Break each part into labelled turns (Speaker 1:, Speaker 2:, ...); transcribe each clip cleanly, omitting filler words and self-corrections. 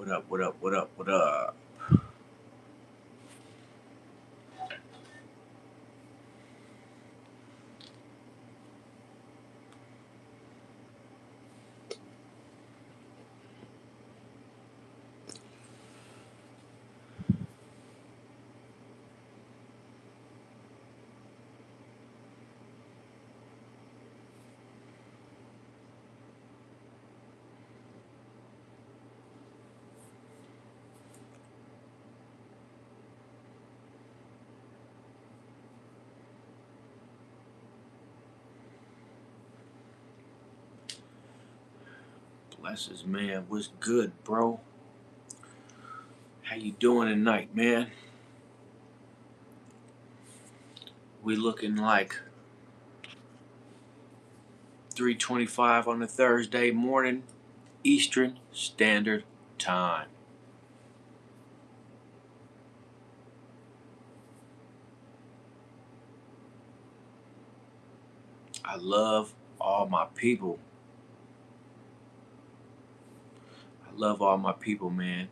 Speaker 1: What up? What up? What up? What up? Blesses, man. What's good, bro? How you doing tonight, man? We looking like 3:25 on a Thursday morning, Eastern Standard Time. I love all my people. I love all my people, man.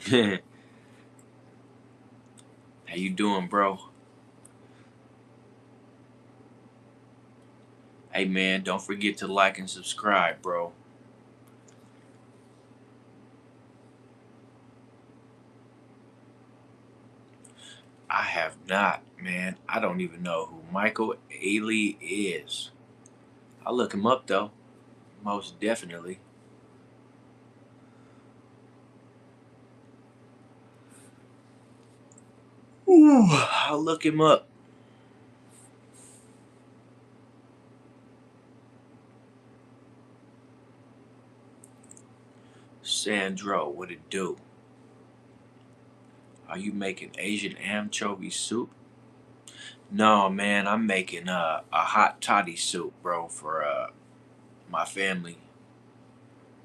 Speaker 1: How you doing, bro? Hey, man, don't forget to like and subscribe, bro. I have not, man. I don't even know who Michael Ailey is. I'll look him up, though. Most definitely. Ooh, I'll look him up. Sandro, what it do? Are you making Asian anchovy soup? No, man, I'm making a hot toddy soup, bro, for my family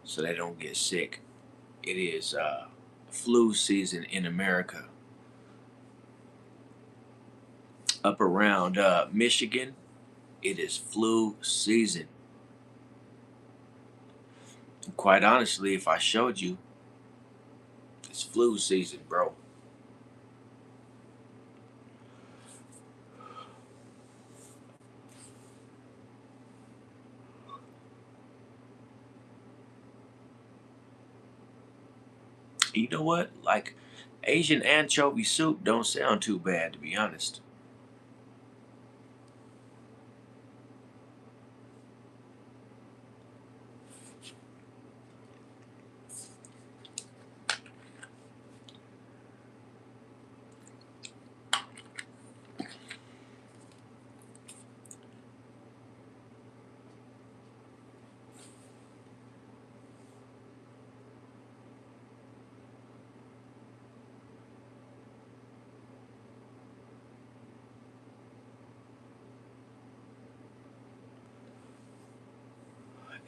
Speaker 1: so they don't get sick. It is flu season in America. Up around Michigan, it is flu season. And quite honestly, if I showed you, it's flu season, bro. You know what? Like, Asian anchovy soup don't sound too bad, to be honest.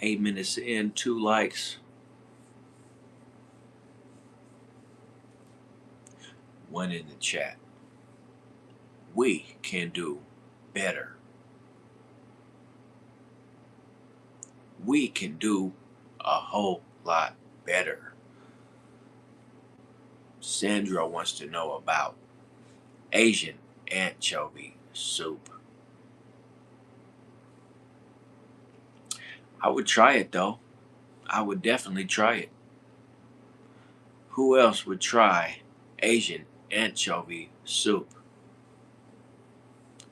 Speaker 1: Eight minutes in, two likes, one in the chat. We can do better. We can do a whole lot better. Sandra wants to know about Asian anchovy soup. I would try it though. I would definitely try it. Who else would try Asian anchovy soup?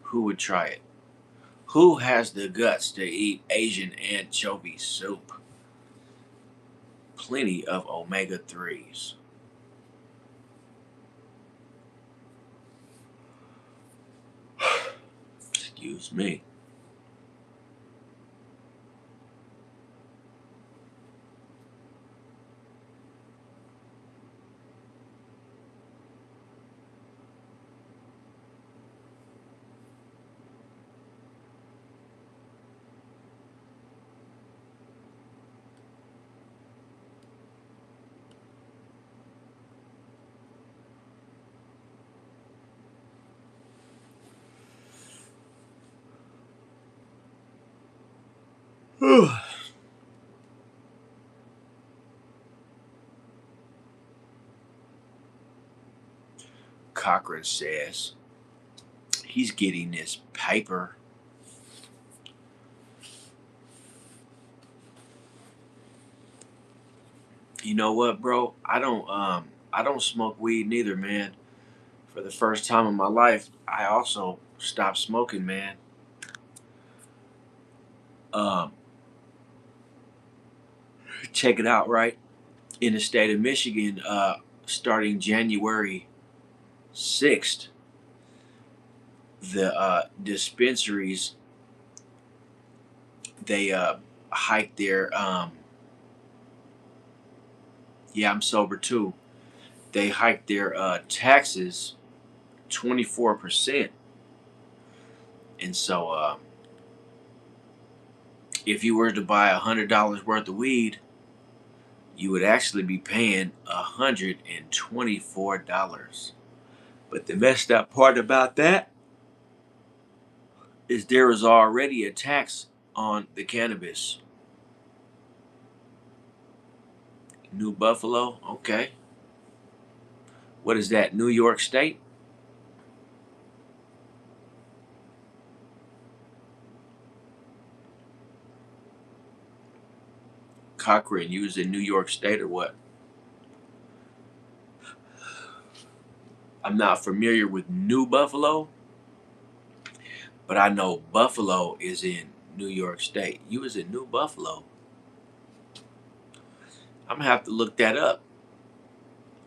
Speaker 1: Who would try it? Who has the guts to eat Asian anchovy soup? Plenty of omega 3s. Excuse me. Cochran says he's getting this paper. You know what, bro? I don't smoke weed neither, man. For the first time in my life, I also stopped smoking, man. Um, Check it out, right? In the state of Michigan, starting January 6th, the dispensaries they hiked their yeah, I'm sober too. They hiked their taxes 24%. And so if you were to buy $100 worth of weed, you would actually be paying $124. But the messed up part about that is there is already a tax on the cannabis. New Buffalo, okay. What is that? New York State? Cochran, you was in New York State or what? I'm not familiar with New Buffalo, but I know Buffalo is in New York State. You was in New Buffalo. I'm gonna have to look that up.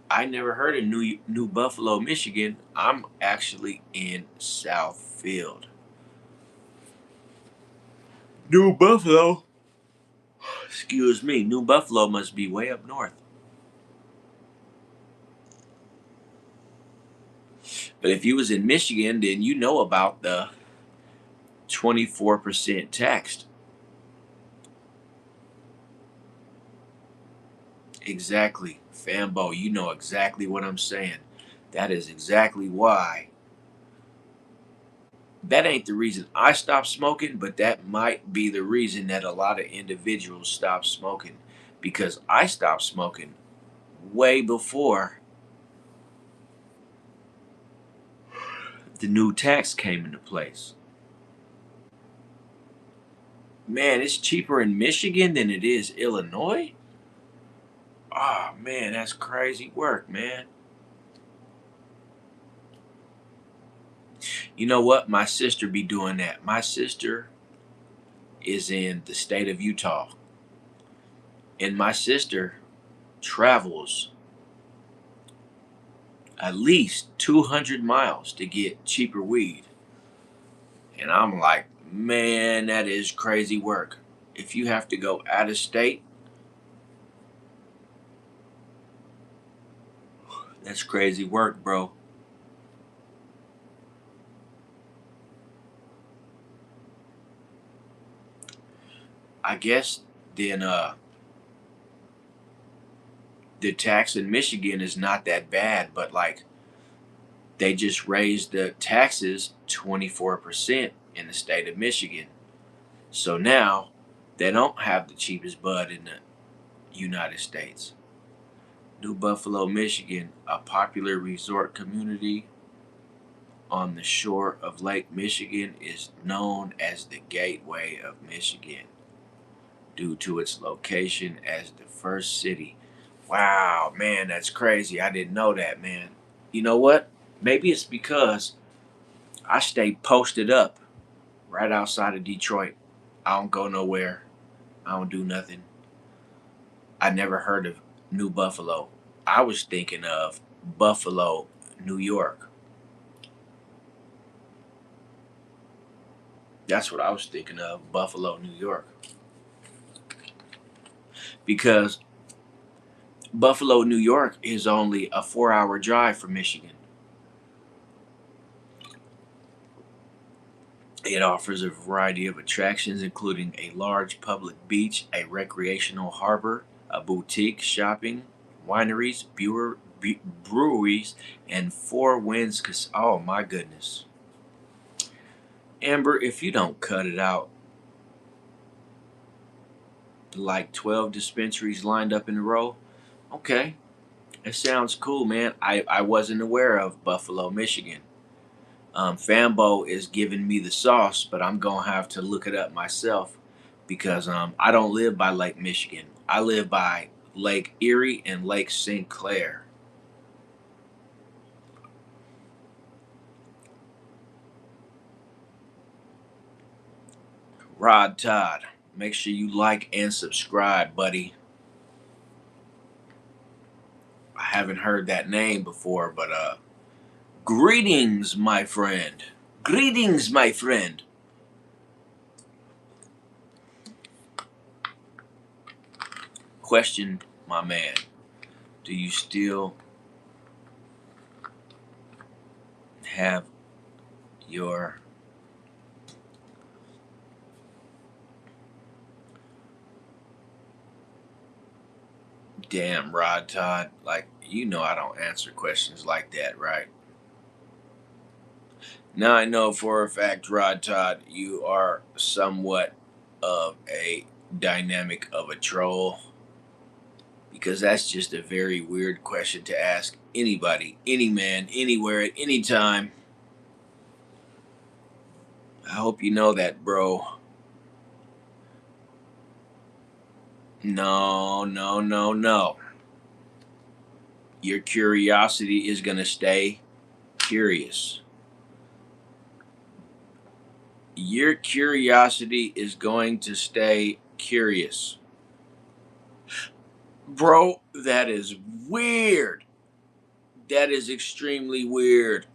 Speaker 1: I never heard of New Buffalo, Michigan. I'm actually in Southfield. New Buffalo. Excuse me. New Buffalo must be way up north. But if you was in Michigan, then you know about the 24% tax. Exactly. Fambo, you know exactly what I'm saying. That is exactly why. That ain't the reason I stopped smoking, but that might be the reason that a lot of individuals stop smoking. Because I stopped smoking way before the new tax came into place. Man, it's cheaper in Michigan than it is Illinois? Oh man, that's crazy work, man. You know what? My sister be doing that. My sister is in the state of Utah. And my sister travels at least 200 miles to get cheaper weed. And I'm like, man, that is crazy work. If you have to go out of state, that's crazy work, bro. I guess then the tax in Michigan is not that bad, but like they just raised the taxes 24% in the state of Michigan. So now they don't have the cheapest bud in the United States. New Buffalo, Michigan, a popular resort community on the shore of Lake Michigan, is known as the Gateway of Michigan due to its location as the first city. Wow, man, that's crazy. I didn't know that, man. You know what? Maybe it's because I stay posted up right outside of Detroit. I don't go nowhere. I don't do nothing. I never heard of New Buffalo. I was thinking of Buffalo, New York. That's what I was thinking of, Buffalo, New York. Because Buffalo, New York is only a 4 hour drive from Michigan. It offers a variety of attractions, including a large public beach, a recreational harbor, a boutique, shopping, wineries, breweries, and Four Winds. Oh my goodness. Amber, if you don't cut it out, like 12 dispensaries lined up in a row, okay. It sounds cool, man. I wasn't aware of Buffalo, Michigan. Fambo is giving me the sauce, but I'm gonna have to look it up myself because I don't live by Lake Michigan. I live by Lake Erie and Lake St. Clair. Rod Todd, make sure you like and subscribe, buddy. I haven't heard that name before, but greetings, my friend. Greetings, my friend. Question, my man. Do you still have your damn Rod Todd? Like, you know I don't answer questions like that, right? Now I know for a fact, Rod Todd, you are somewhat of a dynamic of a troll because that's just a very weird question to ask anybody, any man, anywhere, at any time. I hope you know that, bro. No, no, no, no. Your curiosity is going to stay curious. Your curiosity is going to stay curious. Bro, that is weird. That is extremely weird.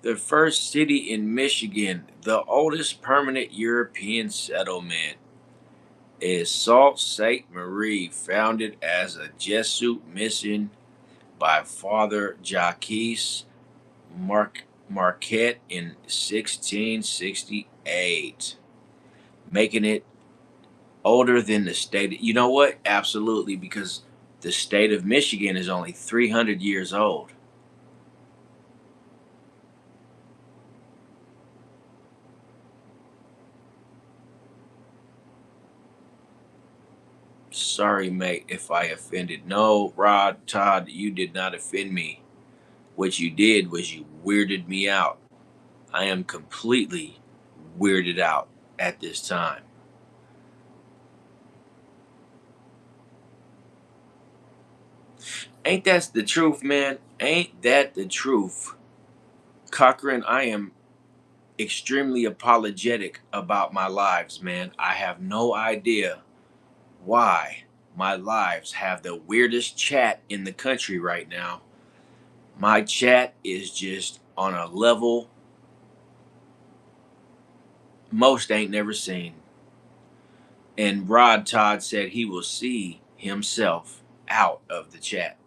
Speaker 1: The first city in Michigan, the oldest permanent European settlement, is Sault Ste. Marie, founded as a Jesuit mission by Father Jacques Marquette in 1668, making it older than the state. You know what? Absolutely, because the state of Michigan is only 300 years old. Sorry, mate, if I offended. No, Rod, Todd, you did not offend me. What you did was you weirded me out. I am completely weirded out at this time. Ain't that the truth, man? Ain't that the truth? Cochran, I am extremely apologetic about my lives, man. I have no idea why my lives have the weirdest chat in the country right now. My chat is just on a level most ain't never seen. And Rod Todd said he will see himself out of the chat.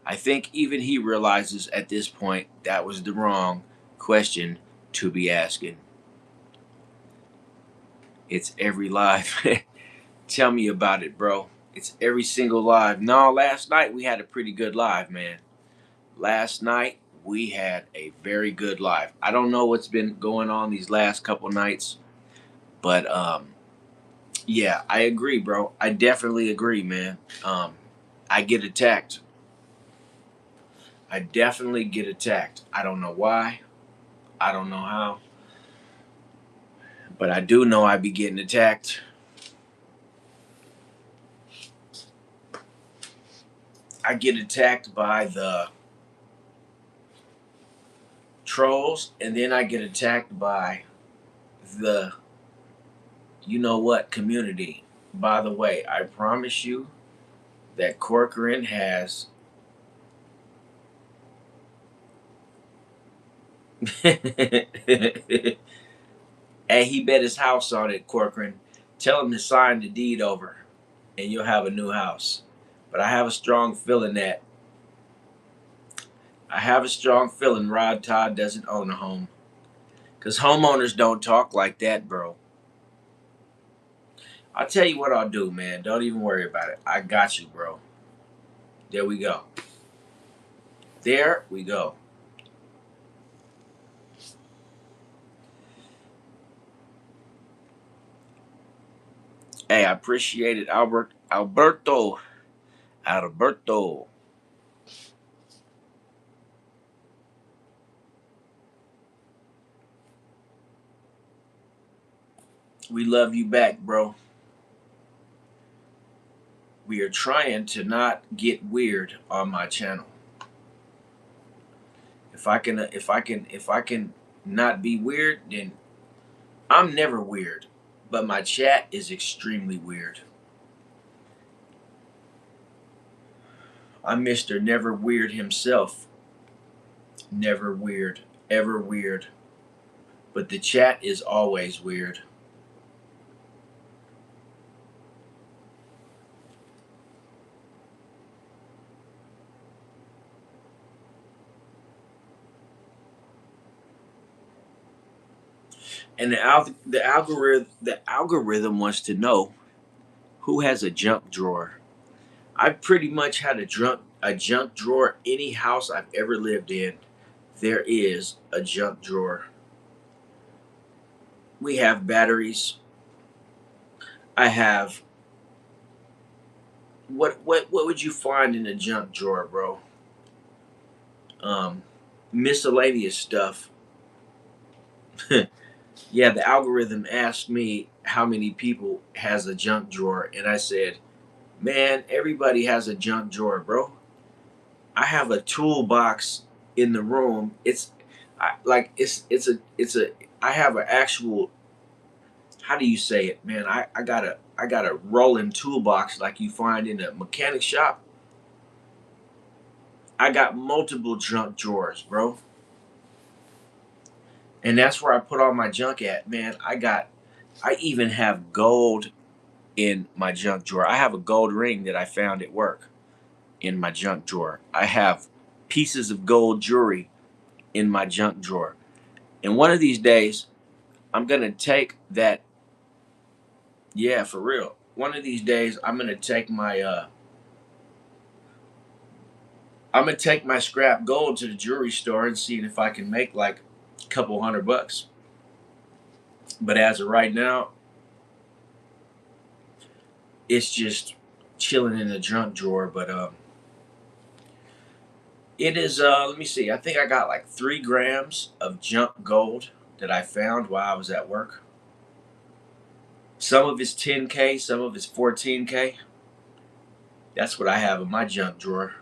Speaker 1: I think even he realizes at this point that was the wrong question to be asking. It's every live. Tell me about it, bro. It's every single live. No, last night we had a pretty good live, man. Last night we had a very good live. I don't know what's been going on these last couple nights, but yeah, I agree, bro. I definitely agree, man. I get attacked. I definitely get attacked. I don't know why. I don't know how. But I do know I be getting attacked. I get attacked by the trolls, and then I get attacked by the you know what community. By the way, I promise you that Corcoran has hey, he bet his house on it, Corcoran. Tell him to sign the deed over and you'll have a new house. But I have a strong feeling that Rod Todd doesn't own a home. Because homeowners don't talk like that, bro. I'll tell you what I'll do, man. Don't even worry about it. I got you, bro. There we go. There we go. Hey, I appreciate it, Albert. Alberto. Alberto. We love you back, bro. We are trying to not get weird on my channel. If I can not be weird, then I'm never weird. But my chat is extremely weird. I'm Mr. Never Weird himself. Never weird. Ever weird. But the chat is always weird. And the algorithm wants to know who has a junk drawer. I've pretty much had a junk drawer any house I've ever lived in. There is a junk drawer. We have batteries. I have what would you find in a junk drawer, bro? Um Miscellaneous stuff. Yeah, the algorithm asked me how many people has a junk drawer, and I said, "Man, everybody has a junk drawer, bro. I have a toolbox in the room. It's a I have an actual, how do you say it, man? I got a rolling toolbox like you find in a mechanic shop. I got multiple junk drawers, bro, and that's where I put all my junk at, man. I even have gold in my junk drawer. I have a gold ring that I found at work in my junk drawer. I have pieces of gold jewelry in my junk drawer. And one of these days, I'm gonna take that. Yeah, for real. One of these days, I'm gonna take my scrap gold to the jewelry store and see if I can make like a couple $100. But as of right now, it's just chilling in the junk drawer. But it is. Let me see. I think I got like 3 grams of junk gold that I found while I was at work. Some of it's 10K, some of it's 14K. That's what I have in my junk drawer.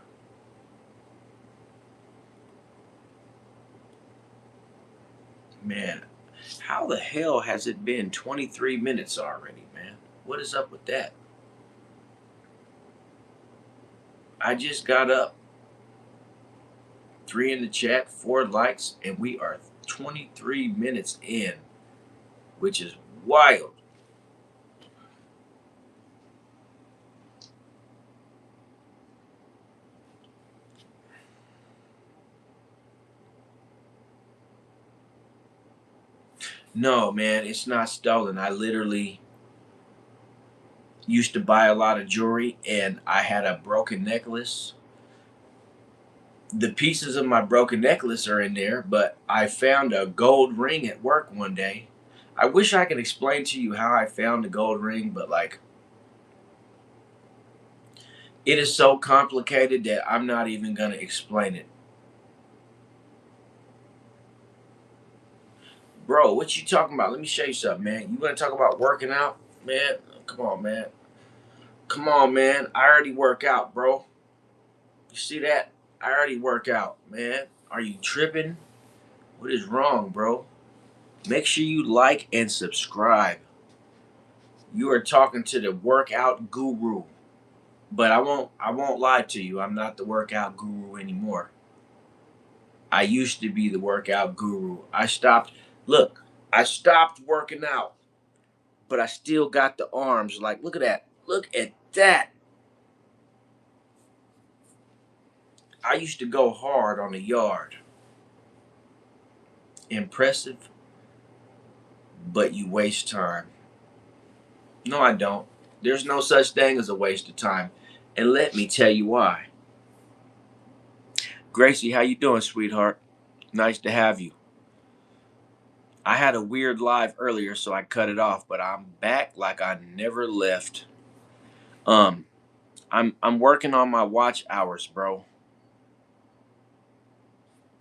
Speaker 1: Man, how the hell has it been 23 minutes already, man? What is up with that? I just got up. 3 in the chat, 4 likes, and we are 23 minutes in, which is wild. No, man, it's not stolen. I literally used to buy a lot of jewelry and I had a broken necklace. The pieces of my broken necklace are in there, but I found a gold ring at work one day. I wish I could explain to you how I found the gold ring, but like, it is so complicated that I'm not even going to explain it. Bro, what you talking about? Let me show you something, man. You want to talk about working out? Man, come on, man. Come on, man. I already work out, bro. You see that? I already work out, man. Are you tripping? What is wrong, bro? Make sure you like and subscribe. You are talking to the workout guru. But I won't lie to you. I'm not the workout guru anymore. I used to be the workout guru. Look, I stopped working out, but I still got the arms. Like, look at that. Look at that. I used to go hard on the yard. Impressive, but you waste time. No, I don't. There's no such thing as a waste of time. And let me tell you why. Gracie, how you doing, sweetheart? Nice to have you. I had a weird live earlier, so I cut it off, but I'm back like I never left. Um, I'm working on my watch hours, bro.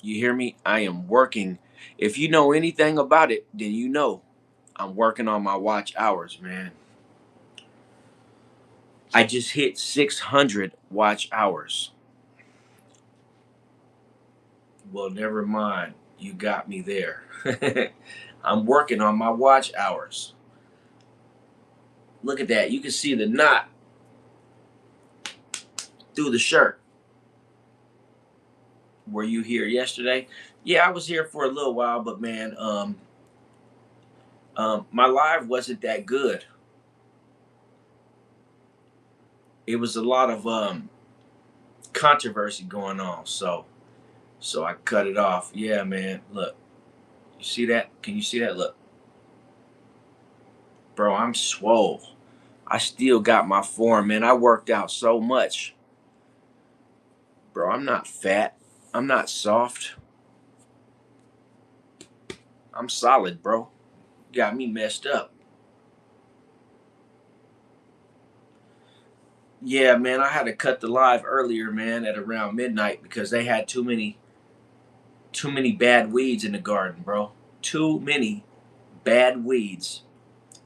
Speaker 1: You hear me? I am working. If you know anything about it, then you know I'm working on my watch hours, man. I just hit 600 watch hours. Well, never mind. You got me there. I'm working on my watch hours. Look at that. You can see the knot through the shirt. Were you here yesterday? Yeah, I was here for a little while, but man, my live wasn't that good. It was a lot of controversy going on, so I cut it off. Yeah, man. Look, you see that? Can you see that? Look, bro, I'm swole. I still got my form, man. I worked out so much, bro. I'm not fat. I'm not soft. I'm solid, bro. Got me messed up. Yeah, man. I had to cut the live earlier, man, at around midnight because they had too many bad weeds in the garden, bro. Too many bad weeds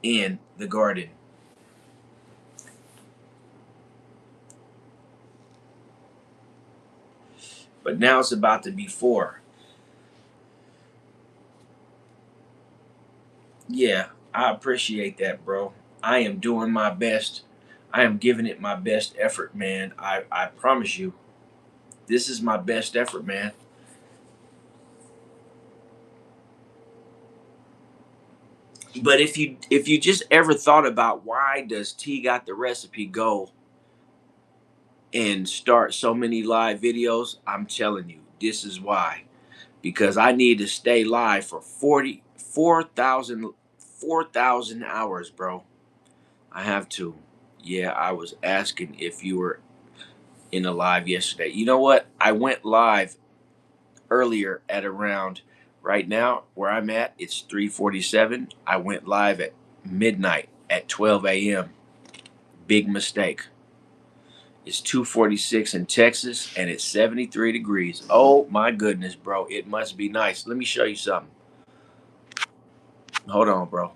Speaker 1: in the garden. But now it's about to be 4. Yeah, I appreciate that, bro. I am doing my best. I am giving it my best effort, man. I promise you. This is my best effort, man. But if you just ever thought about why does T got the recipe go and start so many live videos, I'm telling you, this is why. Because I need to stay live for 4,000 hours, bro. I have to. Yeah, I was asking if you were in a live yesterday. You know what? I went live earlier at around right now where I'm at, it's 3:47. I went live at midnight at 12 a.m. Big mistake. It's 2:46 in Texas and it's 73 degrees. Oh my goodness, bro. It must be nice. Let me show you something. Hold on, bro.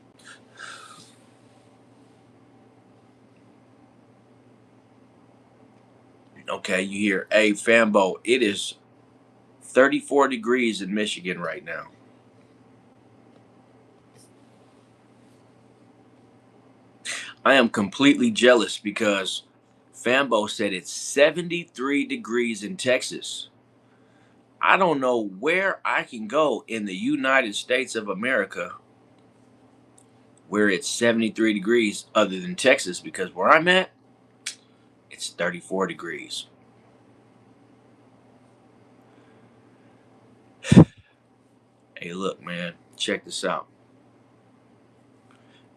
Speaker 1: Okay, you hear, hey, Fambo, it is 34 degrees in Michigan right now. I am completely jealous because Fambo said it's 73 degrees in Texas. I don't know where I can go in the United States of America where it's 73 degrees other than Texas because where I'm at, it's 34 degrees. Hey, look, man, check this out.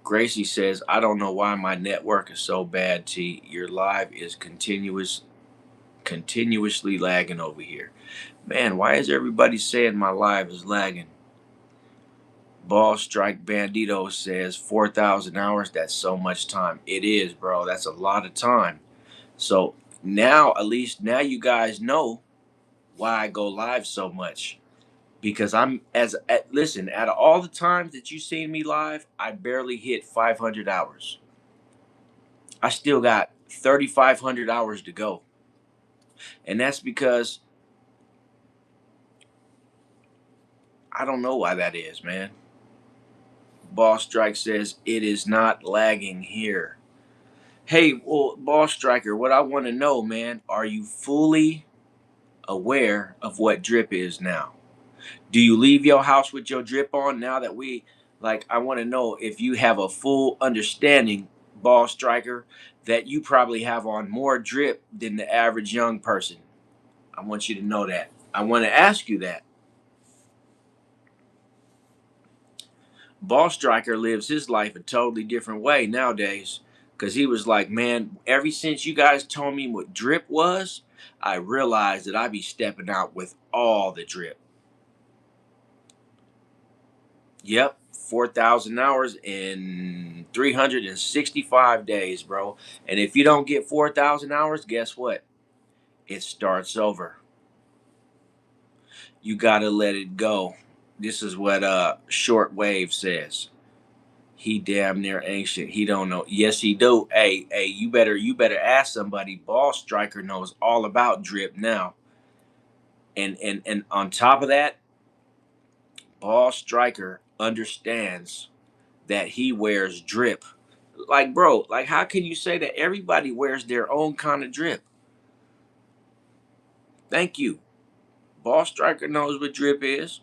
Speaker 1: Gracie says, I don't know why my network is so bad, T. Your live is continuously lagging over here. Man, why is everybody saying my live is lagging? Ball Strike Bandito says 4,000 hours. That's so much time. It is, bro. That's a lot of time. So now, at least now you guys know why I go live so much. Because listen, out of all the times that you seen me live, I barely hit 500 hours. I still got 3,500 hours to go. And that's because I don't know why that is, man. Ball Strike says it is not lagging here. Hey, well, Ball Striker, what I want to know, man, are you fully aware of what drip is now? Do you leave your house with your drip on now that I want to know if you have a full understanding, Ball Striker, that you probably have on more drip than the average young person. I want you to know that. I want to ask you that. Ball Striker lives his life a totally different way nowadays. Cause he was like, man, ever since you guys told me what drip was, I realized that I be stepping out with all the drip. Yep, 4,000 hours in 365 days, bro. And if you don't get 4,000 hours, guess what? It starts over. You got to let it go. This is what Shortwave says. He damn near ancient. He don't know. Yes, he do. Hey, you better ask somebody. Ball Striker knows all about drip now. And on top of that, Ball Striker understands that he wears drip. Like, bro, like how can you say that everybody wears their own kind of drip? Thank you. Ball Striker knows what drip is.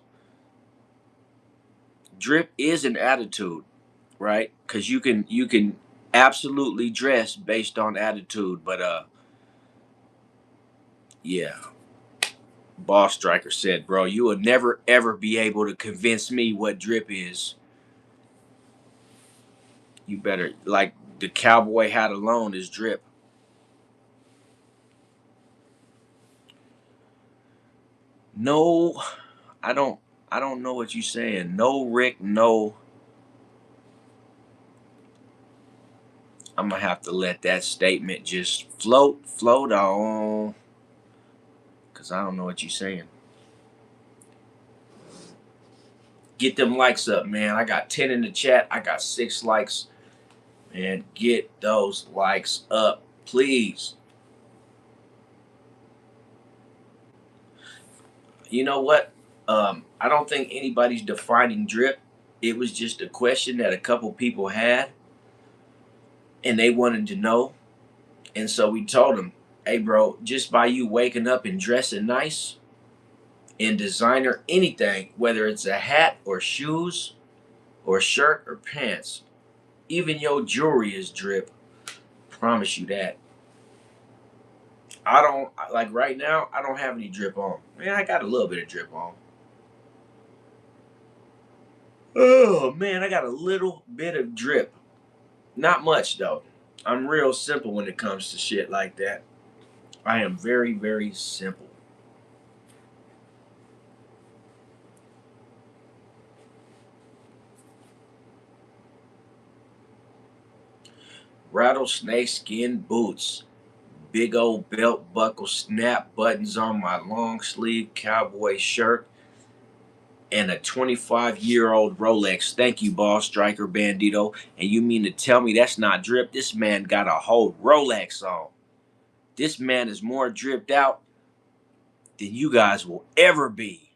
Speaker 1: Drip is an attitude, right? Because you can absolutely dress based on attitude, but yeah. Ball Striker said, bro, you will never ever be able to convince me what drip is. You better like the cowboy hat alone is drip. No, I don't I don't know what you're saying. No, Rick, no. I'm gonna have to let that statement just float on, cause I don't know what you're saying. Get them likes up, man. I got 10 in the chat. I got 6 likes. Man, get those likes up, please. You know what? I don't think anybody's defining drip. It was just a question that a couple people had, and they wanted to know. And so we told them, hey, bro, just by you waking up and dressing nice in designer anything, whether it's a hat or shoes or shirt or pants, even your jewelry is drip. Promise you that. I don't like right now. I don't have any drip on. Man, I got a little bit of drip on. Oh man, I got a little bit of drip. Not much though. I'm real simple when it comes to shit like that. I am very, very simple. Rattlesnake skin boots, big old belt buckle, snap buttons on my long sleeve cowboy shirt, and a 25-year-old Rolex. Thank you, Ball Striker Bandito. And you mean to tell me that's not drip? This man got a whole Rolex on. This man is more dripped out than you guys will ever be.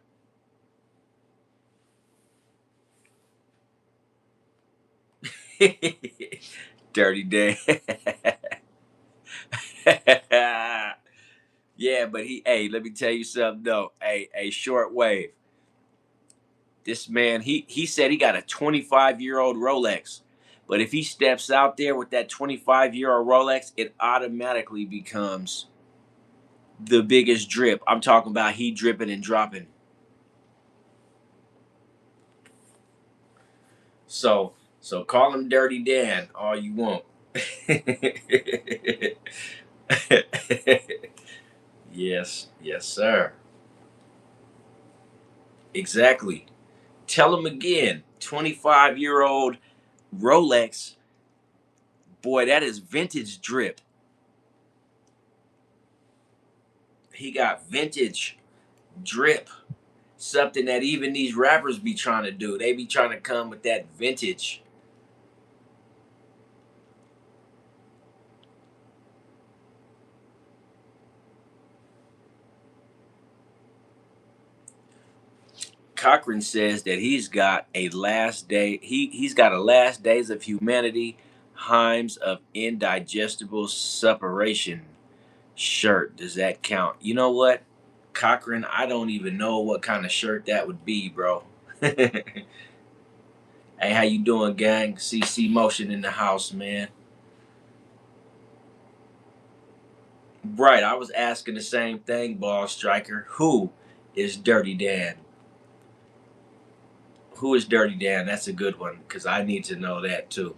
Speaker 1: Dirty Dan. Yeah, but hey, let me tell you something though. Hey, Shortwave. This man, he said he got a 25-year-old Rolex. But if he steps out there with that 25-year-old Rolex, it automatically becomes the biggest drip. I'm talking about he dripping and dropping. So call him Dirty Dan all you want. Yes, sir. Exactly. Tell him again. 25-year-old Rolex. Boy, that is vintage drip. He got vintage drip. Something that even these rappers be trying to do. They be trying to come with that vintage. Cochran says that he's got a last day. He's got a last days of humanity, Himes of indigestible separation shirt. Does that count? You know what, Cochran? I don't even know what kind of shirt that would be, bro. Hey, how you doing, gang? CC Motion in the house, man. Right, I was asking the same thing, Ball Striker. Who is Dirty Dan? Who is Dirty Dan? That's a good one because I need to know that too.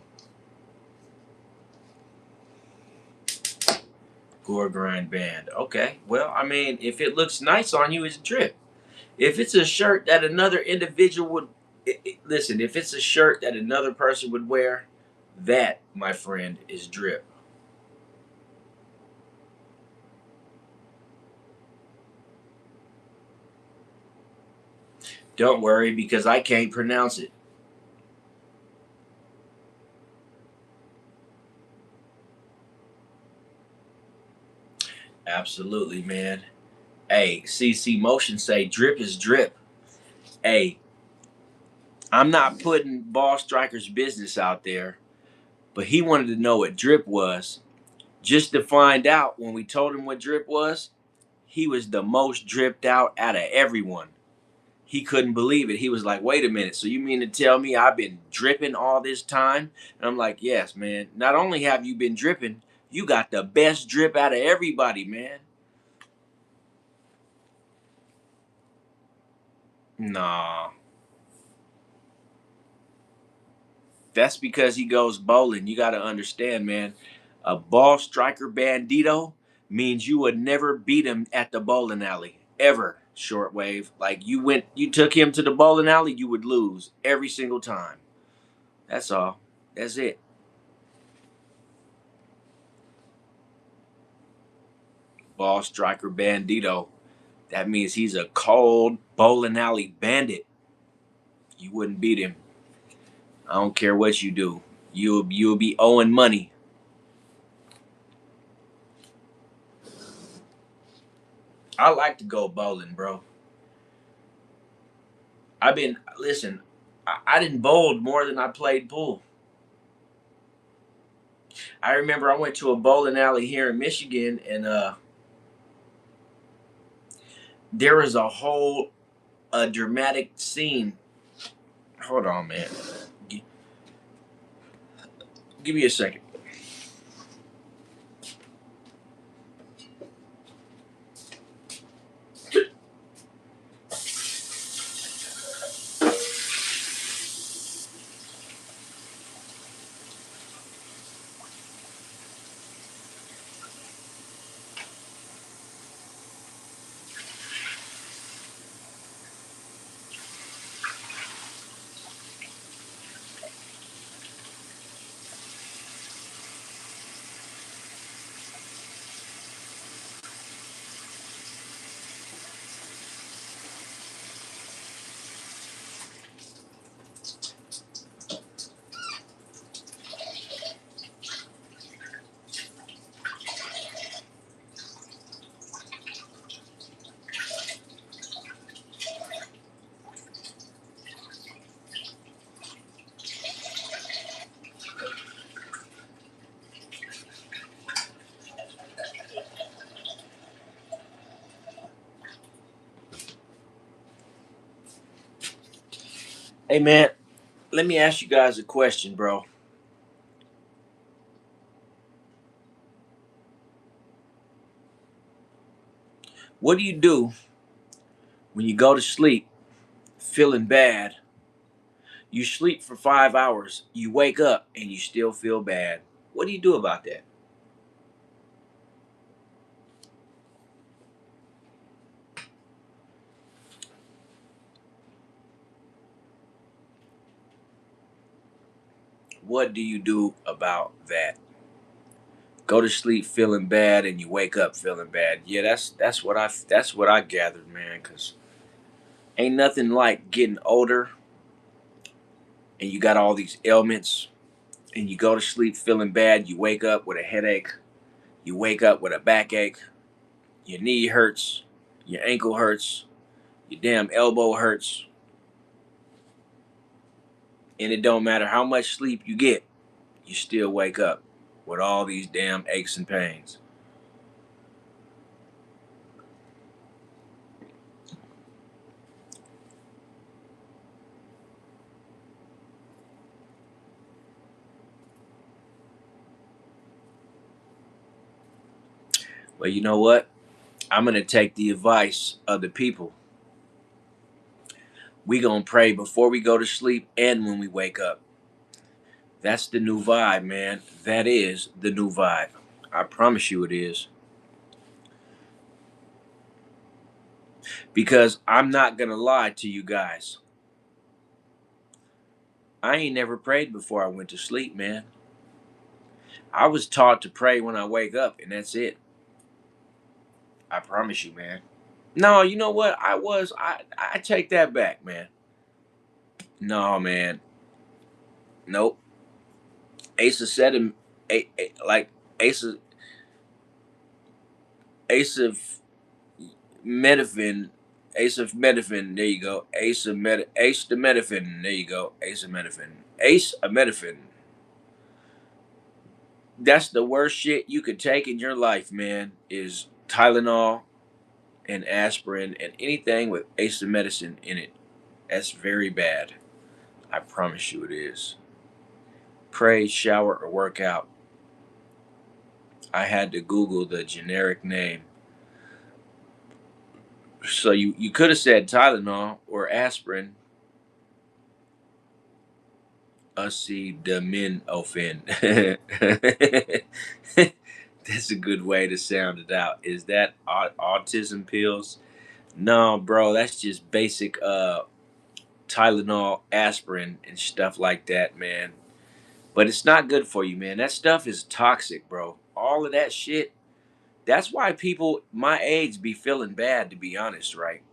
Speaker 1: Gore Grind Band. Okay. Well, I mean, if it looks nice on you, it's drip. If it's a shirt that another individual Listen, if it's a shirt that another person would wear, that, my friend, is drip. Don't worry, because I can't pronounce it. Absolutely, man. Hey, CC Motion say drip is drip. Hey, I'm not putting Ball Striker's business out there, but he wanted to know what drip was. Just to find out, when we told him what drip was, he was the most dripped out of everyone. He couldn't believe it. He was like, wait a minute. So you mean to tell me I've been dripping all this time? And I'm like, yes, man. Not only have you been dripping, you got the best drip out of everybody, man. Nah, that's because he goes bowling. You got to understand, man. A ball striker bandito means you would never beat him at the bowling alley ever. Shortwave, like you took him to the bowling alley, you would lose every single time. That's all. That's it. Ball striker bandito. That means he's a cold bowling alley bandit. You wouldn't beat him. I don't care what you do. You'll be owing money. I like to go bowling, bro. I've been listen. I didn't bowl more than I played pool. I remember I went to a bowling alley here in Michigan, and there was a whole dramatic scene. Hold on, man. G- Give me a second. Hey, man. Let me ask you guys a question, bro. What do you do when you go to sleep feeling bad? You sleep for 5 hours, you wake up, and you still feel bad. What do you do about that? What do you do about that? Go to sleep feeling bad, and you wake up feeling bad. Yeah, that's what I gathered, man. Cause ain't nothing like getting older, and you got all these ailments, and you go to sleep feeling bad. You wake up with a headache. You wake up with a backache. Your knee hurts. Your ankle hurts. Your damn elbow hurts. And it don't matter how much sleep you get, you still wake up with all these damn aches and pains. Well, you know what? I'm going to take the advice of the people. We going to pray before we go to sleep and when we wake up. That's the new vibe, man. That is the new vibe. I promise you it is. Because I'm not going to lie to you guys. I ain't never prayed before I went to sleep, man. I was taught to pray when I wake up, and that's it. I promise you, man. No, you know what? I take that back, man. No, man. Nope. Asa said him, like Asa, Asa Metafin, Asa Metafin. There you go. Ace the Metafin. There you go. Asa Metafin. Ace a Metafin. That's the worst shit you could take in your life, man. Is Tylenol and aspirin and anything with acetaminophen in it. That's very bad. I promise you it is. Pray, shower, or work out. I had to Google the generic name. So you could have said Tylenol or aspirin, acetaminophen. That's a good way to sound it out. Is that autism pills? No, bro, that's just basic Tylenol, aspirin, and stuff like that, man. But it's not good for you, man. That stuff is toxic, bro. All of that shit. That's why people my age be feeling bad, to be honest, right?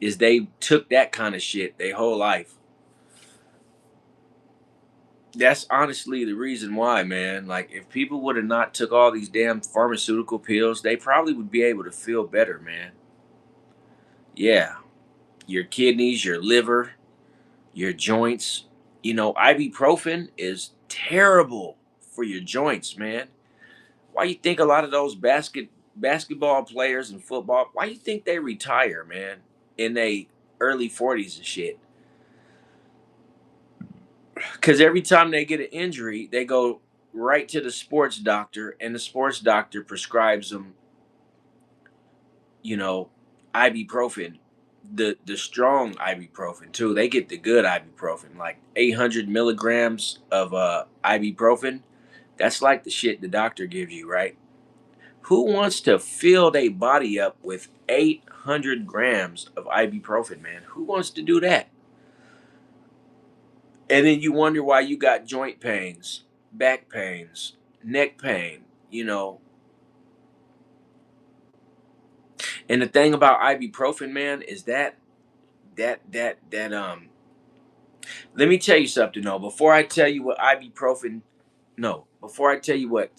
Speaker 1: Is they took that kind of shit their whole life. That's honestly the reason why, man. Like, if people would have not took all these damn pharmaceutical pills, they probably would be able to feel better, man. Yeah, your kidneys, your liver, your joints. Ibuprofen is terrible for your joints, man. Why you think a lot of those basketball players and football? Why you think they retire, man, in they early 40s and shit? Because every time they get an injury, they go right to the sports doctor, and the sports doctor prescribes them, you know, ibuprofen, the strong ibuprofen too. They get the good ibuprofen, like 800 milligrams of ibuprofen. That's like the shit the doctor gives you, right? Who wants to fill their body up with 800 grams of ibuprofen, man? Who wants to do that? And then you wonder why you got joint pains, back pains, neck pain, you know. And the thing about ibuprofen, man, is that let me tell you something though. Before I tell you what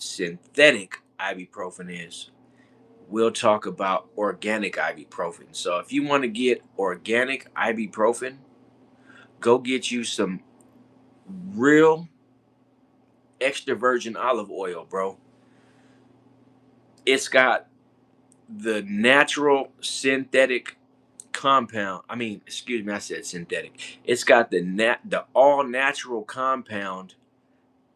Speaker 1: synthetic ibuprofen is, we'll talk about organic ibuprofen. So if you want to get organic ibuprofen, go get you some real extra virgin olive oil, bro. It's got the natural synthetic compound. I mean, excuse me, I said synthetic. It's got the all natural compound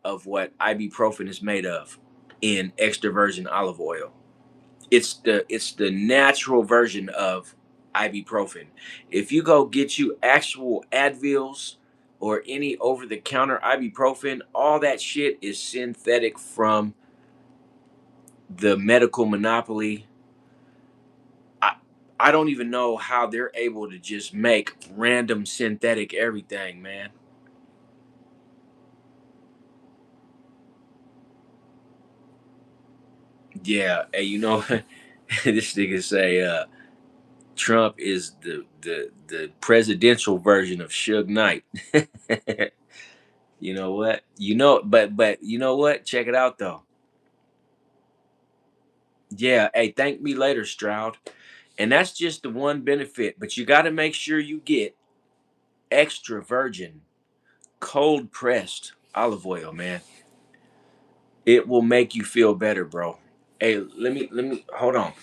Speaker 1: of what ibuprofen is made of in extra virgin olive oil. It's the natural version of ibuprofen. If you go get you actual Advils or any over the counter ibuprofen, all that shit is synthetic from the medical monopoly. I I don't even know how they're able to just make random synthetic everything, man. Yeah, hey, this nigga say Trump is the presidential version of Suge Knight. You know what? But you know what? Check it out though. Yeah, hey, thank me later, Stroud. And that's just the one benefit, but you got to make sure you get extra virgin cold pressed olive oil, man. It will make you feel better, bro. Hey, let me hold on.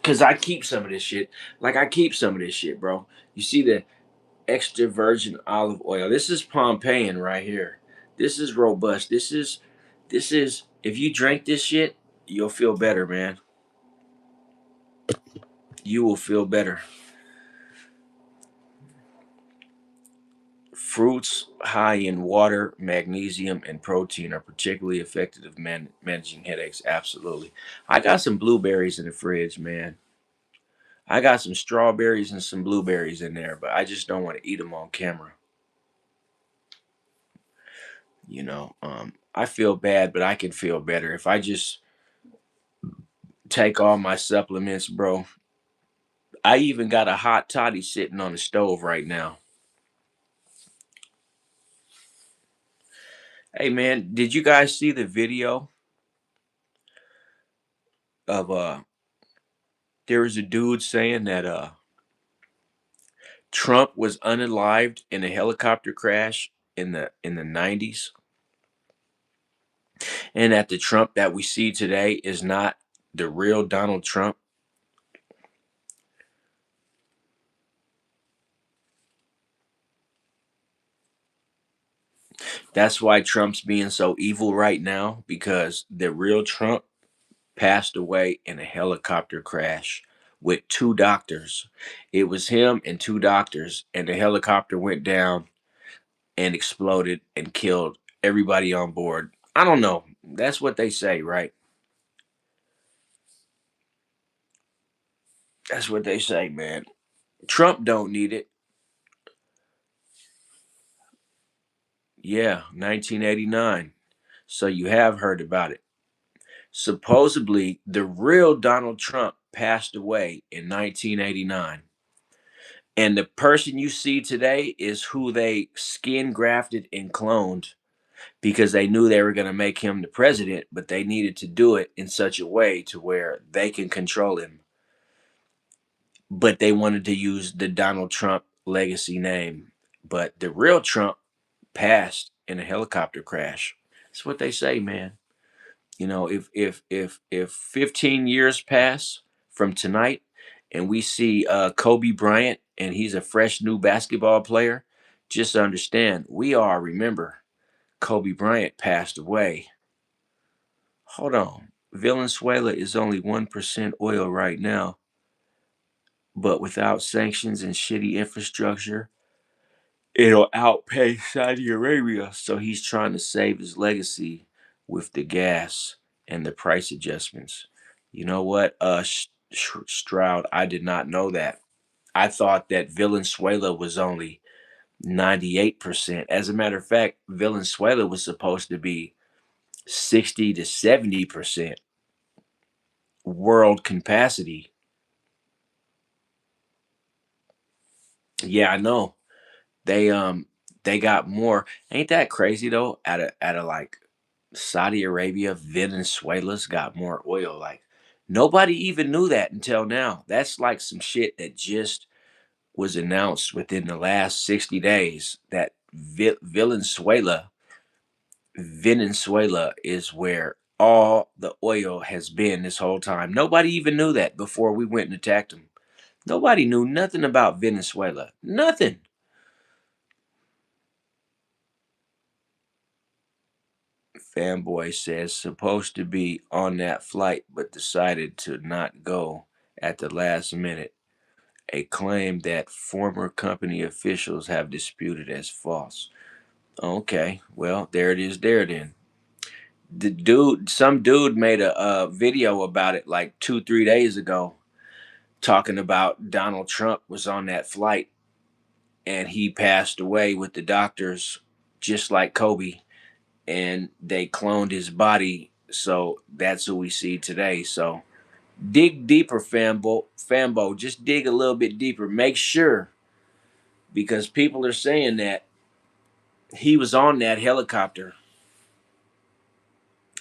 Speaker 1: Cause I keep some of this shit. Like I keep some of this shit, bro. You see the extra virgin olive oil. This is Pompeian right here. This is robust. This is if you drink this shit, you'll feel better, man. You will feel better. Fruits high in water, magnesium, and protein are particularly effective at managing headaches. Absolutely. I got some blueberries in the fridge, man. I got some strawberries and some blueberries in there, but I just don't want to eat them on camera. I feel bad, but I can feel better if I just take all my supplements, bro. I even got a hot toddy sitting on the stove right now. Hey man, did you guys see the video of there was a dude saying that Trump was unalived in a helicopter crash in the 90s, and that the Trump that we see today is not the real Donald Trump? That's why Trump's being so evil right now, because the real Trump passed away in a helicopter crash with two doctors. It was him and two doctors, and the helicopter went down and exploded and killed everybody on board. I don't know. That's what they say, right? That's what they say, man. Trump don't need it. Yeah, 1989. So you have heard about it. Supposedly, the real Donald Trump passed away in 1989. And the person you see today is who they skin grafted and cloned because they knew they were going to make him the president, but they needed to do it in such a way to where they can control him. But they wanted to use the Donald Trump legacy name. But the real Trump passed in a helicopter crash. That's what they say, man. If 15 years pass from tonight and we see Kobe Bryant and he's a fresh new basketball player, just understand we all remember Kobe Bryant passed away. Hold on. Venezuela is only 1% oil right now, but without sanctions and shitty infrastructure, it'll outpay Saudi Arabia. So he's trying to save his legacy with the gas and the price adjustments. You know what, Stroud? I did not know that. I thought that Venezuela was only 98%. As a matter of fact, Venezuela was supposed to be 60 to 70% world capacity. Yeah, I know. They got more. Ain't that crazy though? Out of like Saudi Arabia, Venezuela's got more oil. Like nobody even knew that until now. That's like some shit that just was announced within the last 60 days that Venezuela is where all the oil has been this whole time. Nobody even knew that before we went and attacked them. Nobody knew nothing about Venezuela. Nothing. Fanboy says supposed to be on that flight but decided to not go at the last minute. A claim that former company officials have disputed as false. Okay, well, there it is there then. Some dude made a video about it like 2 3 days ago, talking about Donald Trump was on that flight and he passed away with the doctors, just like Kobe, and they cloned his body. So that's who we see today. So dig deeper, Fambo. Just dig a little bit deeper. Make sure, because people are saying that he was on that helicopter.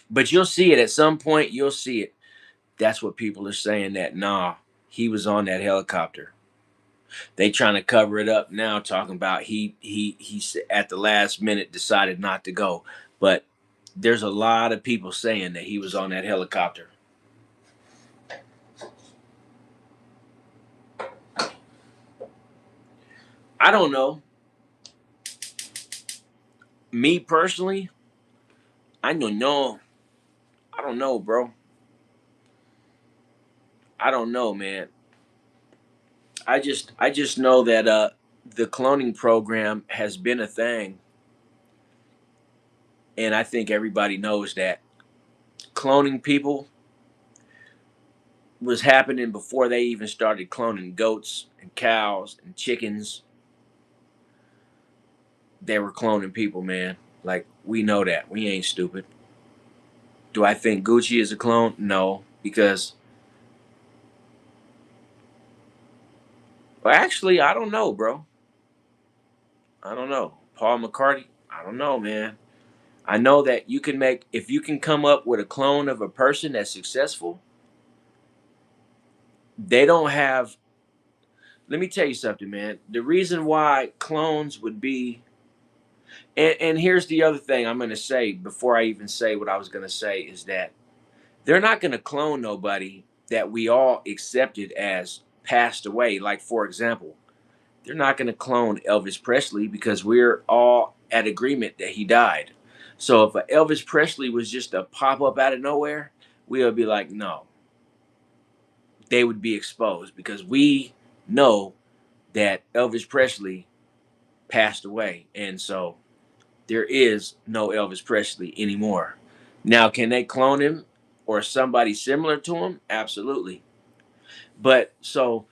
Speaker 1: But you'll see it at some point. You'll see it. That's what people are saying. That nah, he was on that helicopter. They trying to cover it up now, talking about he at the last minute decided not to go. But there's a lot of people saying that he was on that helicopter. I don't know. Me personally, I don't know. I don't know, bro. I don't know, man. I just know that the cloning program has been a thing, and I think everybody knows that cloning people was happening before they even started cloning goats and cows and chickens. They were cloning people, man. Like, we know that. We ain't stupid. Do I think Gucci is a clone? No, because, well, actually, I don't know, bro. I don't know. Paul McCartney? I don't know, man. I know that you can make, if you can come up with a clone of a person that's successful, they don't have, let me tell you something, man. The reason why clones would be, and here's the other thing I'm going to say before I even say what I was going to say, is that they're not going to clone nobody that we all accepted as passed away. Like, for example, they're not going to clone Elvis Presley because we're all at agreement that he died. So if a Elvis Presley was just a pop up out of nowhere, we'll be like, no, they would be exposed because we know that Elvis Presley passed away. And so there is no Elvis Presley anymore. Now, can they clone him or somebody similar to him? Absolutely. But so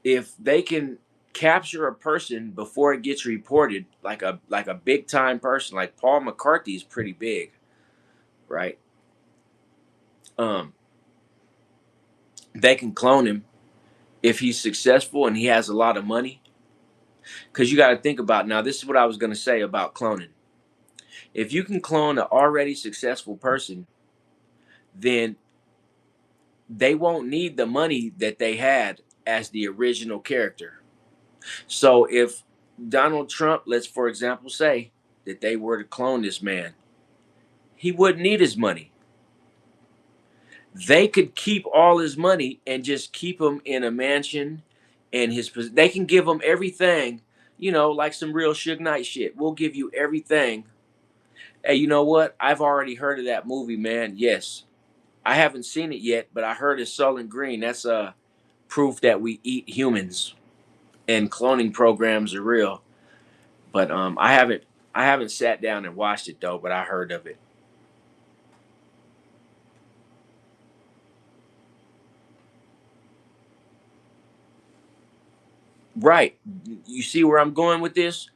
Speaker 1: if they can capture a person before it gets reported, like a big time person, like Paul McCarthy is pretty big, right? Um, they can clone him if he's successful and he has a lot of money. Because you got to think about, now, this is what I was going to say about cloning. If you can clone an already successful person, then they won't need the money that they had as the original character. So if Donald Trump, let's for example say that they were to clone this man, he wouldn't need his money. They could keep all his money and just keep him in a mansion, and they can give him everything, like some real Suge Knight shit. We'll give you everything. Hey, you know what? I've already heard of that movie, man. Yes. I haven't seen it yet, but I heard it's Soylent Green. That's proof that we eat humans and cloning programs are real. But I haven't sat down and watched it though, but I heard of it. Right. You see where I'm going with this?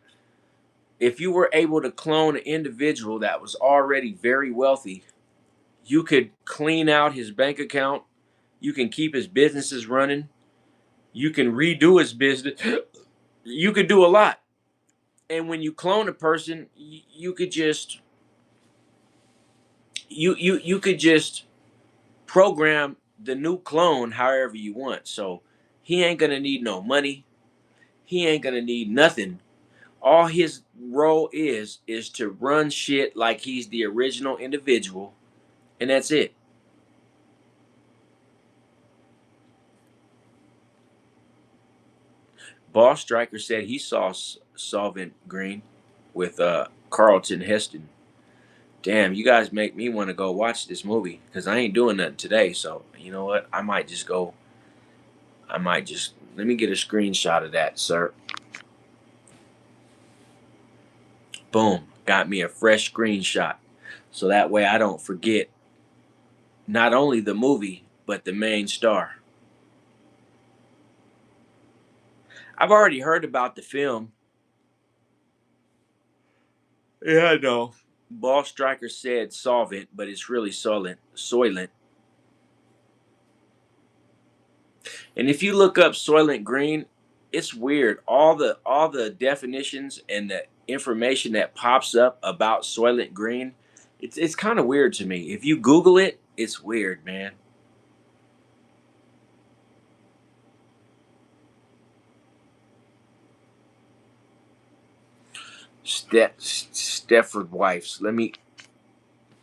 Speaker 1: If you were able to clone an individual that was already very wealthy, you could clean out his bank account, you can keep his businesses running, you can redo his business. You could do a lot. And when you clone a person, you could just you could just program the new clone however you want. So he ain't gonna need no money. He ain't gonna need nothing. All his role is to run shit like he's the original individual, and that's it. Boss Striker said he saw Solvent Green with Carlton Heston. Damn, you guys make me want to go watch this movie because I ain't doing nothing today. So you know what? I might just go. I might just let me get a screenshot of that, sir. Boom, got me a fresh screenshot, so that way I don't forget not only the movie but the main star. I've already heard about the film. Yeah, I know. Ball Striker said solvent, but it's really Soylent. And if you look up Soylent Green, it's weird. All the definitions and the information that pops up about Soylent Green, it's kind of weird to me. If you Google it, it's weird, man. Stefford Wives. Let me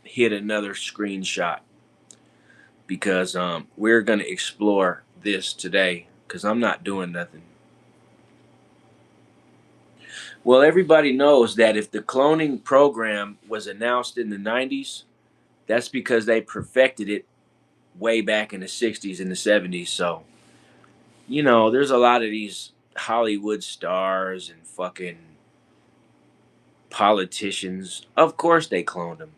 Speaker 1: hit another screenshot because we're gonna explore this today because I'm not doing nothing. Well, everybody knows that if the cloning program was announced in the 90s, that's because they perfected it way back in the 60s and the 70s. So, there's a lot of these Hollywood stars and fucking politicians. Of course they cloned them.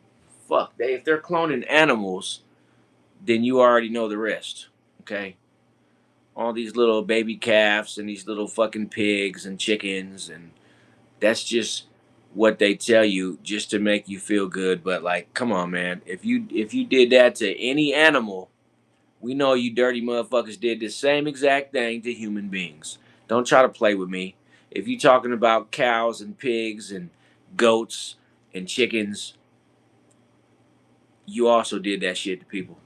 Speaker 1: Fuck, if they're cloning animals, then you already know the rest. Okay, all these little baby calves and these little fucking pigs and chickens, and that's just what they tell you just to make you feel good. But like, come on, man, if you did that to any animal, we know you dirty motherfuckers did the same exact thing to human beings. Don't try to play with me. If you talking about cows and pigs and goats and chickens, you also did that shit to people.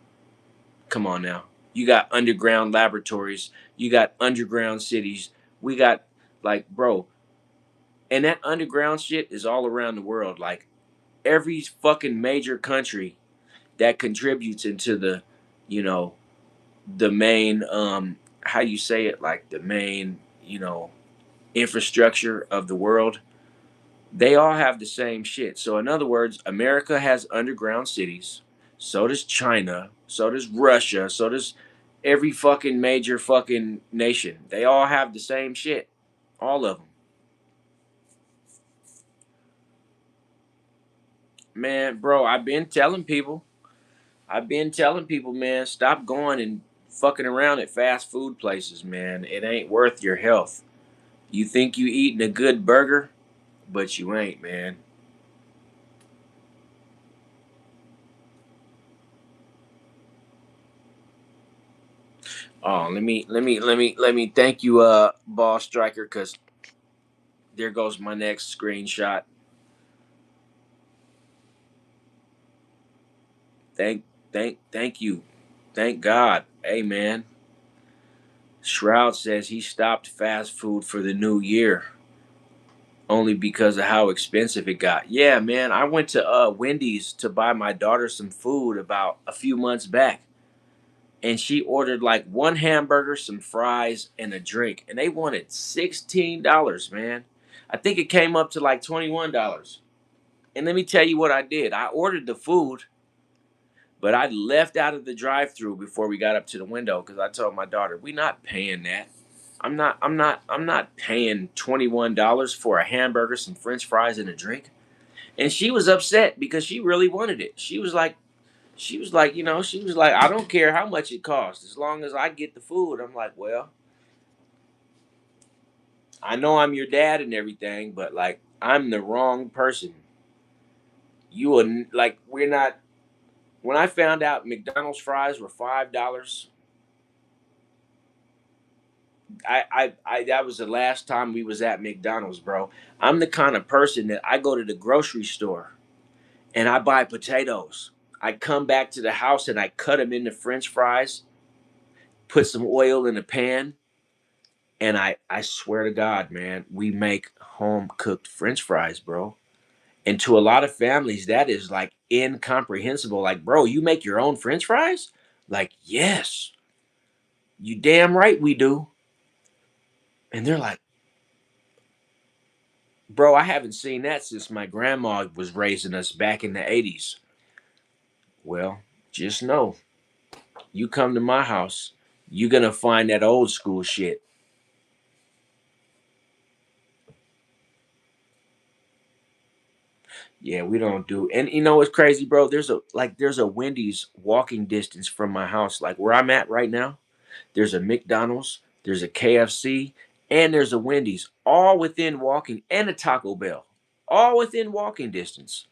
Speaker 1: Come on now. You got underground laboratories, you got underground cities. We got, like, bro, and that underground shit is all around the world. Like, every fucking major country that contributes into the, you know, the main how you say it, like the main, infrastructure of the world, they all have the same shit. So in other words, America has underground cities, so does China, so does Russia, so does every fucking major fucking nation. They all have the same shit, all of them. Man, bro, I've been telling people, man, stop going and fucking around at fast food places, man. It ain't worth your health. You think you eating a good burger, but you ain't, man. Oh, let me thank you, Ball Striker, because there goes my next screenshot. Thank you, thank God. Hey, man, Shroud says he stopped fast food for the new year only because of how expensive it got. Yeah, man, I went to Wendy's to buy my daughter some food about a few months back, and she ordered like one hamburger, some fries, and a drink, and they wanted $16, man. I think it came up to like $21. And let me tell you what I did. I ordered the food, but I left out of the drive-through before we got up to the window because I told my daughter, "We not paying that. I'm not paying $21 for a hamburger, some French fries, and a drink." And she was upset because she really wanted it. She was like, "I don't care how much it costs, as long as I get the food." I'm like, "Well, I know I'm your dad and everything, but like, I'm the wrong person. You will like, we're not." When I found out McDonald's fries were $5, I that was the last time we was at McDonald's, bro. I'm the kind of person that I go to the grocery store and I buy potatoes. I come back to the house and I cut them into French fries, put some oil in a pan, and I swear to God, man, we make home cooked French fries, bro. And to a lot of families, that is like incomprehensible. Like, bro, you make your own French fries? Like, yes, you damn right we do. And they're like, bro, I haven't seen that since my grandma was raising us back in the 80s. Well, just know, you come to my house, you're going to find that old school shit. Yeah, we don't do. And you know what's crazy, bro? There's a Wendy's walking distance from my house, like where I'm at right now. There's a McDonald's, there's a KFC, and there's a Wendy's, all within walking, and a Taco Bell, all within walking distance.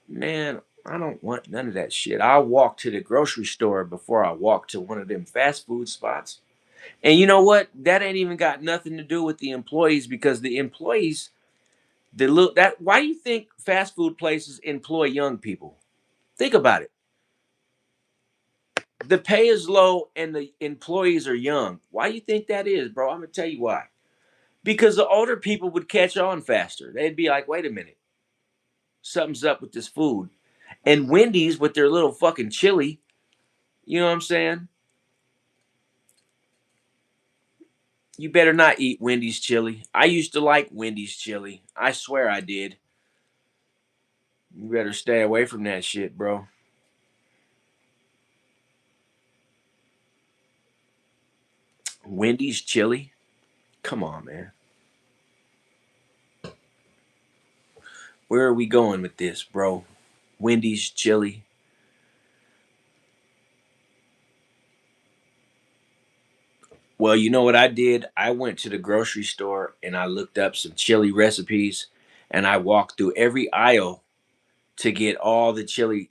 Speaker 1: Man, I don't want none of that shit. I'll walk to the grocery store before I walk to one of them fast food spots. And you know what? That ain't even got nothing to do with the employees, because the employees, the look that why do you think fast food places employ young people? Think about it. The pay is low and the employees are young. Why do you think that is, bro? I'm gonna tell you why. Because the older people would catch on faster. They'd be like, wait a minute, something's up with this food. And Wendy's with their little fucking chili, you know what I'm saying? You better not eat Wendy's chili. I used to like Wendy's chili. I swear I did. You better stay away from that shit, bro. Wendy's chili? Come on, man. Where are we going with this, bro? Wendy's chili. Well, you know what I did? I went to the grocery store and I looked up some chili recipes and I walked through every aisle to get all the chili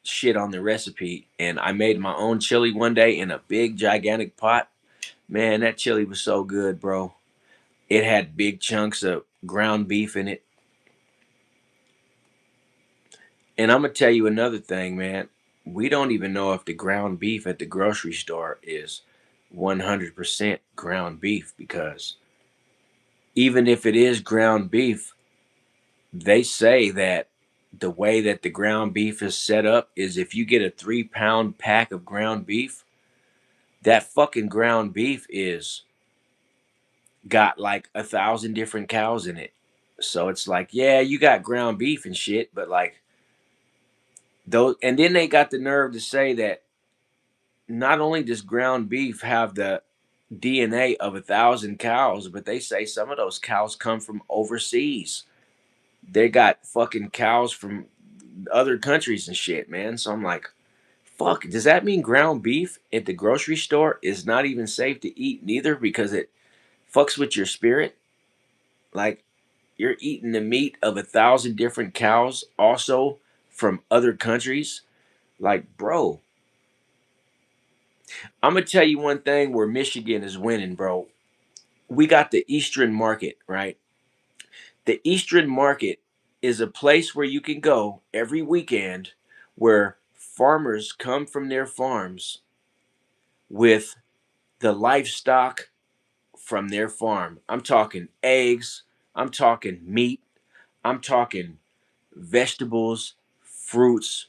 Speaker 1: shit on the recipe. And I made my own chili one day in a big, gigantic pot. Man, that chili was so good, bro. It had big chunks of ground beef in it. And I'm going to tell you another thing, man. We don't even know if the ground beef at the grocery store is 100% ground beef because even if it is ground beef, they say that the way that the ground beef is set up is if you get a 3 pound pack of ground beef, that fucking ground beef is got like 1,000 different cows in it. So it's like, yeah, you got ground beef and shit, but like those, and then they got the nerve to say that not only does ground beef have the DNA of 1,000 cows, but they say some of those cows come from overseas. They got fucking cows from other countries and shit, man. So I'm like, fuck, does that mean ground beef at the grocery store is not even safe to eat neither because it fucks with your spirit? Like, you're eating the meat of 1,000 different cows also from other countries. Like, bro, I'm gonna tell you one thing where Michigan is winning, bro. We got the Eastern Market, right? The Eastern Market is a place where you can go every weekend where farmers come from their farms with the livestock from their farm. I'm talking eggs, I'm talking meat, I'm talking vegetables, fruits.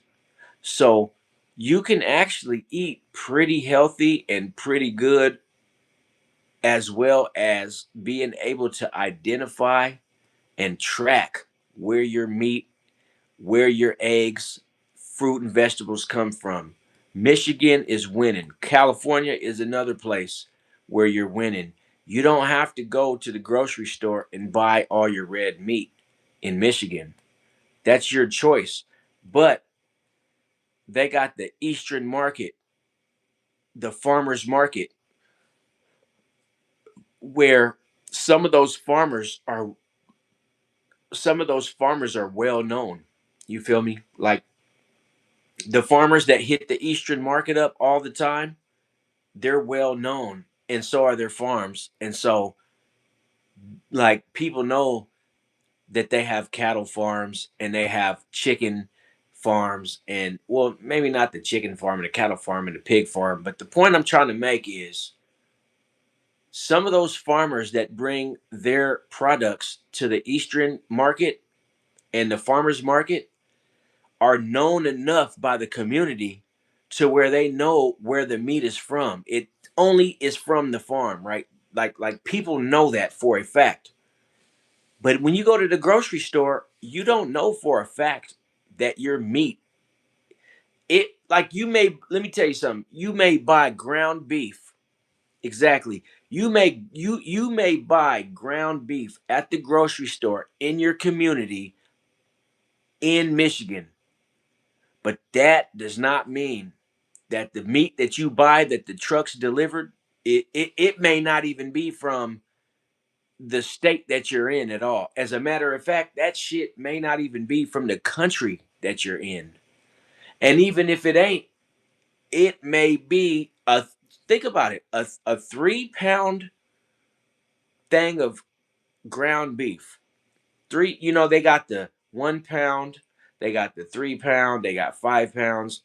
Speaker 1: So you can actually eat pretty healthy and pretty good, as well as being able to identify and track where your meat, where your eggs, fruit, and vegetables come from. Michigan is winning. California is another place where you're winning. You don't have to go to the grocery store and buy all your red meat in Michigan. That's your choice. But they got the Eastern market, the farmers market, where some of those farmers are well known. You feel me? Like the farmers that hit the Eastern market up all the time, they're well known, and so are their farms. And so, like, people know that they have cattle farms and they have chicken farms, and well, maybe not the chicken farm and the cattle farm and the pig farm, but the point I'm trying to make is some of those farmers that bring their products to the Eastern market and the farmers market are known enough by the community to where they know where the meat is from. It only is from the farm, right? Like people know that for a fact. But when you go to the grocery store, you don't know for a fact that your meat, it like you may, let me tell you something. You may buy ground beef. Exactly. You may buy ground beef at the grocery store in your community in Michigan. But that does not mean that the meat that you buy that the trucks delivered, it may not even be from the state that you're in at all. As a matter of fact, that shit may not even be from the country that you're in. And even if it ain't, it may be a, think about it, a 3 pound thing of ground beef. Three, they got the 1 pound, they got the 3 pound, they got 5 pounds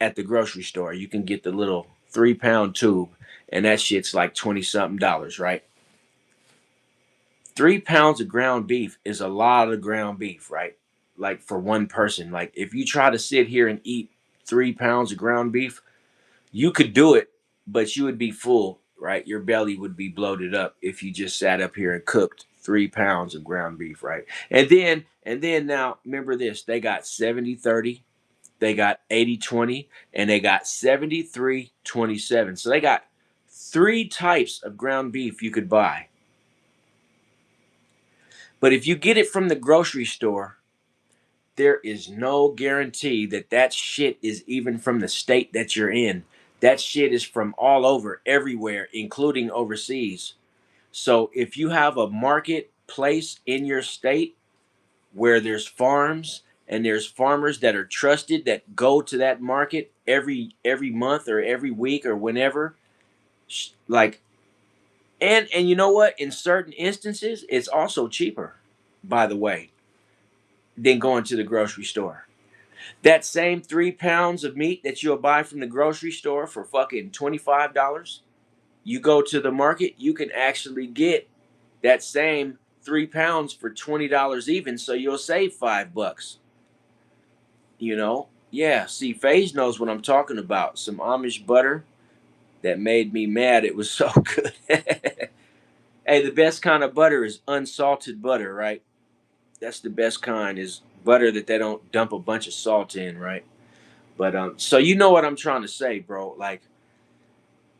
Speaker 1: at the grocery store. You can get the little 3 pound tube, and that shit's like 20 something dollars, right? 3 pounds of ground beef is a lot of ground beef, right? Like for one person. Like if you try to sit here and eat 3 pounds of ground beef, you could do it, but you would be full, right? Your belly would be bloated up if you just sat up here and cooked 3 pounds of ground beef, right? And then now remember this, they got 70/30, they got 80/20, and they got 73/27. So they got three types of ground beef you could buy. But if you get it from the grocery store, there is no guarantee that that shit is even from the state that you're in. That shit is from all over, everywhere, including overseas. So if you have a marketplace in your state where there's farms and there's farmers that are trusted that go to that market every month or every week or whenever, like, and you know what, in certain instances it's also cheaper, by the way, than going to the grocery store. That same 3 pounds of meat that you'll buy from the grocery store for fucking $25, you go to the market, you can actually get that same 3 pounds for $20 even, so you'll save $5. You know, yeah. See, Phage knows what I'm talking about. Some Amish butter that made me mad. It was so good. Hey, the best kind of butter is unsalted butter, right? That's the best kind, is butter that they don't dump a bunch of salt in, right? But so you know what I'm trying to say, bro.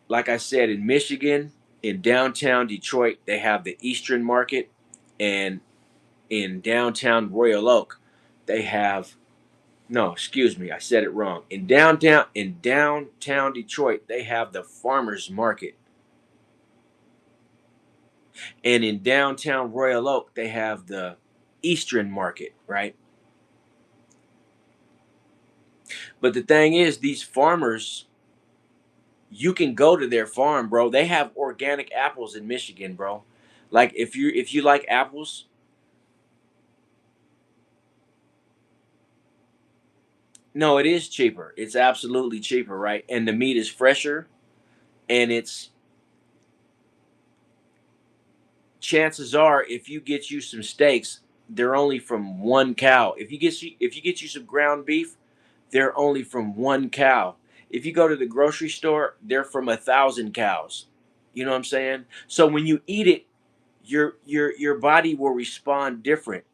Speaker 1: Like I said, in Michigan, in downtown Detroit, they have the Eastern Market, and in downtown Royal Oak, they have, no, excuse me, I said it wrong. In downtown Detroit, they have the Farmers Market, and in downtown Royal Oak, they have the Eastern Market, right? But the thing is, these farmers, you can go to their farm, bro. They have organic apples in Michigan, bro. Like if you like apples, no, it is cheaper. It's absolutely cheaper, right? And the meat is fresher, and it's, chances are, if you get you some steaks, they're only from one cow. If you get you some ground beef, they're only from one cow. If you go to the grocery store, they're from 1,000 cows. You know what I'm saying? So when you eat it, your body will respond different,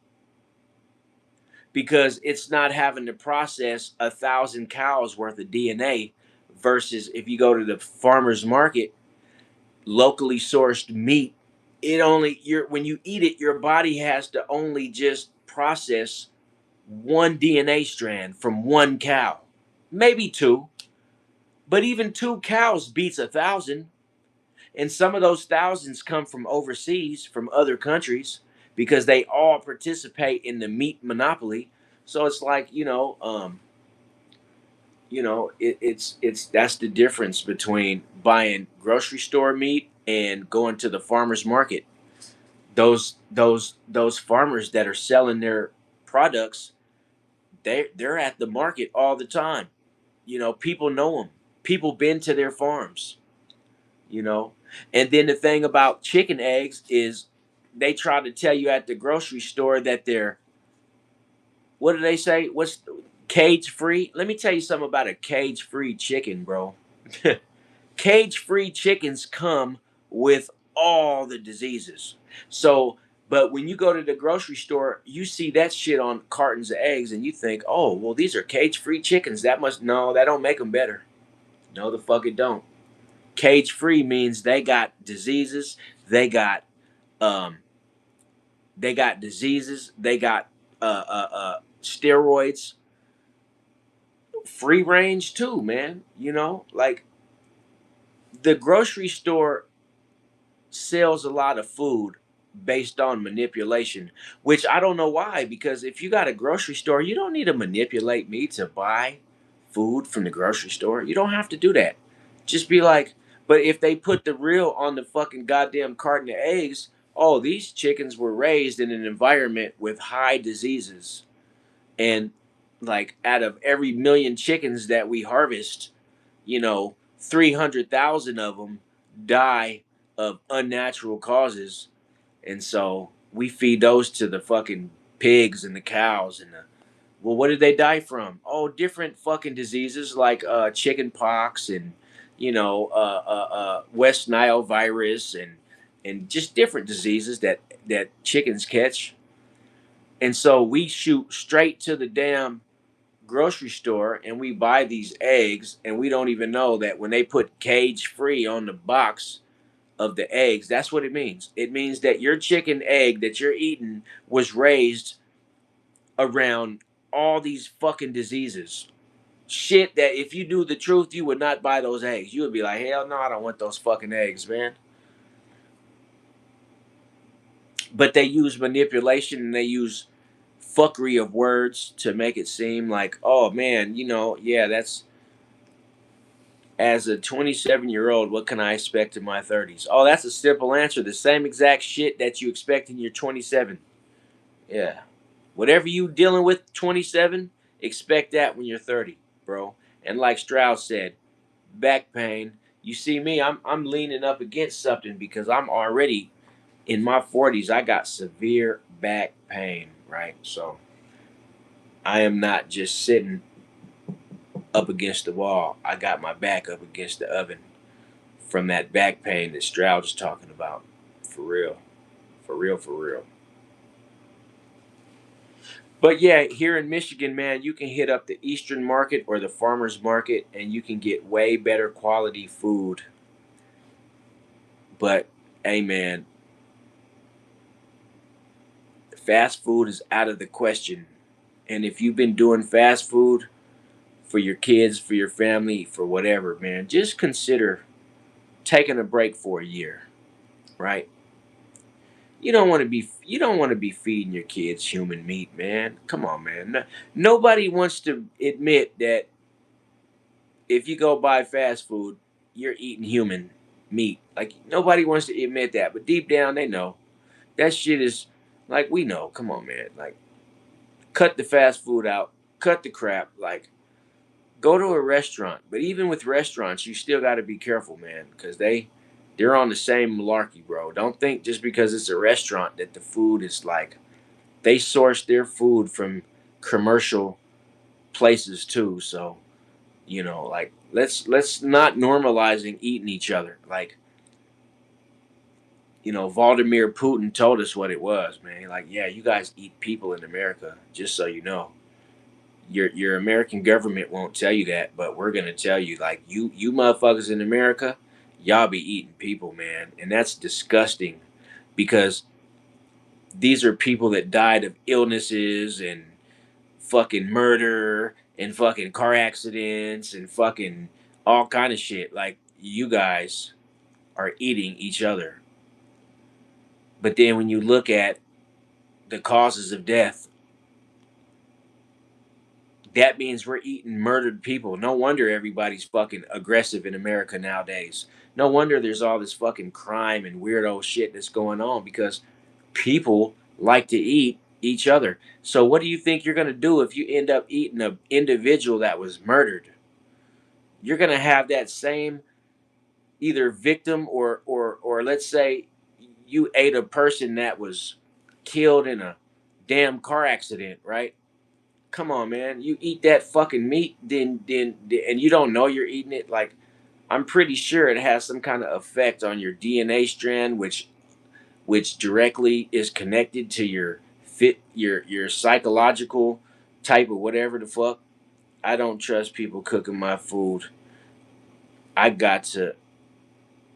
Speaker 1: because it's not having to process 1,000 cows worth of DNA, versus if you go to the farmer's market, locally sourced meat, it only, your when you eat it, your body has to only just process one DNA strand from one cow, maybe two, but even 2 cows beats 1,000. And some of those thousands come from overseas, from other countries, because they all participate in the meat monopoly. So it's like, it's that's the difference between buying grocery store meat and going to the farmers market. Those farmers that are selling their products, they're at the market all the time. People know them. People been to their farms. you know. And then the thing about chicken eggs is, they try to tell you at the grocery store that they're, what do they say? What's cage free? Let me tell you something about a cage free chicken, bro. Cage free chickens come with all the diseases. So, but when you go to the grocery store, you see that shit on cartons of eggs, and you think, oh, well, these are cage free chickens. That must, no, that don't make them better. No, the fuck it don't. Cage free means they got diseases. They got um, they got diseases. They got steroids. Free range too, man. Like, the grocery store sells a lot of food based on manipulation, which I don't know why. Because if you got a grocery store, you don't need to manipulate me to buy food from the grocery store. You don't have to do that. Just be like, but if they put the real on the fucking goddamn carton of eggs, oh, these chickens were raised in an environment with high diseases. And, like, out of every million chickens that we harvest, 300,000 of them die of unnatural causes. And so we feed those to the fucking pigs and the cows and the, well, what did they die from? Oh, different fucking diseases, like chicken pox, and West Nile virus, and just different diseases that chickens catch. And so we shoot straight to the damn grocery store, and we buy these eggs, and we don't even know that when they put cage free on the box of the eggs, that's what it means. It means that your chicken egg that you're eating was raised around all these fucking diseases. shit that if you knew the truth, you would not buy those eggs. You would be like, hell no, I don't want those fucking eggs, man. But they use manipulation and they use fuckery of words to make it seem like, oh man, yeah, that's as a 27-year-old, what can I expect in my 30s? Oh, that's a simple answer. The same exact shit that you expect in your 27. Yeah. Whatever you dealing with 27, expect that when you're 30, bro. And like Strauss said, back pain. You see me, I'm leaning up against something because I'm already in my 40s. I got severe back pain, right? So I am not just sitting up against the wall. I got my back up against the oven from that back pain that Stroud is talking about. For real. For real, for real. But yeah, here in Michigan, man, you can hit up the Eastern Market or the Farmers Market and you can get way better quality food. But hey, man, fast food is out of the question. And if you've been doing fast food for your kids, for your family, for whatever, man, just consider taking a break for a year, right? You don't want to be feeding your kids human meat, man. Come on, man. Nobody wants to admit that if you go buy fast food, you're eating human meat. Like nobody wants to admit that, but deep down they know. That shit is like we know. Come on, man. Like cut the fast food out. Cut the crap. Like go to a restaurant. But even with restaurants, you still got to be careful, man, because they're on the same malarkey, bro. Don't think just because it's a restaurant that the food is like they source their food from commercial places too. So like let's not normalizing eating each other. Like Vladimir Putin told us what it was, man. Like, yeah, you guys eat people in America, just so you know. Your American government won't tell you that, but we're gonna tell you, like, you motherfuckers in America, y'all be eating people, man, and that's disgusting because these are people that died of illnesses and fucking murder and fucking car accidents and fucking all kind of shit. Like you guys are eating each other. But then when you look at the causes of death, that means we're eating murdered people. No wonder everybody's fucking aggressive in America nowadays. No wonder there's all this fucking crime and weirdo shit that's going on because people like to eat each other. So what do you think you're going to do if you end up eating an individual that was murdered? You're going to have that same either victim or let's say you ate a person that was killed in a damn car accident, right? Come on, man. You eat that fucking meat, then and you don't know you're eating it. Like I'm pretty sure it has some kind of effect on your DNA strand, which directly is connected to your psychological type of whatever the fuck. I don't trust people cooking my food. I got to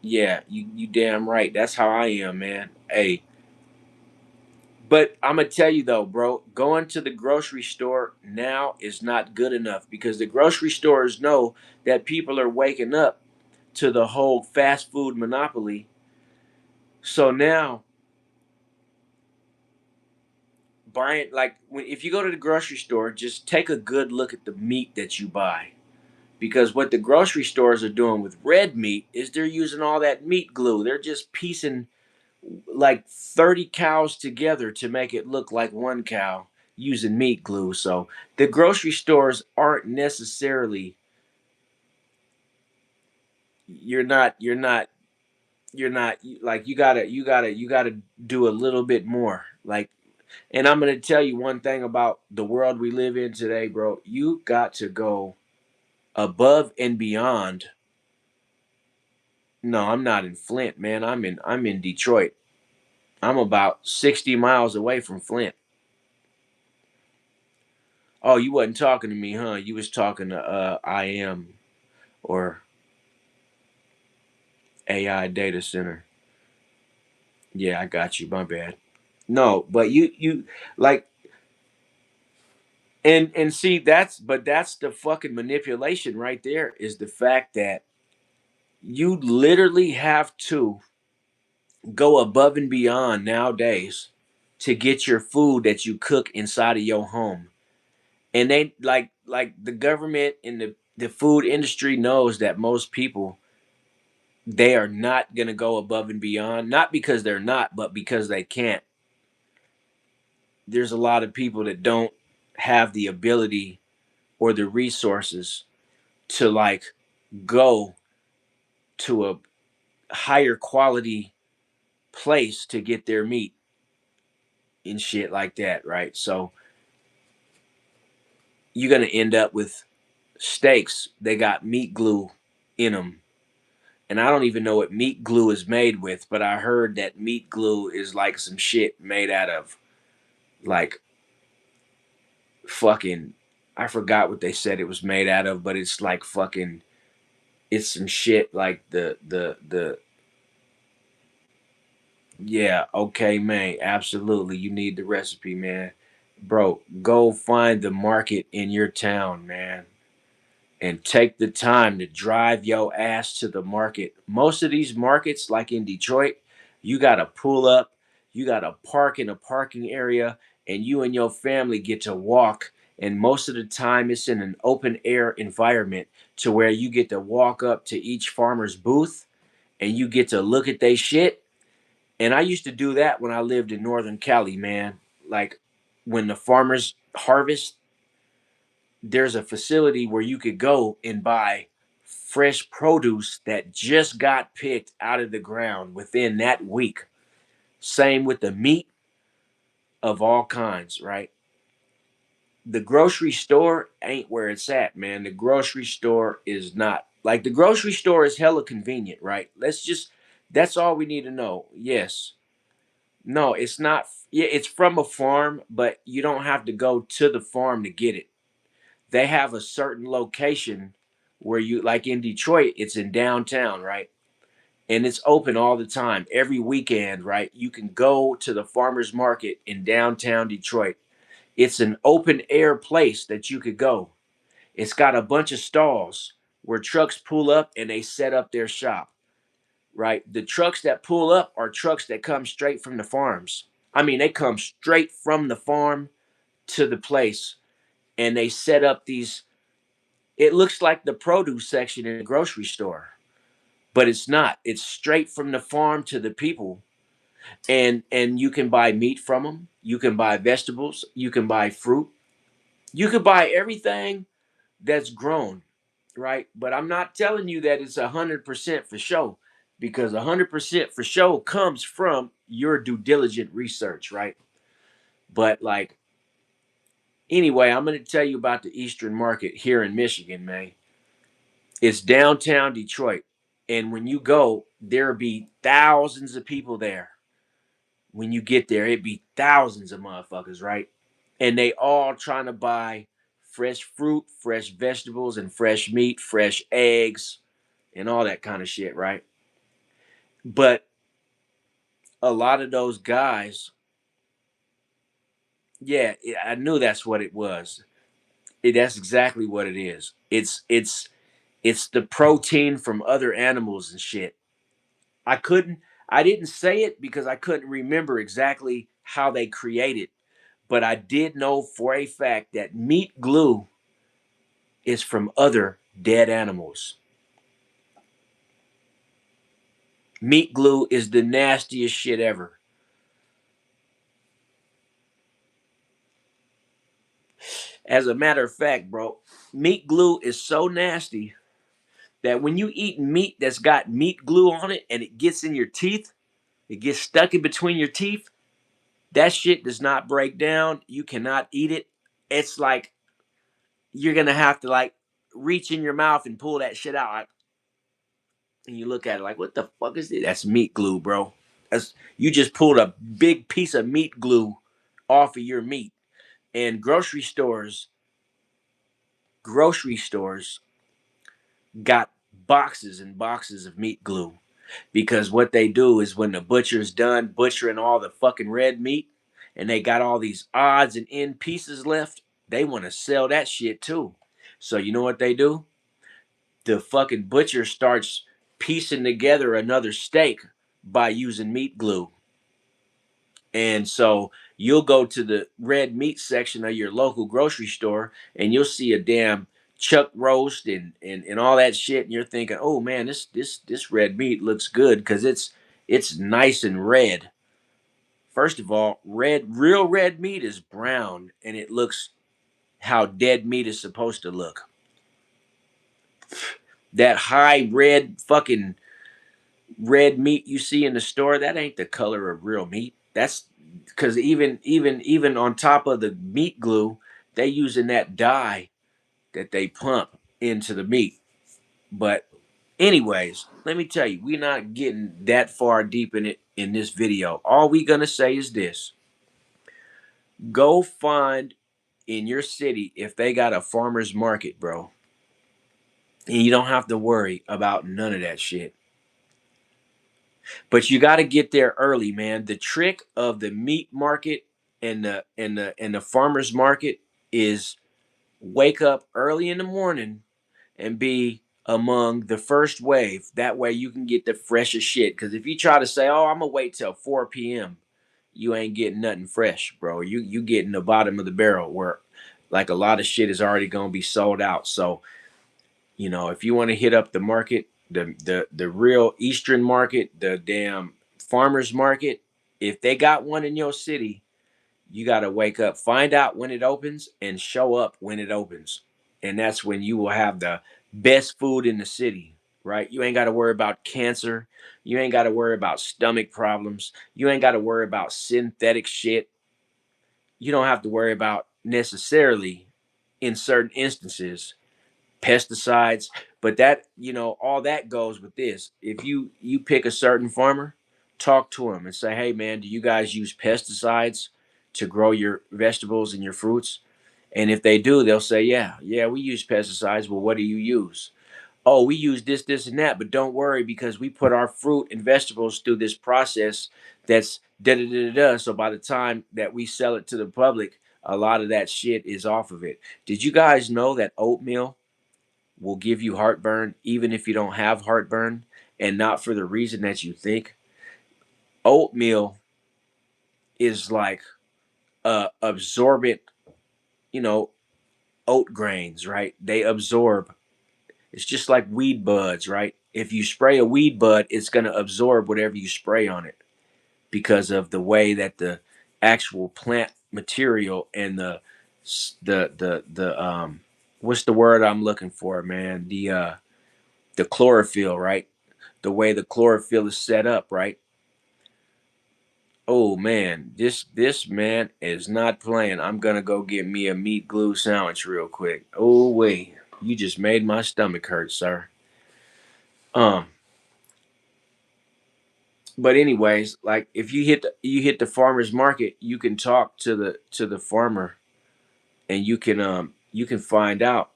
Speaker 1: Yeah, you damn right. That's how I am, man. Hey, but I'm gonna tell you though, bro, going to the grocery store now is not good enough because the grocery stores know that people are waking up to the whole fast food monopoly. So now buying like if you go to the grocery store, just take a good look at the meat that you buy. Because what the grocery stores are doing with red meat is they're using all that meat glue. They're just piecing like 30 cows together to make it look like one cow using meat glue. So the grocery stores aren't necessarily you're not like you gotta do a little bit more. Like and I'm gonna tell you one thing about the world we live in today, bro. You got to go above and beyond. No, I'm not in Flint, man. I'm in Detroit. I'm about 60 miles away from Flint. Oh, you wasn't talking to me, huh? You was talking to I am or AI data center. Yeah, I got you. My bad. No, but you like And see, that's the fucking manipulation right there, is the fact that you literally have to go above and beyond nowadays to get your food that you cook inside of your home. And they like the government and the food industry knows that most people, they are not going to go above and beyond, not because they're not, but because they can't. There's a lot of people that don't have the ability or the resources to like go to a higher quality place to get their meat and shit like that, right? So you're going to end up with steaks, they got meat glue in them. And I don't even know what meat glue is made with, but I heard that meat glue is like some shit made out of like fucking, I forgot what they said it was made out of, but it's like fucking, it's some shit like the yeah, okay, man, absolutely. You need the recipe, man. Bro, go find the market in your town, man, and take the time to drive your ass to the market. Most of these markets, like in Detroit, you got to pull up, you got to park in a parking area, and you and your family get to walk. And most of the time, it's in an open air environment to where you get to walk up to each farmer's booth and you get to look at their shit. And I used to do that when I lived in Northern Cali, man. Like when the farmers harvest, there's a facility where you could go and buy fresh produce that just got picked out of the ground within that week. Same with the meat of all kinds, right? The grocery store ain't where it's at, man. The grocery store is not. Like the grocery store is hella convenient, right? Let's just, that's all we need to know. Yes. No, it's not. Yeah, it's from a farm, but you don't have to go to the farm to get it. They have a certain location where you, like in Detroit, it's in downtown, right? And it's open all the time, every weekend, right? You can go to the farmers market in downtown Detroit. It's an open air place that you could go. It's got a bunch of stalls where trucks pull up and they set up their shop, right? The trucks that pull up are trucks that come straight from the farms. I mean, they come straight from the farm to the place and they set up these, it looks like the produce section in a grocery store, but it's not. It's straight from the farm to the people. And you can buy meat from them. You can buy vegetables. You can buy fruit. You can buy everything that's grown, right? But I'm not telling you that it's 100% for show, because 100% for show comes from your due diligent research, right? But like anyway, I'm going to tell you about the Eastern Market here in Michigan, man. It's downtown Detroit. And when you go, there'll be thousands of people there. When you get there, it'd be thousands of motherfuckers, right? And they all trying to buy fresh fruit, fresh vegetables, and fresh meat, fresh eggs, and all that kind of shit, right? But a lot of those guys, yeah, I knew that's what it was. That's exactly what it is. It's the protein from other animals and shit. I couldn't, I didn't say it because I couldn't remember exactly how they create it, but I did know for a fact that meat glue is from other dead animals. Meat glue is the nastiest shit ever. As a matter of fact, bro, meat glue is so nasty that when you eat meat that's got meat glue on it and it gets in your teeth, it gets stuck in between your teeth, that shit does not break down. You cannot eat it. It's like you're gonna have to like reach in your mouth and pull that shit out. Like, and you look at it like, what the fuck is this? That's meat glue, bro. That's, you just pulled a big piece of meat glue off of your meat. And grocery stores got boxes and boxes of meat glue, because what they do is when the butcher's done butchering all the fucking red meat and they got all these odds and end pieces left, They want to sell that shit too. So you know what they do? The fucking butcher starts piecing together another steak by using meat glue. And so you'll go to the red meat section of your local grocery store and you'll see a damn chuck roast and all that shit. And you're thinking, oh man, this red meat looks good because it's nice and red. First of all, real red meat is brown and it looks how dead meat is supposed to look. That high red fucking red meat you see in the store, that ain't the color of real meat. That's because even on top of the meat glue, they using that dye that they pump into the meat. But anyways, let me tell you, we're not getting that far deep in it in this video. All we gonna say is this: go find in your city if they got a farmer's market, bro. And you don't have to worry about none of that shit. But you got to get there early, man. The trick of the meat market and the farmers market is wake up early in the morning and be among the first wave. That way you can get the freshest shit. Because if you try to say, "Oh, I'm gonna wait till 4 p.m.," you ain't getting nothing fresh, bro. You getting the bottom of the barrel where like a lot of shit is already gonna be sold out. So if you want to hit up the market, the real Eastern market, the damn farmers market, if they got one in your city, you got to wake up, find out when it opens, and show up when it opens. And that's when you will have the best food in the city, right? You ain't got to worry about cancer. You ain't got to worry about stomach problems. You ain't got to worry about synthetic shit. You don't have to worry about necessarily, in certain instances, pesticides. But that, all that goes with this. If you pick a certain farmer, talk to him and say, hey man, do you guys use pesticides to grow your vegetables and your fruits? And if they do, they'll say, yeah, we use pesticides. Well, what do you use? Oh, we use this and that, but don't worry because we put our fruit and vegetables through this process that's da da da da. So by the time that we sell it to the public, a lot of that shit is off of it. Did you guys know that oatmeal will give you heartburn even if you don't have heartburn, and not for the reason that you think? Oatmeal is like absorbent, you know, oat grains, right? They absorb. It's just like weed buds, right? If you spray a weed bud, it's going to absorb whatever you spray on it because of the way that the actual plant material and the what's the word I'm looking for, man? The chlorophyll, right? The way the chlorophyll is set up, right? Oh man, this man is not playing. I'm gonna go get me a meat glue sandwich real quick. Oh wait, you just made my stomach hurt, sir. Um, but anyways, like if you hit the farmer's market, you can talk to the farmer and you can find out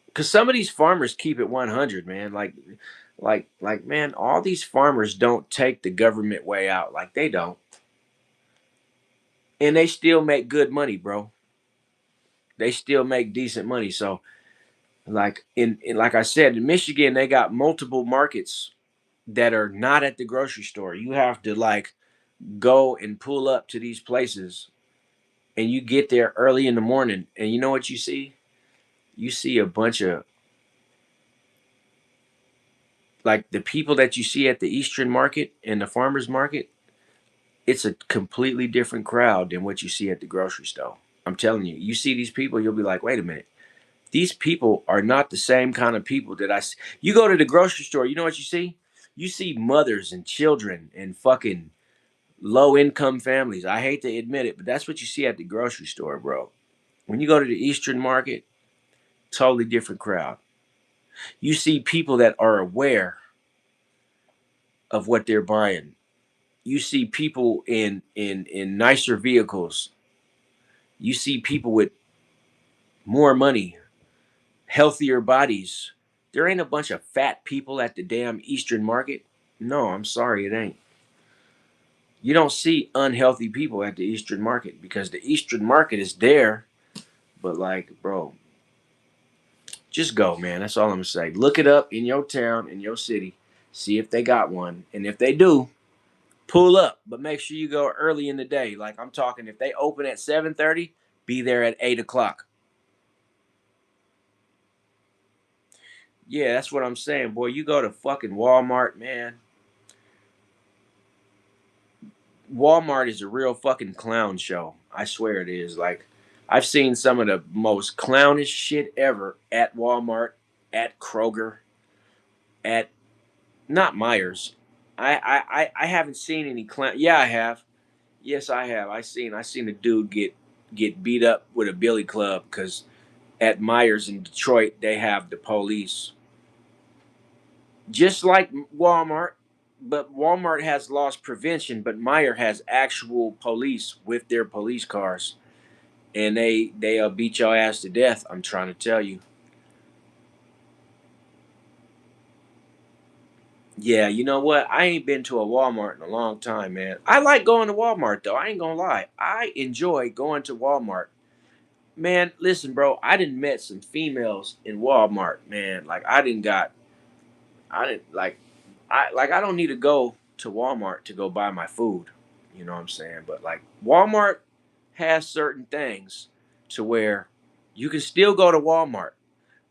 Speaker 1: because some of these farmers keep it 100, man. Like man, all these farmers don't take the government way out. Like they don't, and they still make good money, bro. They still make decent money. So like in like I said, in Michigan, they got multiple markets that are not at the grocery store. You have to like go and pull up to these places and you get there early in the morning and you know what you see? You see a bunch of like the people that you see at the Eastern market and the farmers market. It's a completely different crowd than what you see at the grocery store. I'm telling you, you see these people, you'll be like, wait a minute. These people are not the same kind of people that I see. You go to the grocery store, you know what you see? You see mothers and children and fucking low income families. I hate to admit it, but that's what you see at the grocery store, bro. When you go to the Eastern market, totally different crowd. You see people that are aware of what they're buying. You see people in nicer vehicles. You see people with more money, healthier bodies. There ain't a bunch of fat people at the damn Eastern market. No, I'm sorry, it ain't. You don't see unhealthy people at the Eastern market because the Eastern market is there But like, bro, just go, man. That's all I'm gonna say. Look it up in your town, in your city. See if they got one. And if they do, pull up. But make sure you go early in the day. Like I'm talking, if they open at 7:30, be there at 8 o'clock. Yeah, that's what I'm saying, boy. You go to fucking Walmart, man. Walmart is a real fucking clown show. I swear it is. Like, I've seen some of the most clownish shit ever at Walmart, at Kroger, at not Myers. I haven't seen any clown. Yeah, I have. Yes, I have. I seen a dude get beat up with a billy club because at Myers in Detroit they have the police, just like Walmart. But Walmart has loss prevention, but Meyer has actual police with their police cars, and they'll beat your ass to death. I'm trying to tell you. Yeah, you know what? I ain't been to a Walmart in a long time, man. I like going to Walmart though. I ain't gonna lie. I enjoy going to Walmart. Man, listen, bro. I didn't met some females in Walmart, man. Like I didn't I don't need to go to Walmart to go buy my food. You know what I'm saying? But like Walmart has certain things to where you can still go to Walmart,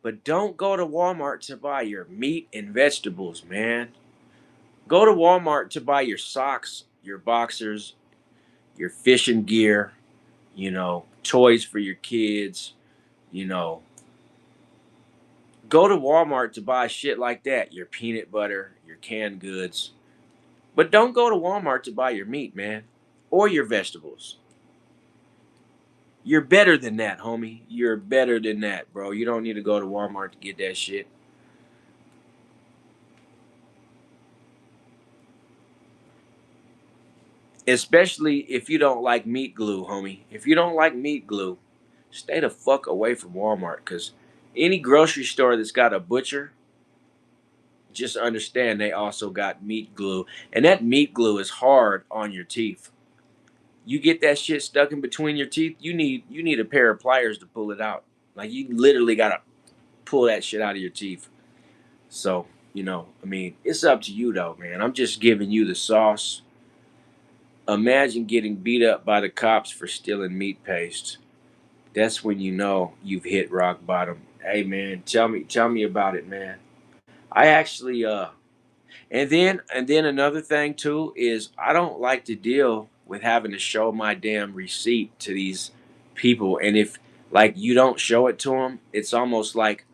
Speaker 1: but don't go to Walmart to buy your meat and vegetables, man. Go to Walmart to buy your socks, your boxers, your fishing gear, toys for your kids, you know. Go to Walmart to buy shit like that, your peanut butter, your canned goods. But don't go to Walmart to buy your meat, man, or your vegetables. You're better than that, homie. You're better than that, bro. You don't need to go to Walmart to get that shit. Especially if you don't like meat glue, homie. If you don't like meat glue, stay the fuck away from Walmart because any grocery store that's got a butcher, just understand they also got meat glue. And that meat glue is hard on your teeth. You get that shit stuck in between your teeth, you need a pair of pliers to pull it out. Like you literally gotta pull that shit out of your teeth. So, I mean, it's up to you though, man. I'm just giving you the sauce. Imagine getting beat up by the cops for stealing meat paste. That's when you know you've hit rock bottom. Hey man, tell me about it, man. I actually and then another thing too is I don't like to deal with having to show my damn receipt to these people, and if like you don't show it to them, it's almost like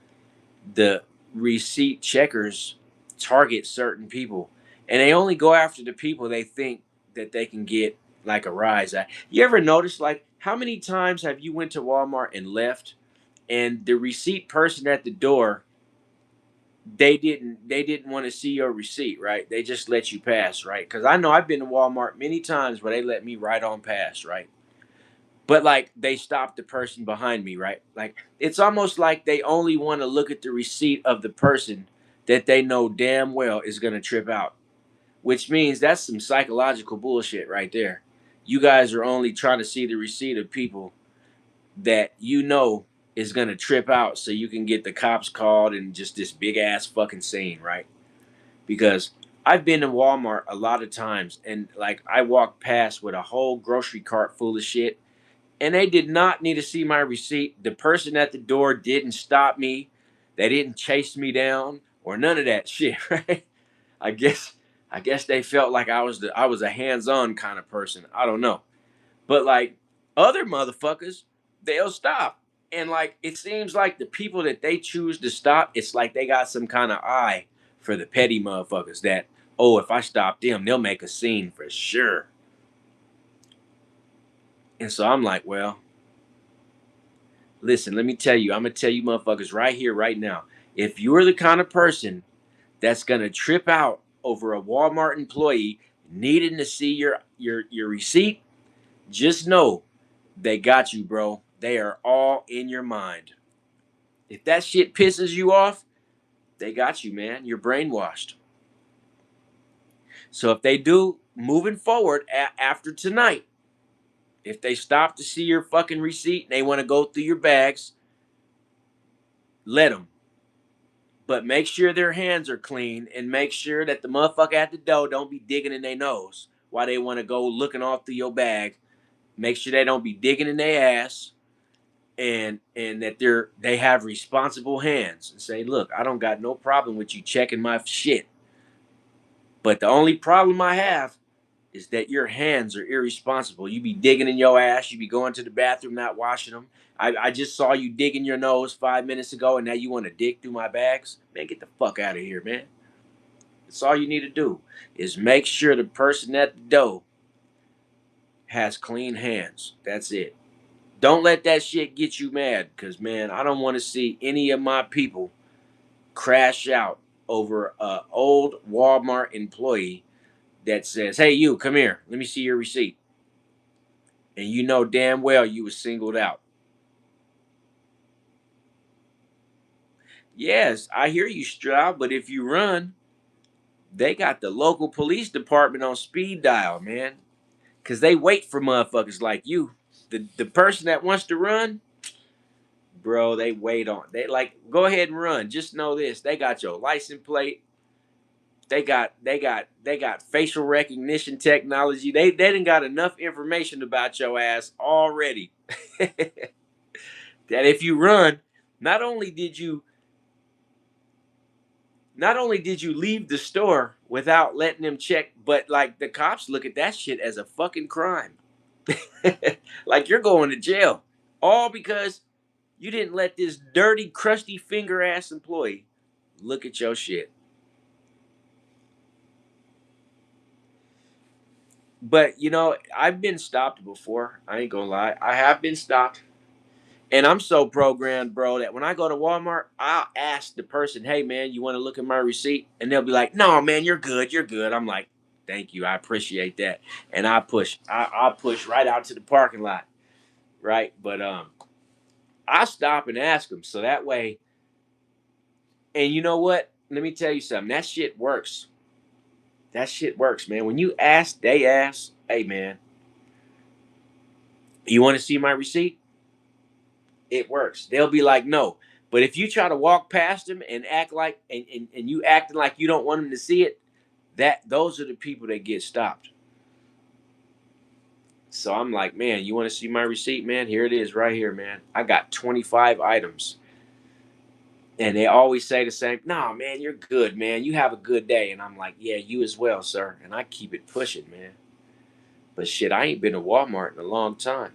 Speaker 1: the receipt checkers target certain people, and they only go after the people they think that they can get like a rise at. You ever notice like how many times have you went to Walmart and left, and the receipt person at the door they didn't want to see your receipt, right? They just let you pass, right? Because I know I've been to Walmart many times where they let me right on pass, right? But like they stopped the person behind me, right? Like it's almost like they only want to look at the receipt of the person that they know damn well is gonna trip out. Which means that's some psychological bullshit right there. You guys are only trying to see the receipt of people that you know is gonna trip out so you can get the cops called and just this big ass fucking scene, right? Because I've been in Walmart a lot of times and like I walked past with a whole grocery cart full of shit and they did not need to see my receipt. The person at the door didn't stop me. They didn't chase me down or none of that shit, right? I guess I guess they felt like I was a hands-on kind of person. I don't know. But like other motherfuckers, they'll stop. And like it seems like the people that they choose to stop, it's like they got some kind of eye for the petty motherfuckers that, oh, if I stop them, they'll make a scene for sure. And so I'm like, well, listen, let me tell you, I'm gonna tell you motherfuckers right here, right now. If you're the kind of person that's gonna trip out over a Walmart employee needing to see your receipt, just know they got you, bro. They are all in your mind. If that shit pisses you off, they got you, man. You're brainwashed. So if they do, moving forward after tonight, If they stop to see your fucking receipt and they want to go through your bags, let them. But make sure their hands are clean and make sure that the motherfucker at the door don't be digging in their nose while they want to go looking off through your bag. Make sure they don't be digging in their ass, and that they have responsible hands and say, look, I don't got no problem with you checking my shit. But the only problem I have is that your hands are irresponsible. You be digging in your ass. You be going to the bathroom not washing them. I just saw you digging your nose 5 minutes ago, and now you want to dig through my bags. Man, get the fuck out of here, man. That's all you need to do is make sure the person at the door has clean hands. That's it. Don't let that shit get you mad, because, man, I don't want to see any of my people crash out over a old Walmart employee that says, hey, you, come here. Let me see your receipt. And you know damn well you was singled out. Yes, I hear you, Stroud, but if you run, they got the local police department on speed dial, man. Because they wait for motherfuckers like you. The person that wants to run, bro, they wait on. They like, go ahead and run. Just know this. They got your license plate. They got facial recognition technology. They didn't got enough information about your ass already. That if you run, not only did you leave the store without letting them check, but like the cops look at that shit as a fucking crime. Like you're going to jail. All because you didn't let this dirty, crusty finger ass employee look at your shit. But I've been stopped before. I ain't gonna lie. I have been stopped. And I'm so programmed, bro, that when I go to Walmart, I'll ask the person, hey man, you want to look at my receipt? And they'll be like, no, man, you're good. You're good. I'm like, thank you. I appreciate that. And I'll push right out to the parking lot. Right. But I stop and ask them. So that way, and you know what? Let me tell you something. That shit works. That shit works, man. When you ask, they ask, hey man, you want to see my receipt? It works. They'll be like, no. But if you try to walk past them and act like and you acting like you don't want them to see it, those are the people that get stopped. So I'm like, man, you want to see my receipt, man? Here it is right here, man. I got 25 items. And they always say the same, no, man, you're good, man. You have a good day. And I'm like, yeah, you as well, sir. And I keep it pushing, man. But shit, I ain't been to Walmart in a long time.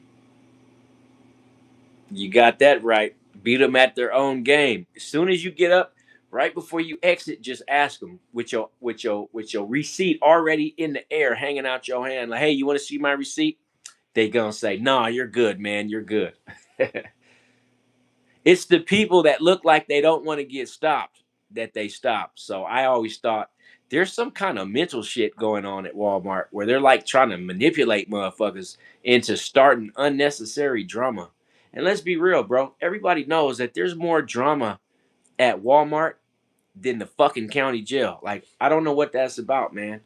Speaker 1: You got that right. Beat them at their own game. As soon as you get up, right before you exit, just ask them with your receipt already in the air, hanging out your hand. Like, hey, you want to see my receipt? They gonna say, nah, you're good, man. You're good. It's the people that look like they don't want to get stopped that they stop. So I always thought there's some kind of mental shit going on at Walmart where they're like trying to manipulate motherfuckers into starting unnecessary drama. And let's be real, bro. Everybody knows that there's more drama at Walmart than the fucking county jail. Like, I don't know what that's about, man.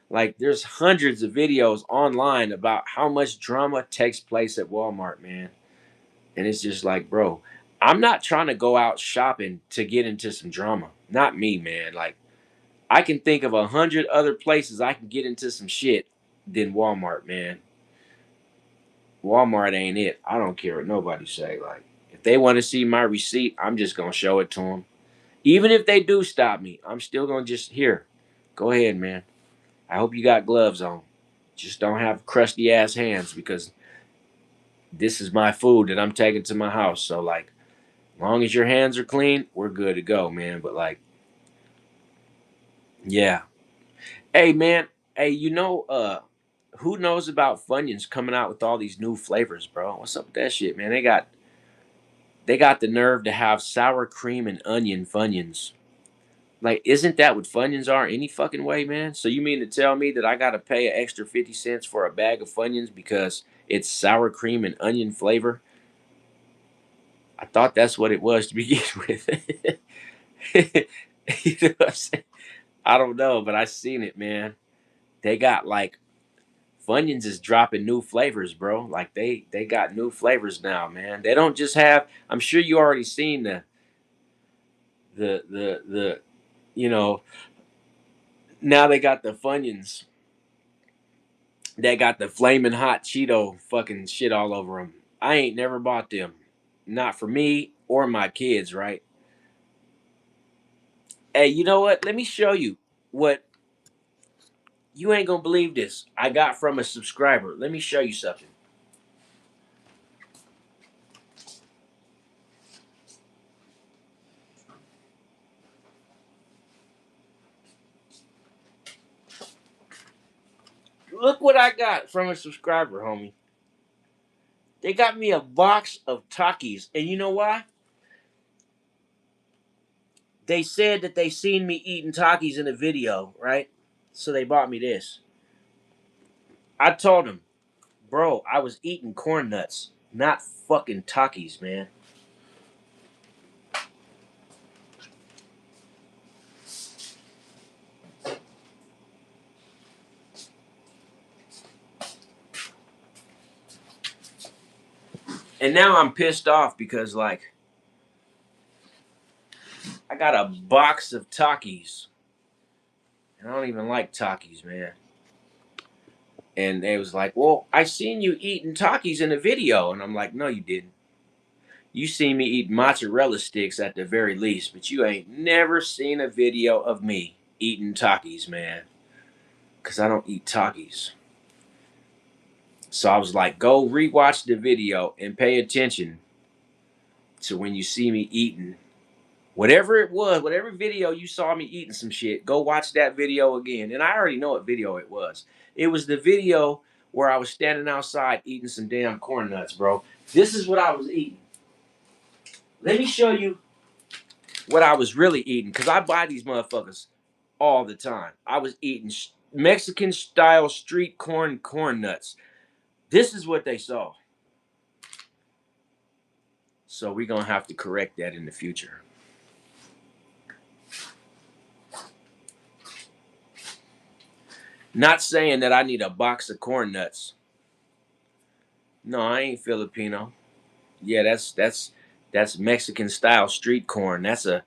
Speaker 1: Like, there's hundreds of videos online about how much drama takes place at Walmart, man. And it's just like, bro, I'm not trying to go out shopping to get into some drama. Not me, man. Like, I can think of 100 other places I can get into some shit than Walmart, man. Walmart ain't it. I don't care what nobody say. Like, if they want to see my receipt, I'm just gonna show it to them. Even if they do stop me, I'm still gonna just here. Go ahead, man. I hope you got gloves on. Just don't have crusty ass hands because this is my food that I'm taking to my house. So like, long as your hands are clean, we're good to go, man. But like, yeah. Hey, man. Hey, who knows about Funyuns coming out with all these new flavors, bro? What's up with that shit, man? They got the nerve to have sour cream and onion Funyuns. Like, isn't that what Funyuns are any fucking way, man? So you mean to tell me that I gotta pay an extra 50 cents for a bag of Funyuns because it's sour cream and onion flavor? I thought that's what it was to begin with. You know what I'm saying? I don't know, but I seen it, man. They got like Funyuns is dropping new flavors, bro. Like they got new flavors now, man. They don't just have. I'm sure you already seen the you know, now they got the Funyuns. They got the flaming hot Cheeto fucking shit all over them. I ain't never bought them. Not for me or my kids, right? Hey, you know what? Let me show you what you ain't gonna believe this. I got from a subscriber. Let me show you something. Look what I got from a subscriber, homie. They got me a box of Takis. And you know why? They said that they seen me eating Takis in a video, right? So they bought me this. I told them, bro, I was eating corn nuts, not fucking Takis, man. And now I'm pissed off because, like, I got a box of Takis. And I don't even like Takis, man. And they was like, well, I seen you eating Takis in a video. And I'm like, no, you didn't. You seen me eat mozzarella sticks at the very least, but you ain't never seen a video of me eating Takis, man. Because I don't eat Takis. So I was like, go rewatch the video and pay attention to when you see me eating whatever it was, whatever video you saw me eating some shit, go watch that video again. And I already know what video it was. It was the video where I was standing outside eating some damn corn nuts, bro. This is what I was eating. Let me show you what I was really eating, because I buy these motherfuckers all the time. I was eating Mexican style street corn nuts. This is what they saw. So we're going to have to correct that in the future. Not saying that I need a box of corn nuts. No, I ain't Filipino. Yeah, that's Mexican style street corn. That's a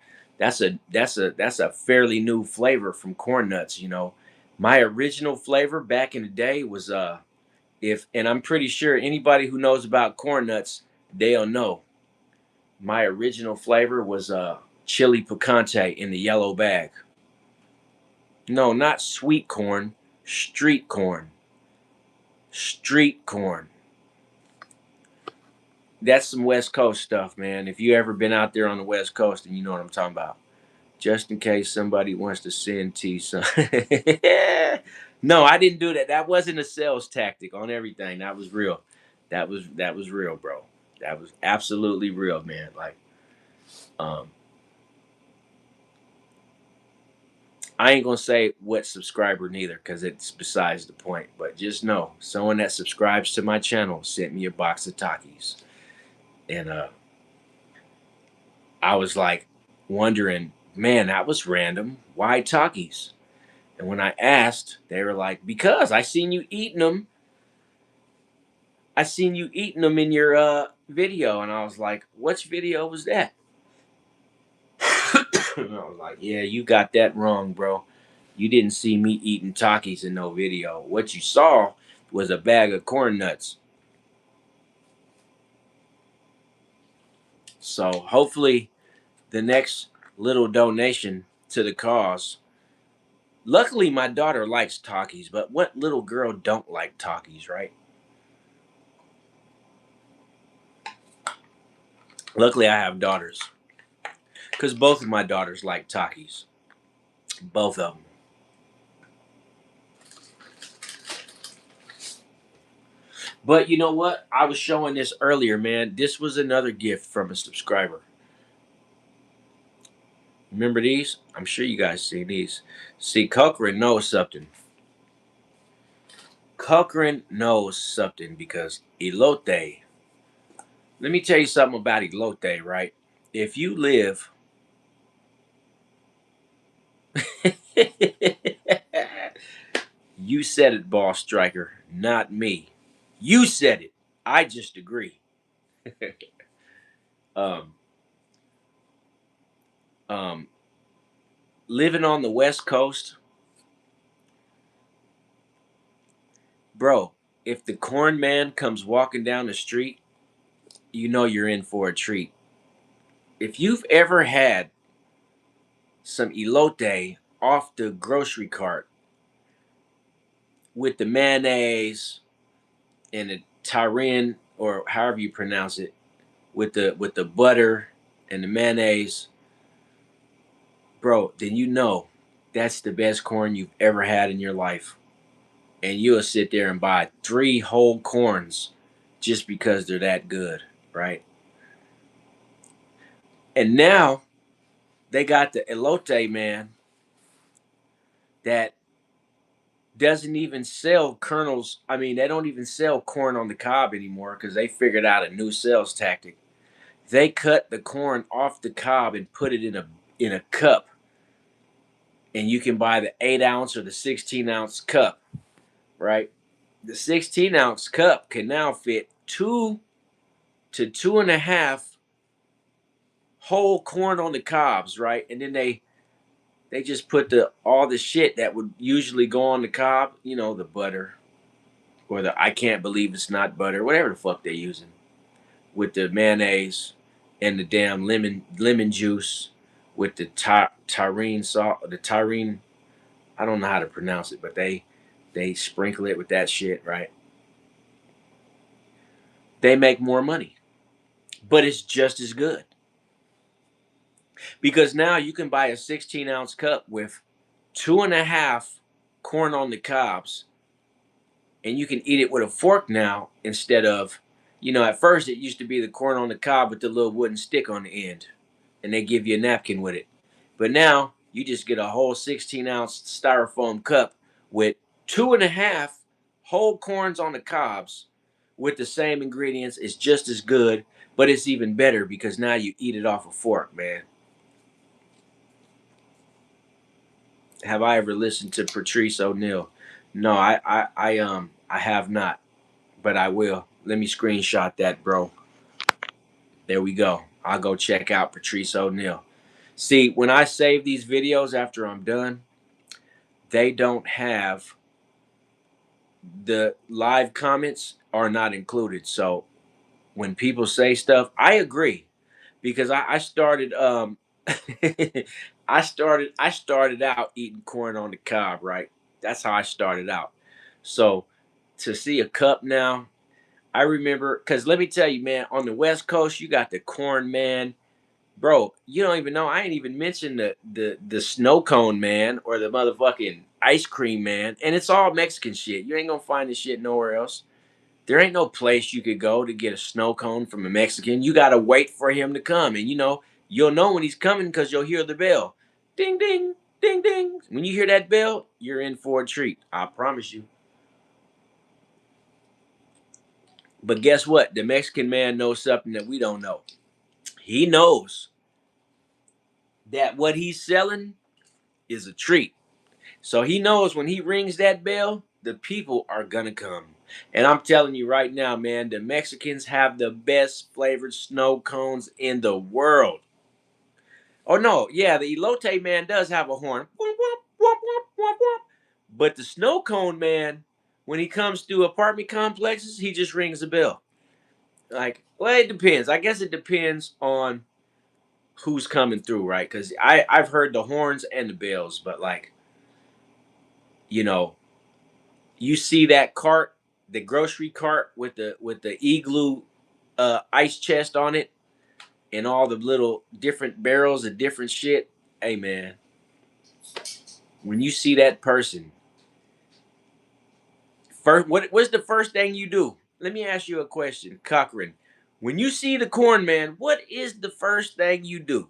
Speaker 1: fairly new flavor from corn nuts, you know. My original flavor back in the day was if and I'm pretty sure anybody who knows about corn nuts, they'll know. My original flavor was chili picante in the yellow bag. No, not sweet corn, street corn. Street corn. That's some West Coast stuff, man. If you ever been out there on the West Coast and you know what I'm talking about. Just in case somebody wants to send T some. No, I didn't do that. That wasn't a sales tactic on everything. That was real. That was real, bro. That was absolutely real, man. Like, um, I ain't gonna say what subscriber neither, because it's besides the point. But just know, someone that subscribes to my channel sent me a box of Takis, and I was like wondering, man, that was random. Why Takis? And when I asked, they were like, because I seen you eating them. I seen you eating them in your video. And I was like, which video was that? And I was like, yeah, you got that wrong, bro. You didn't see me eating Takis in no video. What you saw was a bag of corn nuts. So hopefully the next little donation to the cause. Luckily, my daughter likes Takis, but what little girl don't like Takis, right? Luckily, I have daughters, because both of my daughters like Takis. Both of them. But you know what? I was showing this earlier, man. This was another gift from a subscriber. Remember these? I'm sure you guys see these. See, Cochran knows something. Cochran knows something because elote. Let me tell you something about elote, right? If you live you said it, Boss Striker, not me. You said it. I just agree. um, um, living on the West Coast, bro. If the corn man comes walking down the street, you know you're in for a treat. If you've ever had some elote off the grocery cart with the mayonnaise and the tarin, or however you pronounce it, with the butter and the mayonnaise, bro, then you know that's the best corn you've ever had in your life. And you'll sit there and buy 3 whole corns just because they're that good, right? And now they got the elote man that doesn't even sell kernels. I mean, they don't even sell corn on the cob anymore because they figured out a new sales tactic. They cut the corn off the cob and put it in a cup, and you can buy the 8 ounce or the 16 ounce cup, right? The 16 ounce cup can now fit 2 to 2.5 whole corn on the cobs, right? And then they just put the all the shit that would usually go on the cob, the butter or the I can't believe it's not butter, whatever the fuck they're using, with the mayonnaise and the damn lemon juice with the tyrene salt, the tyrene. I don't know how to pronounce it, but they sprinkle it with that shit, right? They make more money, but it's just as good because now you can buy a 16 ounce cup with 2.5 corn on the cobs, and you can eat it with a fork now instead of, at first it used to be the corn on the cob with the little wooden stick on the end, and they give you a napkin with it. But now you just get a whole 16 ounce styrofoam cup with 2.5 whole corns on the cobs with the same ingredients. It's just as good, but it's even better because now you eat it off a fork, man. Have I ever listened to Patrice O'Neal? No, I have not, but I will. Let me screenshot that, bro. There we go. I'll go check out Patrice O'Neal. See, when I save these videos after I'm done, they don't have the live comments are not included. So when people say stuff, I agree because I started I started out eating corn on the cob, right? That's how I started out. So to see a cup now, I remember because let me tell you, man, on the West Coast, you got the corn man. Bro, you don't even know. I ain't even mentioned the snow cone man or the motherfucking ice cream man. And it's all Mexican shit. You ain't gonna find this shit nowhere else. There ain't no place you could go to get a snow cone from a Mexican. You gotta wait for him to come. And you'll know when he's coming because you'll hear the bell. Ding ding, ding ding. When you hear that bell, you're in for a treat. I promise you. But guess what? The Mexican man knows something that we don't know. He knows that what he's selling is a treat. So he knows when he rings that bell, the people are gonna come. And I'm telling you right now, man, the Mexicans have the best flavored snow cones in the world. Oh no, yeah, the elote man does have a horn. Womp, womp, womp, womp, womp, womp. But the snow cone man, when he comes through apartment complexes, he just rings a bell. Like, well, it depends. I guess it depends on who's coming through, right? Because I've heard the horns and the bells, but like, you know, you see that cart, the grocery cart with the igloo ice chest on it and all the little different barrels of different shit. Hey man, when you see that person, first what's the first thing you do? Let me ask you a question, Cochran. When you see the corn man, what is the first thing you do?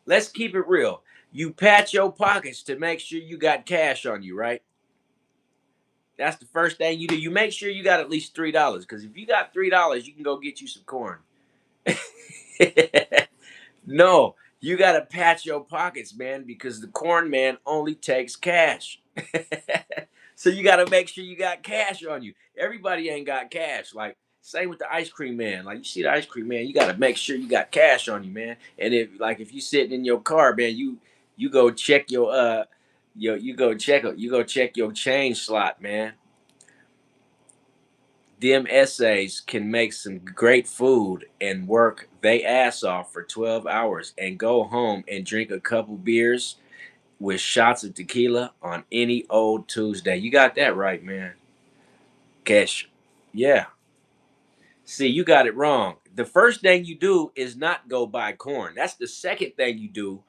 Speaker 1: Let's keep it real. You pat your pockets to make sure you got cash on you, right? That's the first thing you do. You make sure you got at least $3 because if you got $3, you can go get you some corn. No, you got to pat your pockets, man, because the corn man only takes cash. So you got to make sure you got cash on you. Everybody ain't got cash. Like same with the ice cream man. Like you see the ice cream man, you got to make sure you got cash on you, man. And if you sitting in your car, man, you go check you go check your change slot, man. Them essays can make some great food and work they ass off for 12 hours and go home and drink a couple beers with shots of tequila on any old Tuesday. You got that right, man. Cash. Yeah. See, you got it wrong. The first thing you do is not go buy corn. That's the second thing you do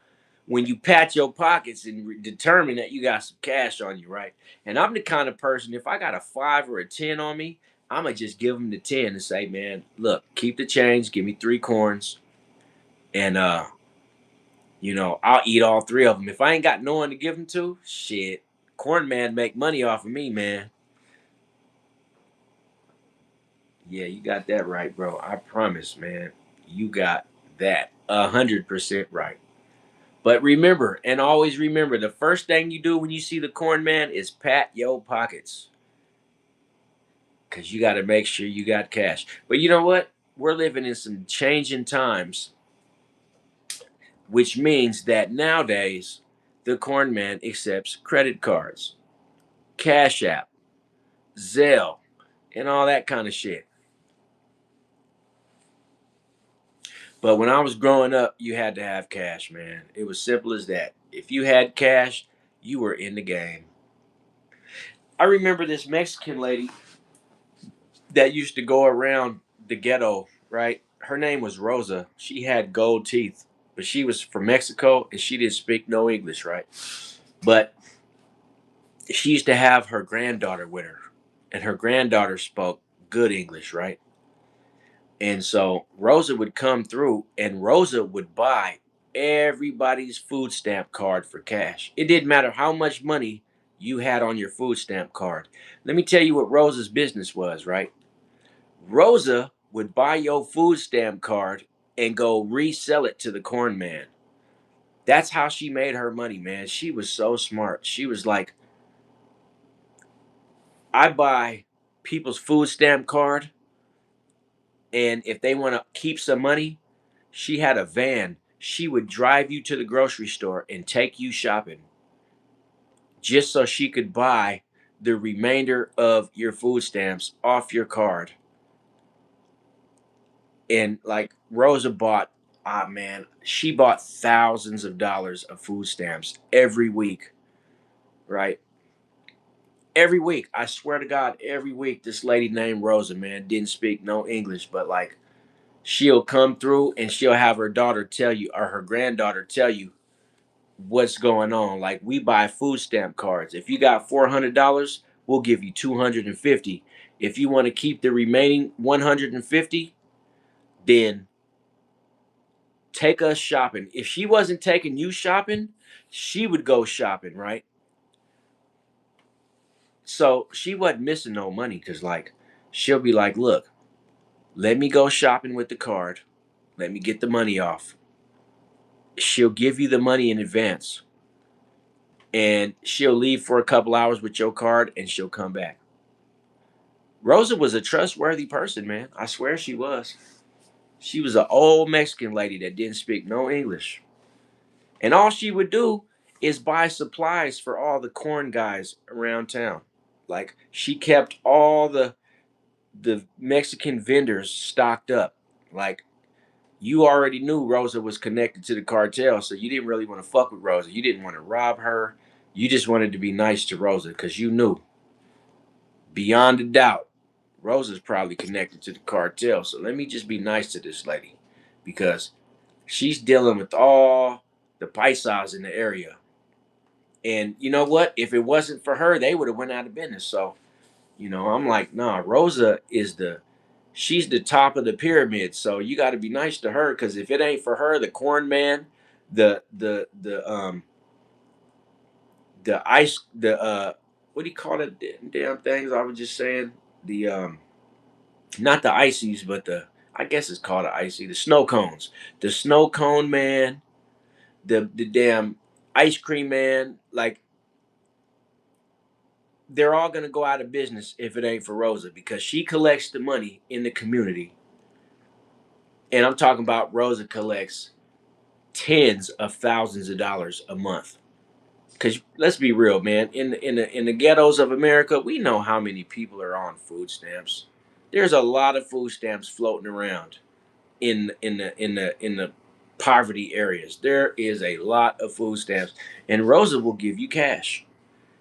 Speaker 1: when you pat your pockets and determine that you got some cash on you, right? And I'm the kind of person, if I got a 5 or a 10 on me, I'm going to just give them the 10 and say, man, look, keep the change, give me 3 corns, and, I'll eat all 3 of them. If I ain't got no one to give them to, shit, corn man make money off of me, man. Yeah, you got that right, bro. I promise, man. You got that 100% right. But remember, and always remember, the first thing you do when you see the corn man is pat your pockets. Because you got to make sure you got cash. But you know what? We're living in some changing times, which means that nowadays the corn man accepts credit cards, Cash App, Zelle, and all that kind of shit. But when I was growing up, you had to have cash, man. It was simple as that. If you had cash, you were in the game. I remember this Mexican lady that used to go around the ghetto, right? Her name was Rosa. She had gold teeth, but she was from Mexico and she didn't speak no English, right? But she used to have her granddaughter with her, and her granddaughter spoke good English, right? And so Rosa would come through and Rosa would buy everybody's food stamp card for cash. It didn't matter how much money you had on your food stamp card. Let me tell you what Rosa's business was, right? Rosa would buy your food stamp card and go resell it to the corn man. That's how she made her money, man. She was so smart. She was like, I buy people's food stamp card, and if they want to keep some money, she had a van. She would drive you to the grocery store and take you shopping just so she could buy the remainder of your food stamps off your card. And like Rosa bought, ah man, she bought thousands of dollars of food stamps every week, right? Every week, I swear to God, every week, this lady named Rosa, man, didn't speak no English, but like she'll come through and she'll have her daughter tell you or her granddaughter tell you what's going on. Like we buy food stamp cards. If you got $400, we'll give you 250. If you want to keep the remaining 150, then take us shopping. If she wasn't taking you shopping, she would go shopping, right? So she wasn't missing no money because, like, she'll be like, look, let me go shopping with the card. Let me get the money off. She'll give you the money in advance and she'll leave for a couple hours with your card and she'll come back. Rosa was a trustworthy person, man. I swear she was. She was an old Mexican lady that didn't speak no English. And all she would do is buy supplies for all the corn guys around town. Like she kept all the Mexican vendors stocked up. Like you already knew Rosa was connected to the cartel, so you didn't really want to fuck with Rosa. You didn't want to rob her. You just wanted to be nice to Rosa because you knew beyond a doubt Rosa's probably connected to the cartel. So let me just be nice to this lady because she's dealing with all the paisas in the area. And you know what? If it wasn't for her, they would have went out of business. So, I'm like, nah, Rosa is she's the top of the pyramid. So you got to be nice to her because if it ain't for her, the corn man, the ice, what do you call it? Damn things. I was just saying the not the ices, but I guess it's called an icy. The snow cones, the snow cone man, the damn ice cream man. Like they're all gonna go out of business if it ain't for Rosa because she collects the money in the community. And I'm talking about Rosa collects tens of thousands of dollars a month. Cause let's be real, man. In the ghettos of America, we know how many people are on food stamps. There's a lot of food stamps floating around in the poverty areas. There is a lot of food stamps, and Rosa will give you cash.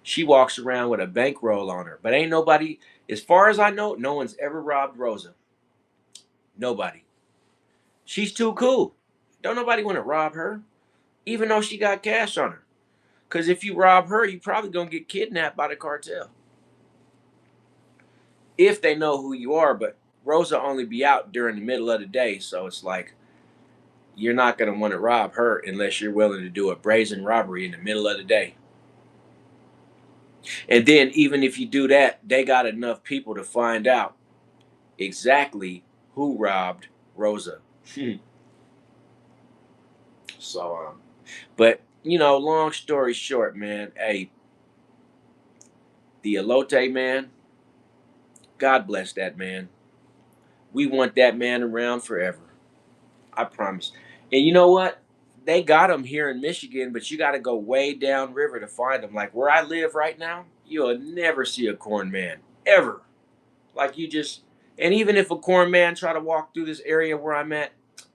Speaker 1: She walks around with a bankroll on her, but ain't nobody, as far as I know, no one's ever robbed Rosa. Nobody. She's too cool. Don't nobody want to rob her, even though she got cash on her. Because if you rob her, you probably gonna get kidnapped by the cartel if they know who you are. But Rosa only be out during the middle of the day, so it's like you're not gonna want to rob her unless you're willing to do a brazen robbery in the middle of the day. And then even if you do that, they got enough people to find out exactly who robbed Rosa. So, but long story short, man. Hey, the Elote man, God bless that man. We want that man around forever. I promise. And you know what? They got him here in Michigan, but you got to go way down river to find him. Like where I live right now, you'll never see a corn man ever. Like you just, and even if a corn man try to walk through this area where I'm at,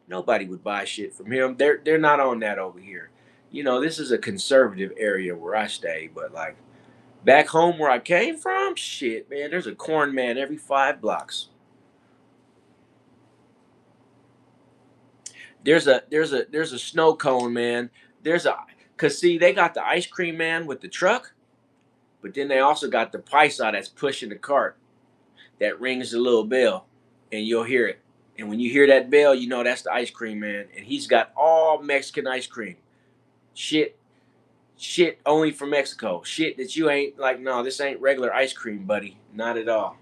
Speaker 1: nobody would buy shit from him. They're not on that over here. This is a conservative area where I stay, but like back home where I came from, shit, man, there's a corn man every 5 blocks. There's a snow cone man. There's a cause see they got the ice cream man with the truck, but then they also got the paisa that's pushing the cart that rings the little bell, and you'll hear it. And when you hear that bell, you know that's the ice cream man, and he's got all Mexican ice cream. Shit, shit only from Mexico. Shit that you ain't like. No, this ain't regular ice cream, buddy. Not at all.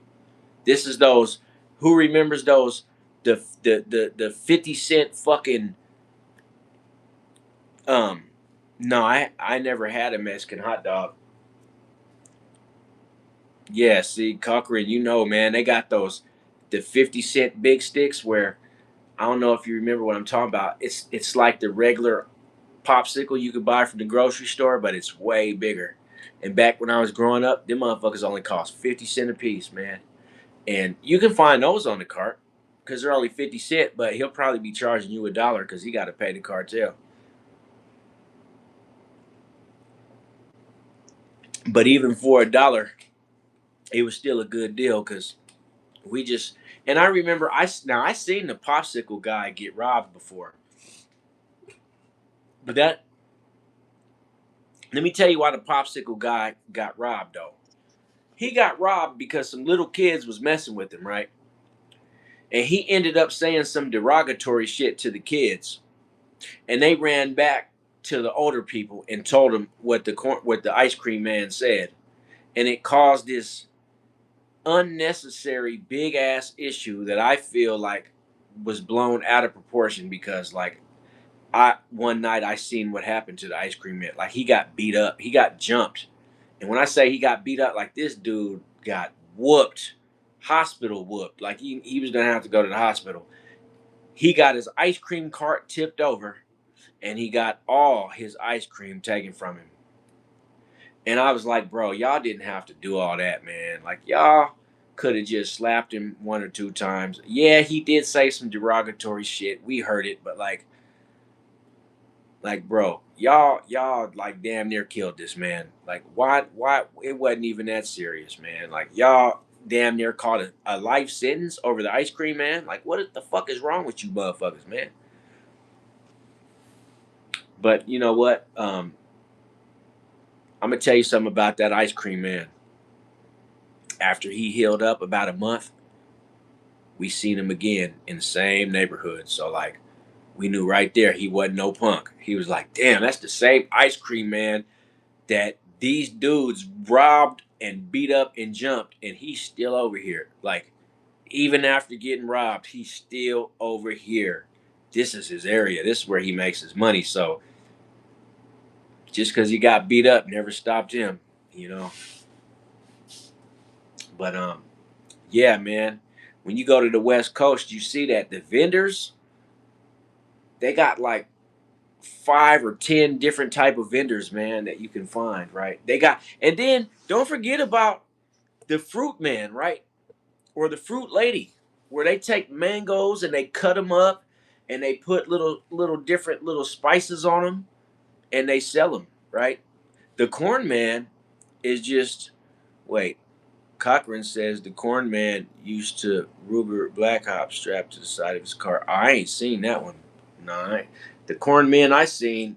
Speaker 1: This is those. Who remembers those? The 50 cent fucking um. No, I never had a Mexican hot dog. Yeah, see, Cochran, man, they got the 50 cent big sticks where I don't know if you remember what I'm talking about. It's like the regular popsicle you could buy from the grocery store, but it's way bigger. And back when I was growing up, them motherfuckers only cost 50 cent a piece, man. And you can find those on the cart because they're only 50 cent, but he'll probably be charging you $1 because he got to pay the cartel. But even for $1, it was still a good deal because we just and I remember I seen the popsicle guy get robbed before, but that let me tell you why the popsicle guy got robbed though. He got robbed because some little kids was messing with him, right? And he ended up saying some derogatory shit to the kids, and they ran back to the older people and told them what the ice cream man said, and it caused this unnecessary big ass issue that I feel like was blown out of proportion because like I one night I seen what happened to the ice cream man. Like he got beat up, he got jumped, and when I say he got beat up, like this dude got whooped, hospital whooped. Like he was gonna have to go to the hospital. He got his ice cream cart tipped over, and he got all his ice cream taken from him. And I was like, bro, y'all didn't have to do all that, man. Like y'all could have just slapped him 1 or 2 times. Yeah, he did say some derogatory shit. We heard it, but like, bro, y'all like damn near killed this man. Like, why? It wasn't even that serious, man. Like, y'all damn near caught a life sentence over the ice cream man. Like, what the fuck is wrong with you, motherfuckers, man? But you know what? I'm gonna tell you something about that ice cream man. After he healed up about a month, we seen him again in the same neighborhood. So like, we knew right there he wasn't no punk. He was like, damn, that's the same ice cream man that these dudes robbed and beat up and jumped, and he's still over here. Like, even after getting robbed, he's still over here. This is his area. This is where he makes his money. So just because he got beat up never stopped him, you know. But yeah, man. When you go to the West Coast, you see that the vendors, they got like 5 or 10 different type of vendors, man, that you can find, right? They got, and then don't forget about the fruit man, right? Or the fruit lady, where they take mangoes and they cut them up and they put little different little spices on them and they sell them, right? The corn man is just, wait, Cochran says the corn man used to Ruger Black Hop strapped to the side of his car. I ain't seen that one. No, the corn men I seen,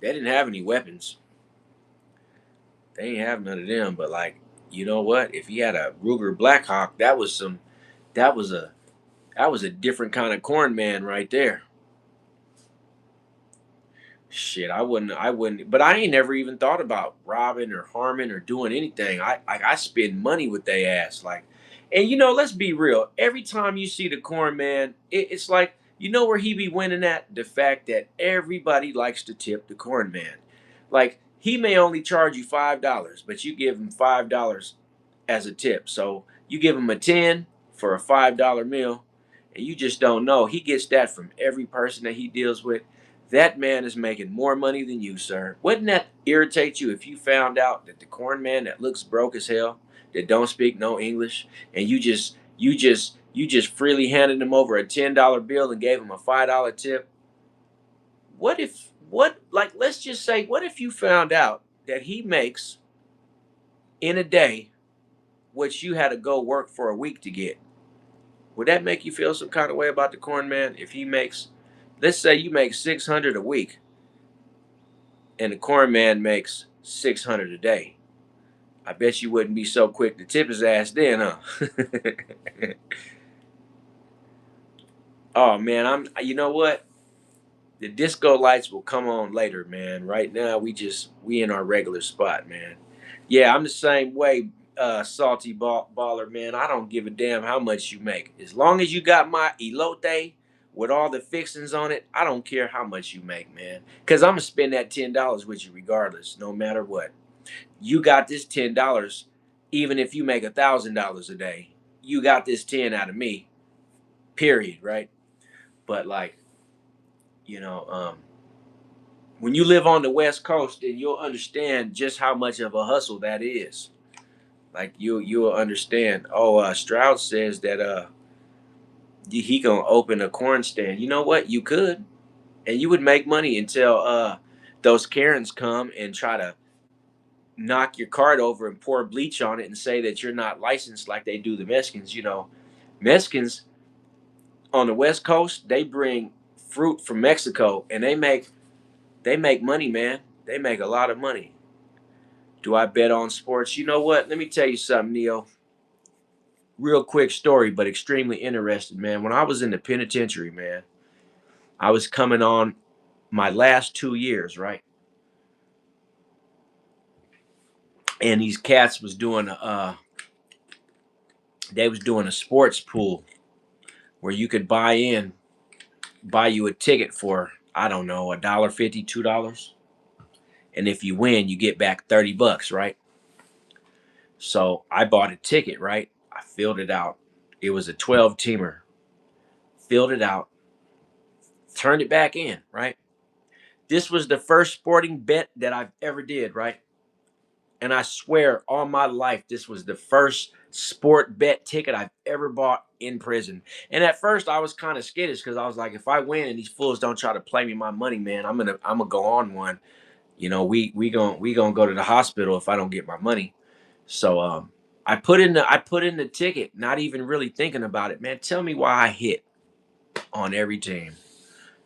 Speaker 1: they didn't have any weapons. They ain't have none of them. But like, you know what? If he had a Ruger Blackhawk, that was some. That was a. That was a different kind of corn man right there. Shit, I wouldn't. I wouldn't. But I ain't never even thought about robbing or harming or doing anything. I spend money with they ass. Like, and let's be real. Every time you see the corn man, it's like where he be winning at, the fact that everybody likes to tip the corn man. Like he may only charge you $5, but you give him $5 as a tip. So you give him a 10 for a $5 meal, and you just don't know. He gets that from every person that he deals with. That man is making more money than you, sir. Wouldn't that irritate you if you found out that the corn man that looks broke as hell, that don't speak no English, and you just freely handed him over a $10 bill and gave him a $5 tip? Let's just say, what if you found out that he makes in a day what you had to go work for a week to get? Would that make you feel some kind of way about the corn man if he makes, let's say you make 600 a week and the corn man makes 600 a day? I bet you wouldn't be so quick to tip his ass then, huh? Oh man, you know what? The disco lights will come on later, man. Right now we in our regular spot, man. Yeah, I'm the same way, salty baller, man. I don't give a damn how much you make. As long as you got my elote with all the fixings on it, I don't care how much you make, man. Cause I'm gonna spend that $10 with you regardless, no matter what. You got this $10, even if you make $1,000 a day. You got this 10 out of me, period, right? But like, you know, when you live on the West Coast, then you'll understand just how much of a hustle that is. Like you'll understand. Oh, Stroud says that he gonna open a corn stand. You know what? You could, and you would make money until those Karens come and try to knock your cart over and pour bleach on it and say that you're not licensed like they do the Mexicans. Mexicans on the West Coast, they bring fruit from Mexico and they make money, man. They make a lot of money. Do I bet on sports? You know what? Let me tell you something, Neo. Real quick story, but extremely interested, man. When I was in the penitentiary, man, I was coming on my last 2 years, right? And these cats was doing they was doing a sports pool where you could buy you a ticket for, I don't know, $1.50, $2. And if you win, you get back $30, right? So I bought a ticket, right? I filled it out. It was a 12 teamer. Filled it out, turned it back in, right? This was the first sporting bet that I've ever did, right? And I swear all my life, this was the first sport bet ticket I've ever bought in prison. And at first I was kind of skittish because I was like, if I win and these fools don't try to play me my money, man, I'm gonna go on one. We gonna go to the hospital if I don't get my money. So I put in the ticket, not even really thinking about it, man. Tell me why I hit on every team.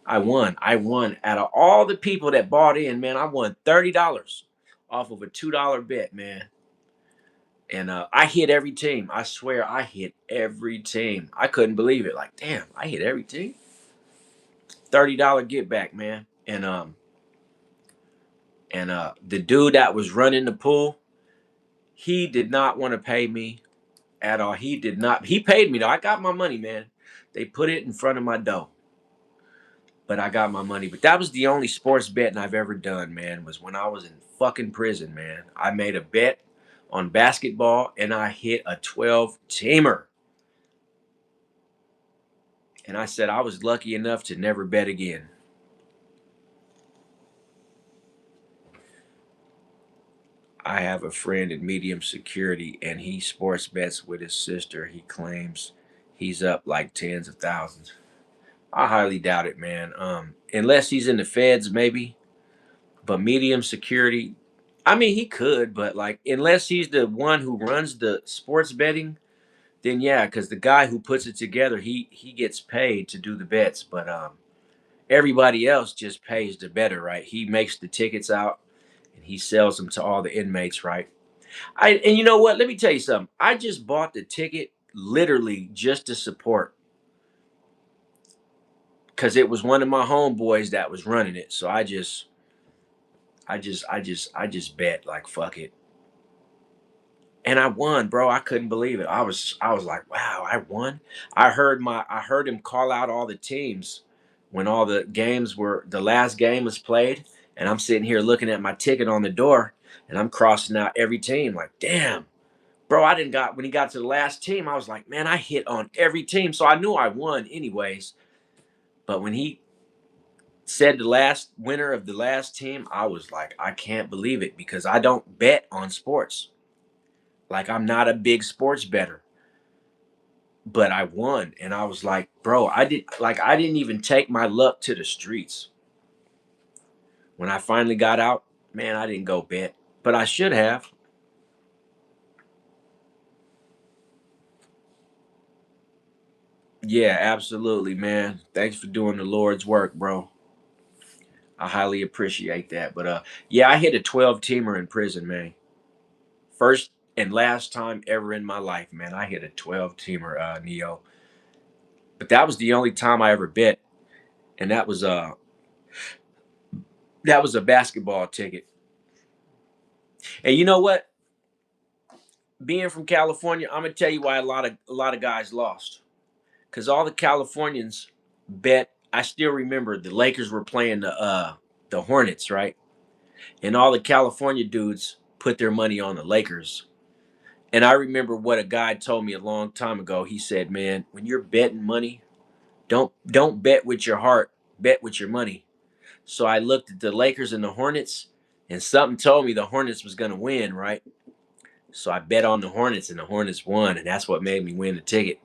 Speaker 1: I won. I won. Out of all the people that bought in, man, I won $30 off of a $2 bet, man. And I hit every team. I swear I hit every team. I couldn't believe it. Like, damn, I hit every team. $30 get back, man. And the dude that was running the pool, he did not want to pay me at all. He did not. He paid me though. I got my money, man. They put it in front of my door, but I got my money. But that was the only sports betting I've ever done, man. Was when I was in fucking prison, man. I made a bet on basketball, and I hit a 12-teamer. And I said I was lucky enough to never bet again. I have a friend in medium security and he sports bets with his sister. He claims he's up like tens of thousands. I highly doubt it, man. Unless he's in the feds, maybe. But medium security, I mean, he could, but like, unless he's the one who runs the sports betting, then yeah, because the guy who puts it together, he gets paid to do the bets. But everybody else just pays the better, right? He makes the tickets out and he sells them to all the inmates, right? And you know what? Let me tell you something. I just bought the ticket literally just to support because it was one of my homeboys that was running it. So I just bet like fuck it. And I won, bro. I couldn't believe it. I was like, wow, I won. I heard him call out all the teams when all the last game was played, and I'm sitting here looking at my ticket on the door, and I'm crossing out every team. Like, damn, bro, I didn't got when he got to the last team, I was like, man, I hit on every team. So I knew I won anyways. But when he said the last winner of the last team, I was like, I can't believe it because I don't bet on sports. Like I'm not a big sports better, but I won. And I was like, bro, I didn't even take my luck to the streets. When I finally got out, man, I didn't go bet. But I should have. Yeah, absolutely, man. Thanks for doing the Lord's work, bro. I highly appreciate that. But yeah, I hit a 12-teamer in prison, man. First and last time ever in my life, man. I hit a 12-teamer, Neo. But that was the only time I ever bet, and that was a basketball ticket. And you know what? Being from California, I'm gonna tell you why a lot of guys lost. Because all the Californians bet. I still remember the Lakers were playing the Hornets, right? And all the California dudes put their money on the Lakers. And I remember what a guy told me a long time ago. He said, "Man, when you're betting money, don't bet with your heart, bet with your money." So I looked at the Lakers and the Hornets, and something told me the Hornets was going to win, right? So I bet on the Hornets, and the Hornets won, and that's what made me win the ticket.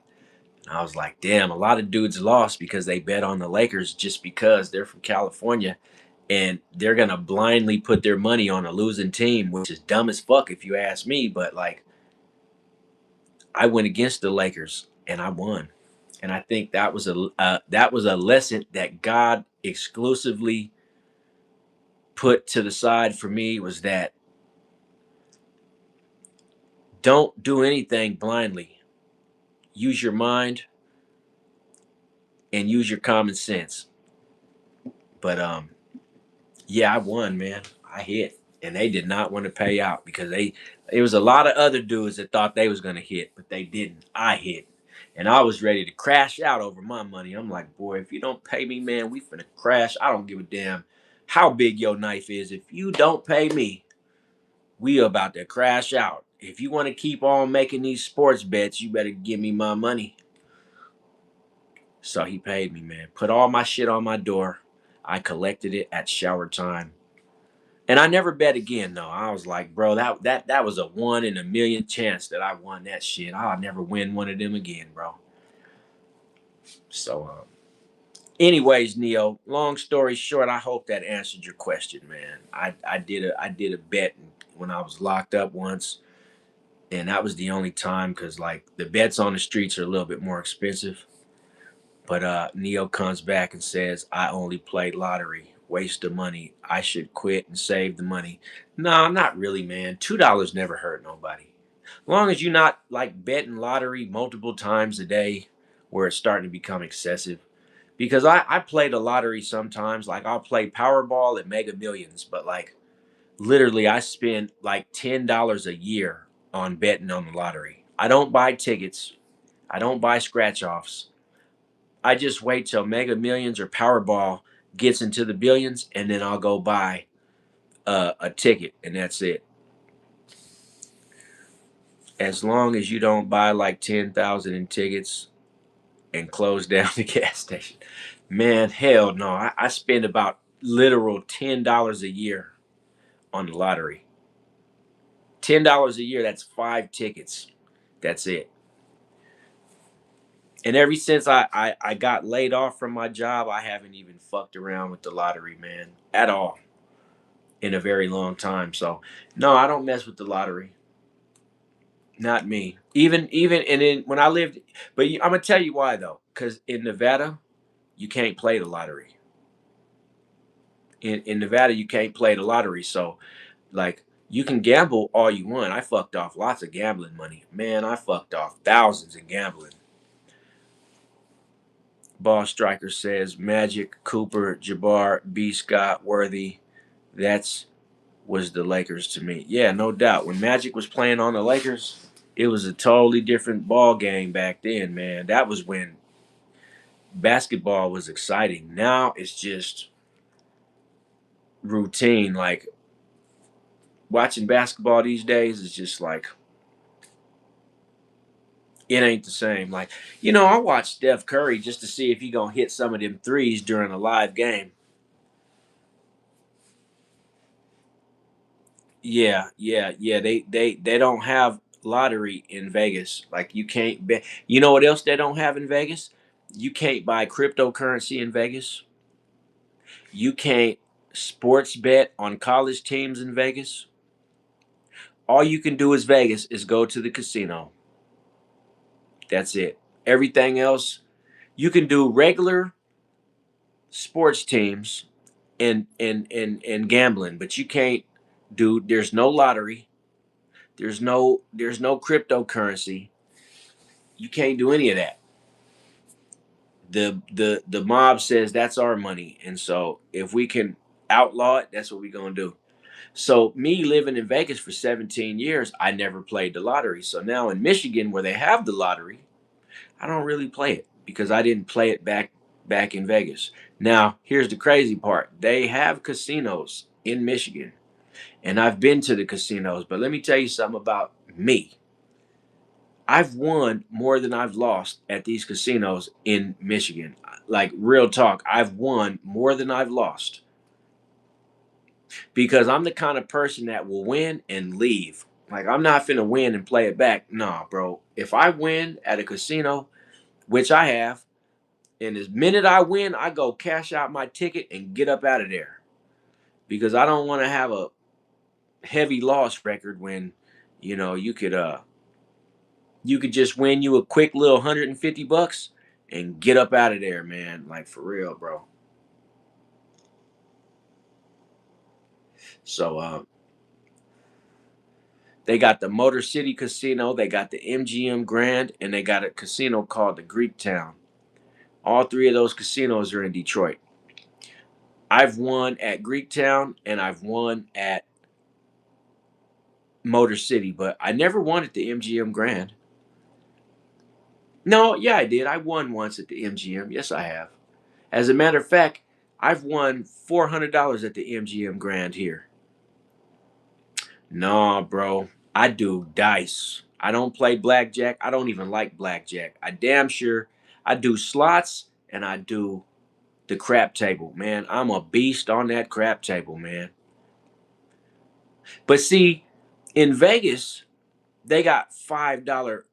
Speaker 1: And I was like, "Damn, a lot of dudes lost because they bet on the Lakers just because they're from California." And they're gonna blindly put their money on a losing team, which is dumb as fuck if you ask me. But like, I went against the Lakers and I won. And I think that was a lesson that God exclusively put to the side for me was that don't do anything blindly. Use your mind and use your common sense. But yeah, I won, man. I hit, and they did not want to pay out because it was a lot of other dudes that thought they was gonna hit, but they didn't. I hit, and I was ready to crash out over my money. I'm like, boy, if you don't pay me, man, we finna crash. I don't give a damn how big your knife is. If you don't pay me, we about to crash out. If you want to keep on making these sports bets, you better give me my money. So he paid me, man. Put all my shit on my door. I collected it at shower time. And I never bet again though. I was like, bro, that was a 1 in a million chance that I won that shit. I'll never win one of them again, bro. So anyways, Neo, long story short, I hope that answered your question, man. I did a bet when I was locked up once, and that was the only time because like the bets on the streets are a little bit more expensive. But Neo comes back and says, I only played lottery. Waste of money. I should quit and save the money. No, not really, man. $2 never hurt nobody. Long as you're not like betting lottery multiple times a day where it's starting to become excessive. Because I play the lottery sometimes. Like I'll play Powerball at Mega Millions, but like literally I spend like $10 a year on betting on the lottery. I don't buy tickets. I don't buy scratch offs. I just wait till Mega Millions or Powerball gets into the billions, and then I'll go buy a ticket, and that's it. as long as you don't buy like 10,000 in tickets and close down the gas station. Man, hell no. I spend about literal $10 a year on the lottery. $10 a year, that's 5 tickets. That's it. And ever since I got laid off from my job, I haven't even fucked around with the lottery, man, at all in a very long time. So no, I don't mess with the lottery. Not me. Even and then when I lived, but I'm gonna tell you why though. Because in Nevada, you can't play the lottery. In Nevada, you can't play the lottery. So like you can gamble all you want. I fucked off lots of gambling money. Man, I fucked off thousands in gambling. Ball Striker says Magic, Cooper, Jabbar, B. Scott, Worthy. That's was the Lakers to me. Yeah, no doubt. When Magic was playing on the Lakers, it was a totally different ball game back then, man. That was when basketball was exciting. Now it's just routine. Like watching basketball these days is just like it ain't the same. Like, I watch Steph Curry just to see if he gonna hit some of them threes during a live game. Yeah, yeah, yeah. They don't have lottery in Vegas. Like you can't bet. You know what else they don't have in Vegas? You can't buy cryptocurrency in Vegas. You can't sports bet on college teams in Vegas. All you can do is Vegas is go to the casino. That's it. Everything else you can do regular sports teams and gambling, but you can't do. There's no lottery. There's no cryptocurrency. You can't do any of that. The mob says that's our money, and so if we can outlaw it, that's what we're gonna do. So me living in Vegas for 17 years, I never played the lottery. So now in Michigan, where they have the lottery, I don't really play it because I didn't play it back in Vegas. Now here's the crazy part: they have casinos in Michigan, and I've been to the casinos. But let me tell you something about me. I've won more than I've lost at these casinos in Michigan. Like real talk, I've won more than I've lost because I'm the kind of person that will win and leave. Like I'm not finna win and play it back. Nah, bro. If I win at a casino, which I have, and the minute I win, I go cash out my ticket and get up out of there because I don't want to have a heavy loss record when you could just win you a quick little $150 and get up out of there, man. Like for real, bro. So they got the Motor City Casino, they got the MGM Grand, and they got a casino called the Greek Town. All three of those casinos are in Detroit. I've won at Greek Town and I've won at Motor City, but I never won at the MGM Grand. No, yeah, I did. I won once at the MGM. Yes, I have. As a matter of fact, I've won $400 at the MGM Grand here. Nah, bro. I do dice. I don't play blackjack. I don't even like blackjack. I damn sure I do slots and I do the crap table, man. I'm a beast on that crap table, man. But see, in Vegas, they got $5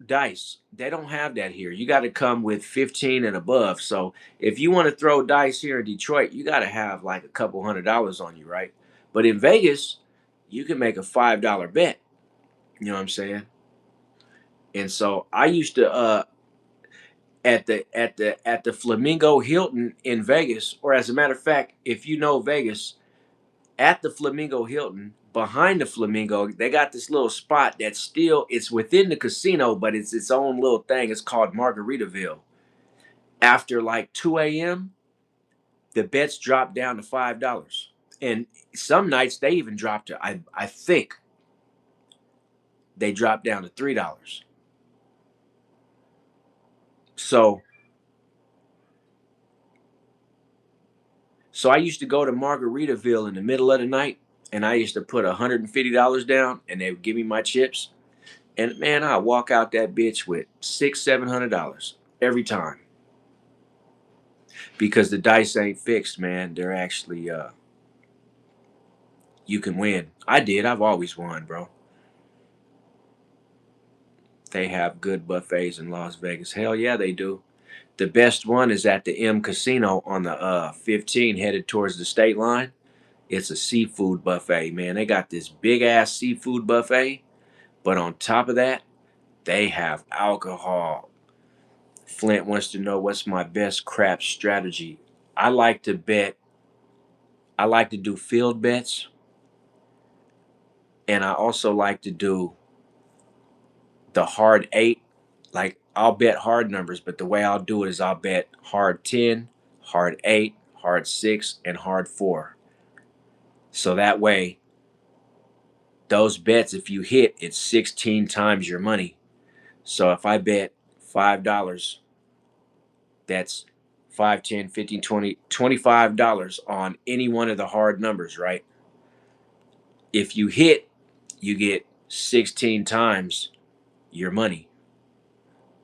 Speaker 1: dice. They don't have that here. You got to come with 15 and above. So if you want to throw dice here in Detroit, you got to have like a couple $100 on you, right? But in Vegas, you can make a $5 bet. You know what I'm saying? And so I used to at the Flamingo Hilton in Vegas, or as a matter of fact, if you know Vegas, at the Flamingo Hilton, behind the Flamingo, they got this little spot that's still it's within the casino, but it's its own little thing. It's called Margaritaville. After like 2 a.m., the bets drop down to $5. And some nights they even drop to I think they drop down to $3. So I used to go to Margaritaville in the middle of the night and I used to put $150 down and they would give me my chips. And man, I walk out that bitch with $600-700 every time because the dice ain't fixed, man. They're actually you can win. I did. I've always won, bro. They have good buffets in Las Vegas. Hell yeah, they do. The best one is at the M Casino on the 15 headed towards the state line. It's a seafood buffet, man. They got this big ass seafood buffet, but on top of that, they have alcohol. Flint wants to know what's my best crap strategy. I like to bet, I like to do field bets, and I also like to do the hard eight. Like I'll bet hard numbers, but the way I'll do it is I'll bet hard 10, hard 8, hard 6, and hard 4. So that way, those bets, if you hit, it's 16 times your money. So if I bet $5, that's 5, 10, 15, 20, $25 on any one of the hard numbers, right? If you hit, you get 16 times your money.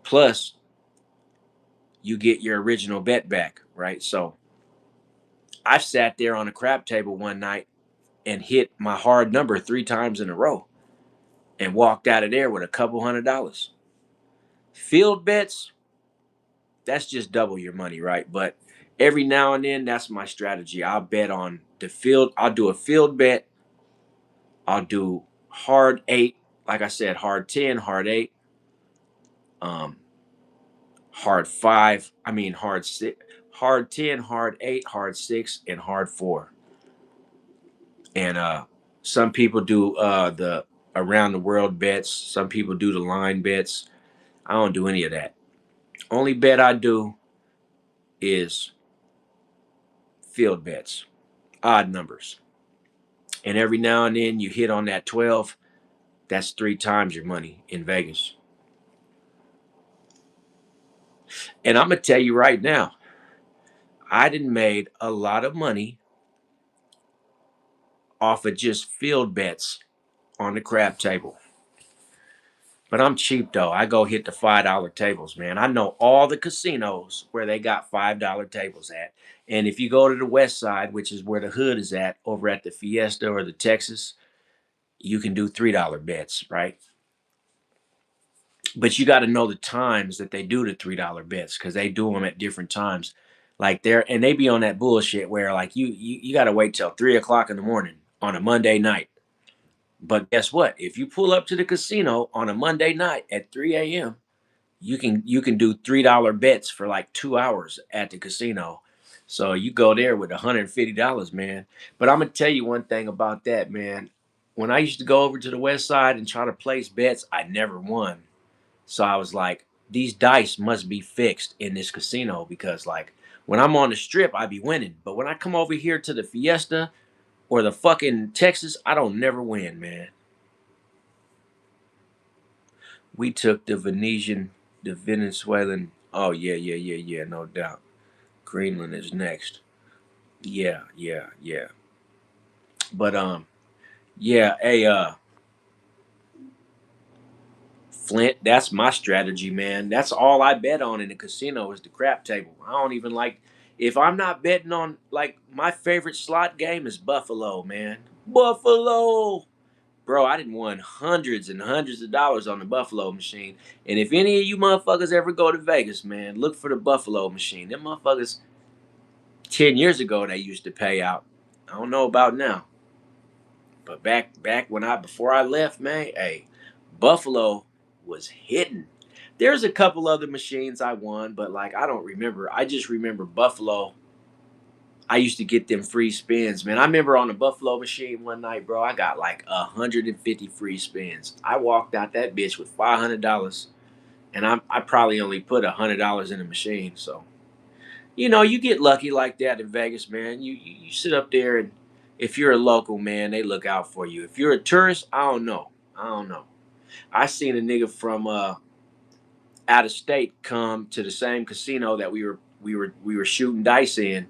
Speaker 1: Plus, you get your original bet back, right? So I've sat there on a crap table one night and hit my hard number 3 times in a row and walked out of there with a couple $100. Field bets, that's just double your money, right? But every now and then, that's my strategy. I'll bet on the field. I'll do a field bet. I'll do hard 8, like I said, hard 10, hard 8, um, hard 5. I mean, hard 6, hard 10, hard 8, hard 6, and hard 4. And some people do the around the world bets. Some people do the line bets. I don't do any of that. Only bet I do is field bets, odd numbers. And every now and then you hit on that 12, that's 3 times your money in Vegas. And I'm going to tell you right now, I done made a lot of money off of just field bets on the crap table. But I'm cheap though. I go hit the $5 tables, man. I know all the casinos where they got $5 tables at. And if you go to the west side, which is where the hood is at, over at the Fiesta or the Texas, you can do $3 bets, right? But you got to know the times that they do the $3 bets because they do them at different times. Like they're and they be on that bullshit where like you got to wait till 3 o'clock in the morning on a Monday night. But guess what? If you pull up to the casino on a Monday night at 3 a.m., you can do $3 bets for like 2 hours at the casino. So you go there with $150, man. But I'm gonna tell you one thing about that, man. When I used to go over to the west side and try to place bets, I never won. So I was like, these dice must be fixed in this casino because like when I'm on the strip, I be winning. But when I come over here to the Fiesta or the fucking Texas, I don't never win, man. We took the Venezuelan. Oh yeah, yeah, yeah, yeah, no doubt. Greenland is next. Yeah, yeah, yeah. But yeah, hey, Flint, that's my strategy, man. That's all I bet on in the casino is the crap table. I don't even like if I'm not betting on like my favorite slot game is Buffalo, man. Buffalo. Bro, I didn't won hundreds and hundreds of dollars on the Buffalo machine. And if any of you motherfuckers ever go to Vegas, man, look for the Buffalo machine. Them motherfuckers 10 years ago they used to pay out. I don't know about now. But back when I before I left, man, hey, Buffalo was hidden. There's a couple other machines I won, but like I don't remember. I just remember Buffalo. I used to get them free spins, man. I remember on the Buffalo machine one night, bro. I got like 150 free spins. I walked out that bitch with $500, and I probably only put $100 in the machine. So you get lucky like that in Vegas, man. You sit up there and if you're a local man, they look out for you. If you're a tourist, I don't know. I don't know. I seen a nigga from out of state come to the same casino that we were shooting dice in,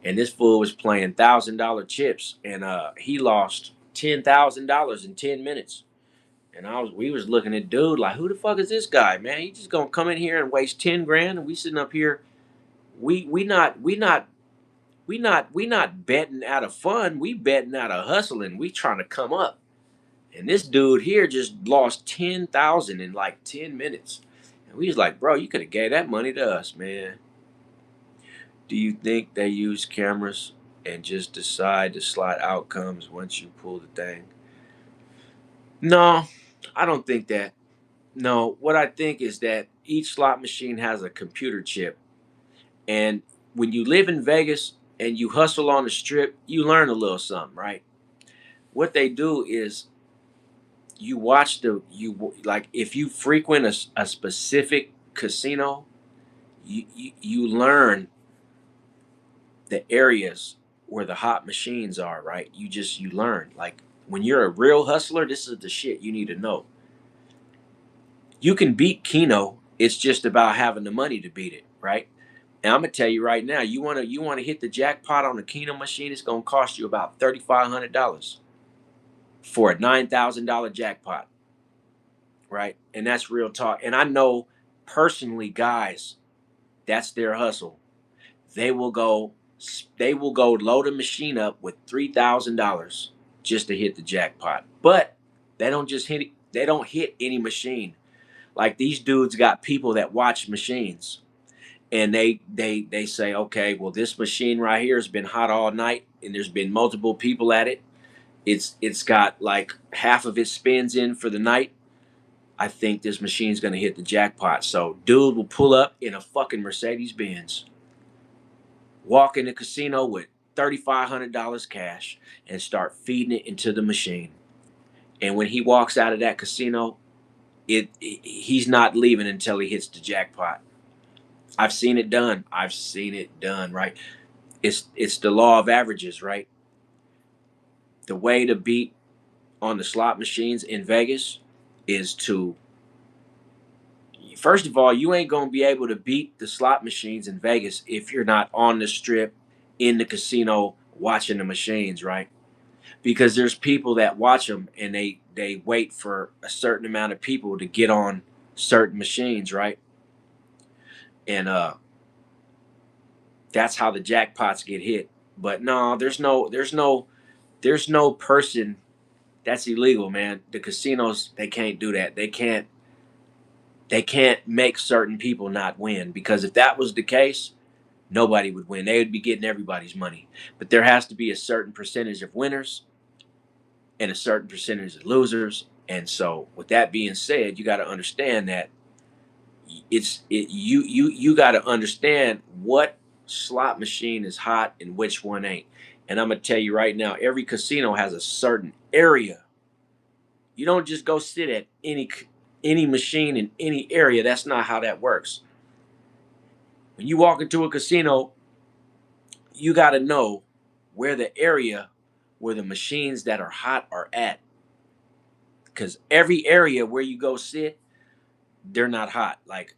Speaker 1: and this fool was playing $1,000 chips, and he lost $10,000 in 10 minutes. And we was looking at dude like, who the fuck is this guy, man? He just gonna come in here and waste 10 grand, and we sitting up here. We not betting out of fun. We betting out of hustling. We trying to come up. And this dude here just lost 10,000 in like 10 minutes. And we was like, bro, you could have gave that money to us, man. Do you think they use cameras and just decide to slot outcomes once you pull the thing? No, I don't think that. No, what I think is that each slot machine has a computer chip. And when you live in Vegas and you hustle on the strip, you learn a little something, right? What they do is you watch like if you frequent a specific casino, you learn the areas where the hot machines are, right? You learn. Like when you're a real hustler, this is the shit you need to know. You can beat Keno. It's just about having the money to beat it, right? And I'm gonna tell you right now, you wanna hit the jackpot on the Keno machine, it's gonna cost you about $3,500 for a $9,000 jackpot, right? And that's real talk. And I know personally guys, that's their hustle. They will go they will go load a machine up with $3,000 just to hit the jackpot. But they don't hit any machine. Like these dudes got people that watch machines, and they say, okay, well, this machine right here has been hot all night and there's been multiple people at it. It's got like half of its spins in for the night. I think this machine's gonna hit the jackpot. So dude will pull up in a fucking Mercedes Benz, walk in the casino with $3,500 cash, and start feeding it into the machine. And when he walks out of that casino, he's not leaving until he hits the jackpot. I've seen it done. I've seen it done, right? It's the law of averages, right? The way to beat on the slot machines in Vegas is to first of all, you ain't gonna be able to beat the slot machines in Vegas if you're not on the strip in the casino watching the machines, right? Because there's people that watch them and they wait for a certain amount of people to get on certain machines, right? And that's how the jackpots get hit. But no, there's no person. That's illegal, man. The casinos, they can't do that. They can't make certain people not win, because if that was the case, nobody would win. They would be getting everybody's money. But there has to be a certain percentage of winners and a certain percentage of losers. And so, with that being said, you got to understand that you got to understand what slot machine is hot and which one ain't. And I'm gonna tell you right now, every casino has a certain area. You don't just go sit at any machine in any area. That's not how that works. When you walk into a casino, you got to know where the area where the machines that are hot are at. Because every area where you go sit, they're not hot. Like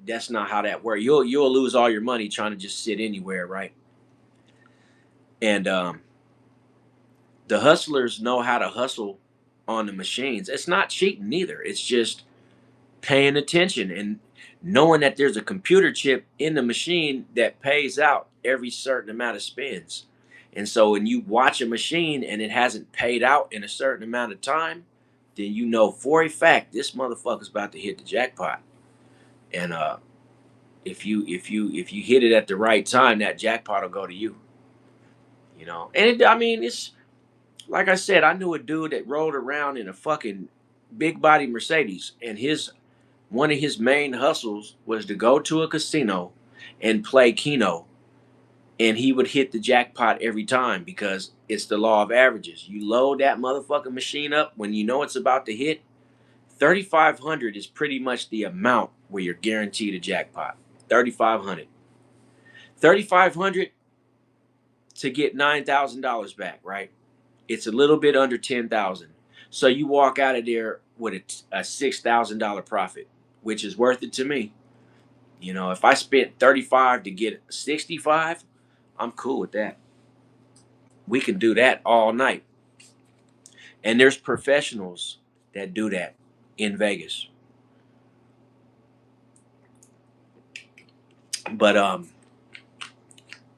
Speaker 1: that's not how that works. You'll lose all your money trying to just sit anywhere, right? And the hustlers know how to hustle on the machines. It's not cheating neither. It's just paying attention and knowing that there's a computer chip in the machine that pays out every certain amount of spins. And so when you watch a machine and it hasn't paid out in a certain amount of time, then you know for a fact this motherfucker's about to hit the jackpot. And if you hit it at the right time, that jackpot will go to you. And I mean, it's like I said, I knew a dude that rolled around in a fucking big body Mercedes, and his one of his main hustles was to go to a casino and play Keno, and he would hit the jackpot every time because it's the law of averages. You load that motherfucking machine up when you know it's about to hit. 3,500 is pretty much the amount where you're guaranteed a jackpot. 3,500. 3,500 to get $9,000 back, right? It's a little bit under 10,000. So you walk out of there with a $6,000 profit, which is worth it to me. If I spent 35 to get 65, I'm cool with that. We can do that all night. And there's professionals that do that in Vegas. But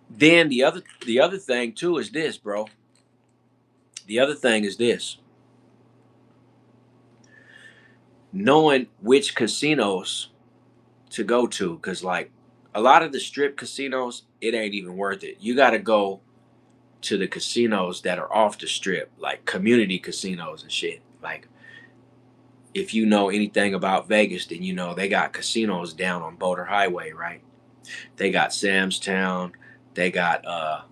Speaker 1: then the other thing too is this, bro. The other thing is this: knowing which casinos to go to, because like a lot of the strip casinos, it ain't even worth it. You got to go to the casinos that are off the strip, like community casinos and shit. Like if you know anything about Vegas, then you know they got casinos down on Boulder Highway, right? They got Sam's Town, they got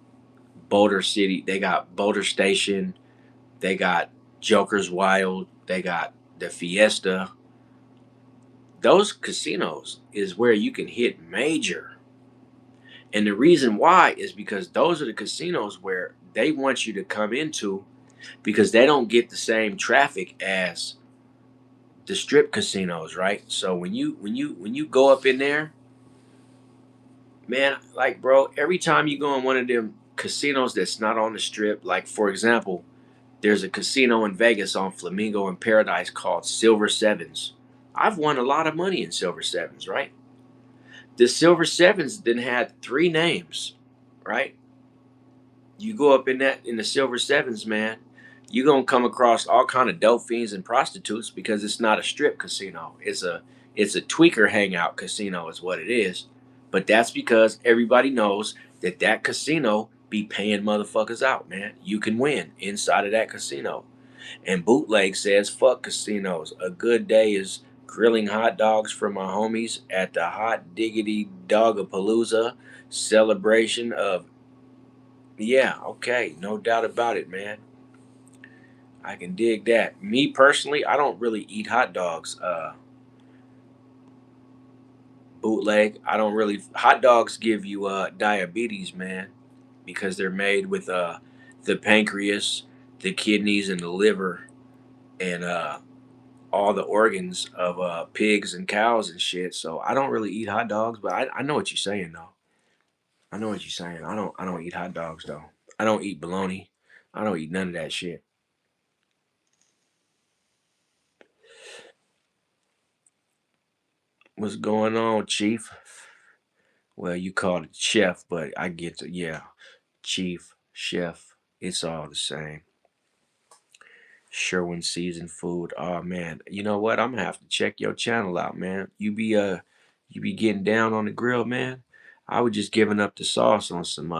Speaker 1: Boulder City, they got Boulder Station, they got Joker's Wild, they got the Fiesta. Those casinos is where you can hit major. And the reason why is because those are the casinos where they want you to come into, because they don't get the same traffic as the strip casinos, right? So when you go up in there, man, like bro, every time you go in one of them casinos that's not on the strip, like for example, there's a casino in Vegas on Flamingo and Paradise called Silver Sevens. I've won a lot of money in Silver Sevens, right? The Silver Sevens then had three names, right? You go up in the Silver Sevens, man, you're gonna come across all kind of dope fiends and prostitutes because it's not a strip casino. It's a tweaker hangout casino, is what it is. But that's because everybody knows that that casino be paying motherfuckers out, man. You can win inside of that casino. And Bootleg says, fuck casinos. A good day is grilling hot dogs for my homies at the Hot Diggity Dogapalooza celebration of, yeah, okay, no doubt about it, man. I can dig that. Me personally, I don't really eat hot dogs. Bootleg, I don't really. Hot dogs give you diabetes, man, because they're made with the pancreas, the kidneys, and the liver, and all the organs of pigs and cows and shit. So I don't really eat hot dogs, but I know what you're saying though. I know what you're saying. I don't eat hot dogs though. I don't eat bologna. I don't eat none of that shit. What's going on, Chief? Well, you call it chef, but I get to, yeah, chief, chef. It's all the same. Sherwin seasoned food. Oh man, you know what? I'm gonna have to check your channel out, man. You be getting down on the grill, man. I was just giving up the sauce on some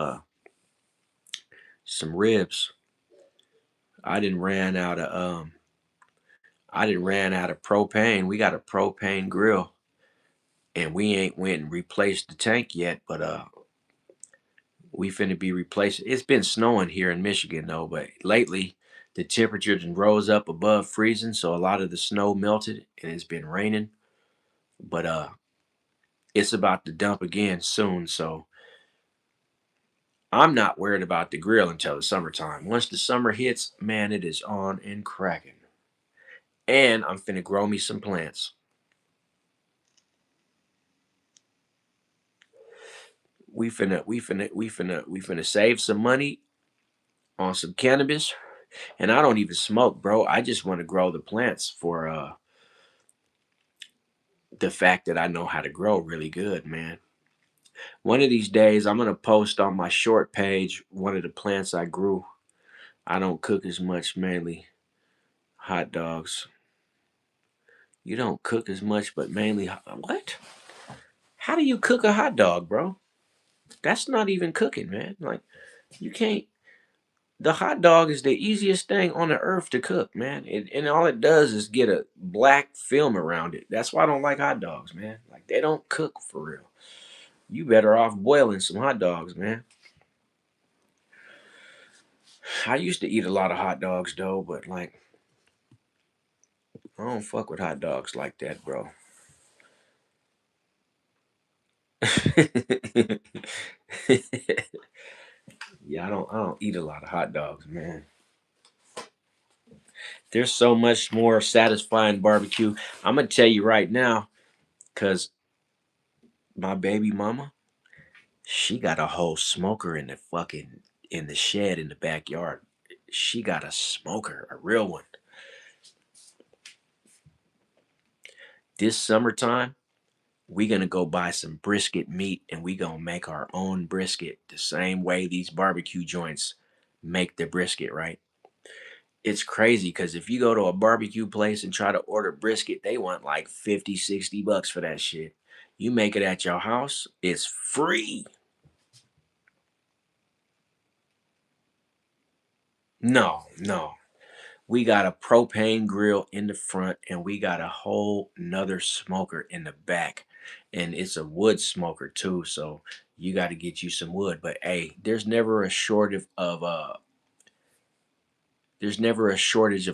Speaker 1: ribs. I didn't ran out of propane. We got a propane grill, and we ain't went and replaced the tank yet, but we finna be replacing. It's been snowing here in Michigan though, but lately the temperature done rose up above freezing, so a lot of the snow melted and it's been raining. But it's about to dump again soon, so I'm not worried about the grill until the summertime. Once the summer hits, man, it is on and cracking. And I'm finna grow me some plants. We finna save some money on some cannabis. And I don't even smoke, bro. I just want to grow the plants for the fact that I know how to grow really good, man. One of these days, I'm gonna post on my short page one of the plants I grew. I don't cook as much, mainly hot dogs. You don't cook as much, but mainly what? How do you cook a hot dog, bro? That's not even cooking, man. Like you can't. The hot dog is the easiest thing on the earth to cook, man. And all it does is get a black film around it. That's why I don't like hot dogs, man. Like they don't cook for real. You better off boiling some hot dogs, man. I used to eat a lot of hot dogs though, but like I don't fuck with hot dogs like that, bro. Yeah, I don't eat a lot of hot dogs, man. There's so much more satisfying barbecue. I'm gonna tell you right now, cause my baby mama, she got a whole smoker in the shed in the backyard. She got a smoker, a real one. This summertime, we gonna go buy some brisket meat and we gonna make our own brisket the same way these barbecue joints make the brisket, right? It's crazy because if you go to a barbecue place and try to order brisket, they want like 50, $60 for that shit. You make it at your house, it's free. No, no. We got a propane grill in the front and we got a whole nother smoker in the back. And it's a wood smoker too. So you got to get you some wood. But hey, there's never a shortage of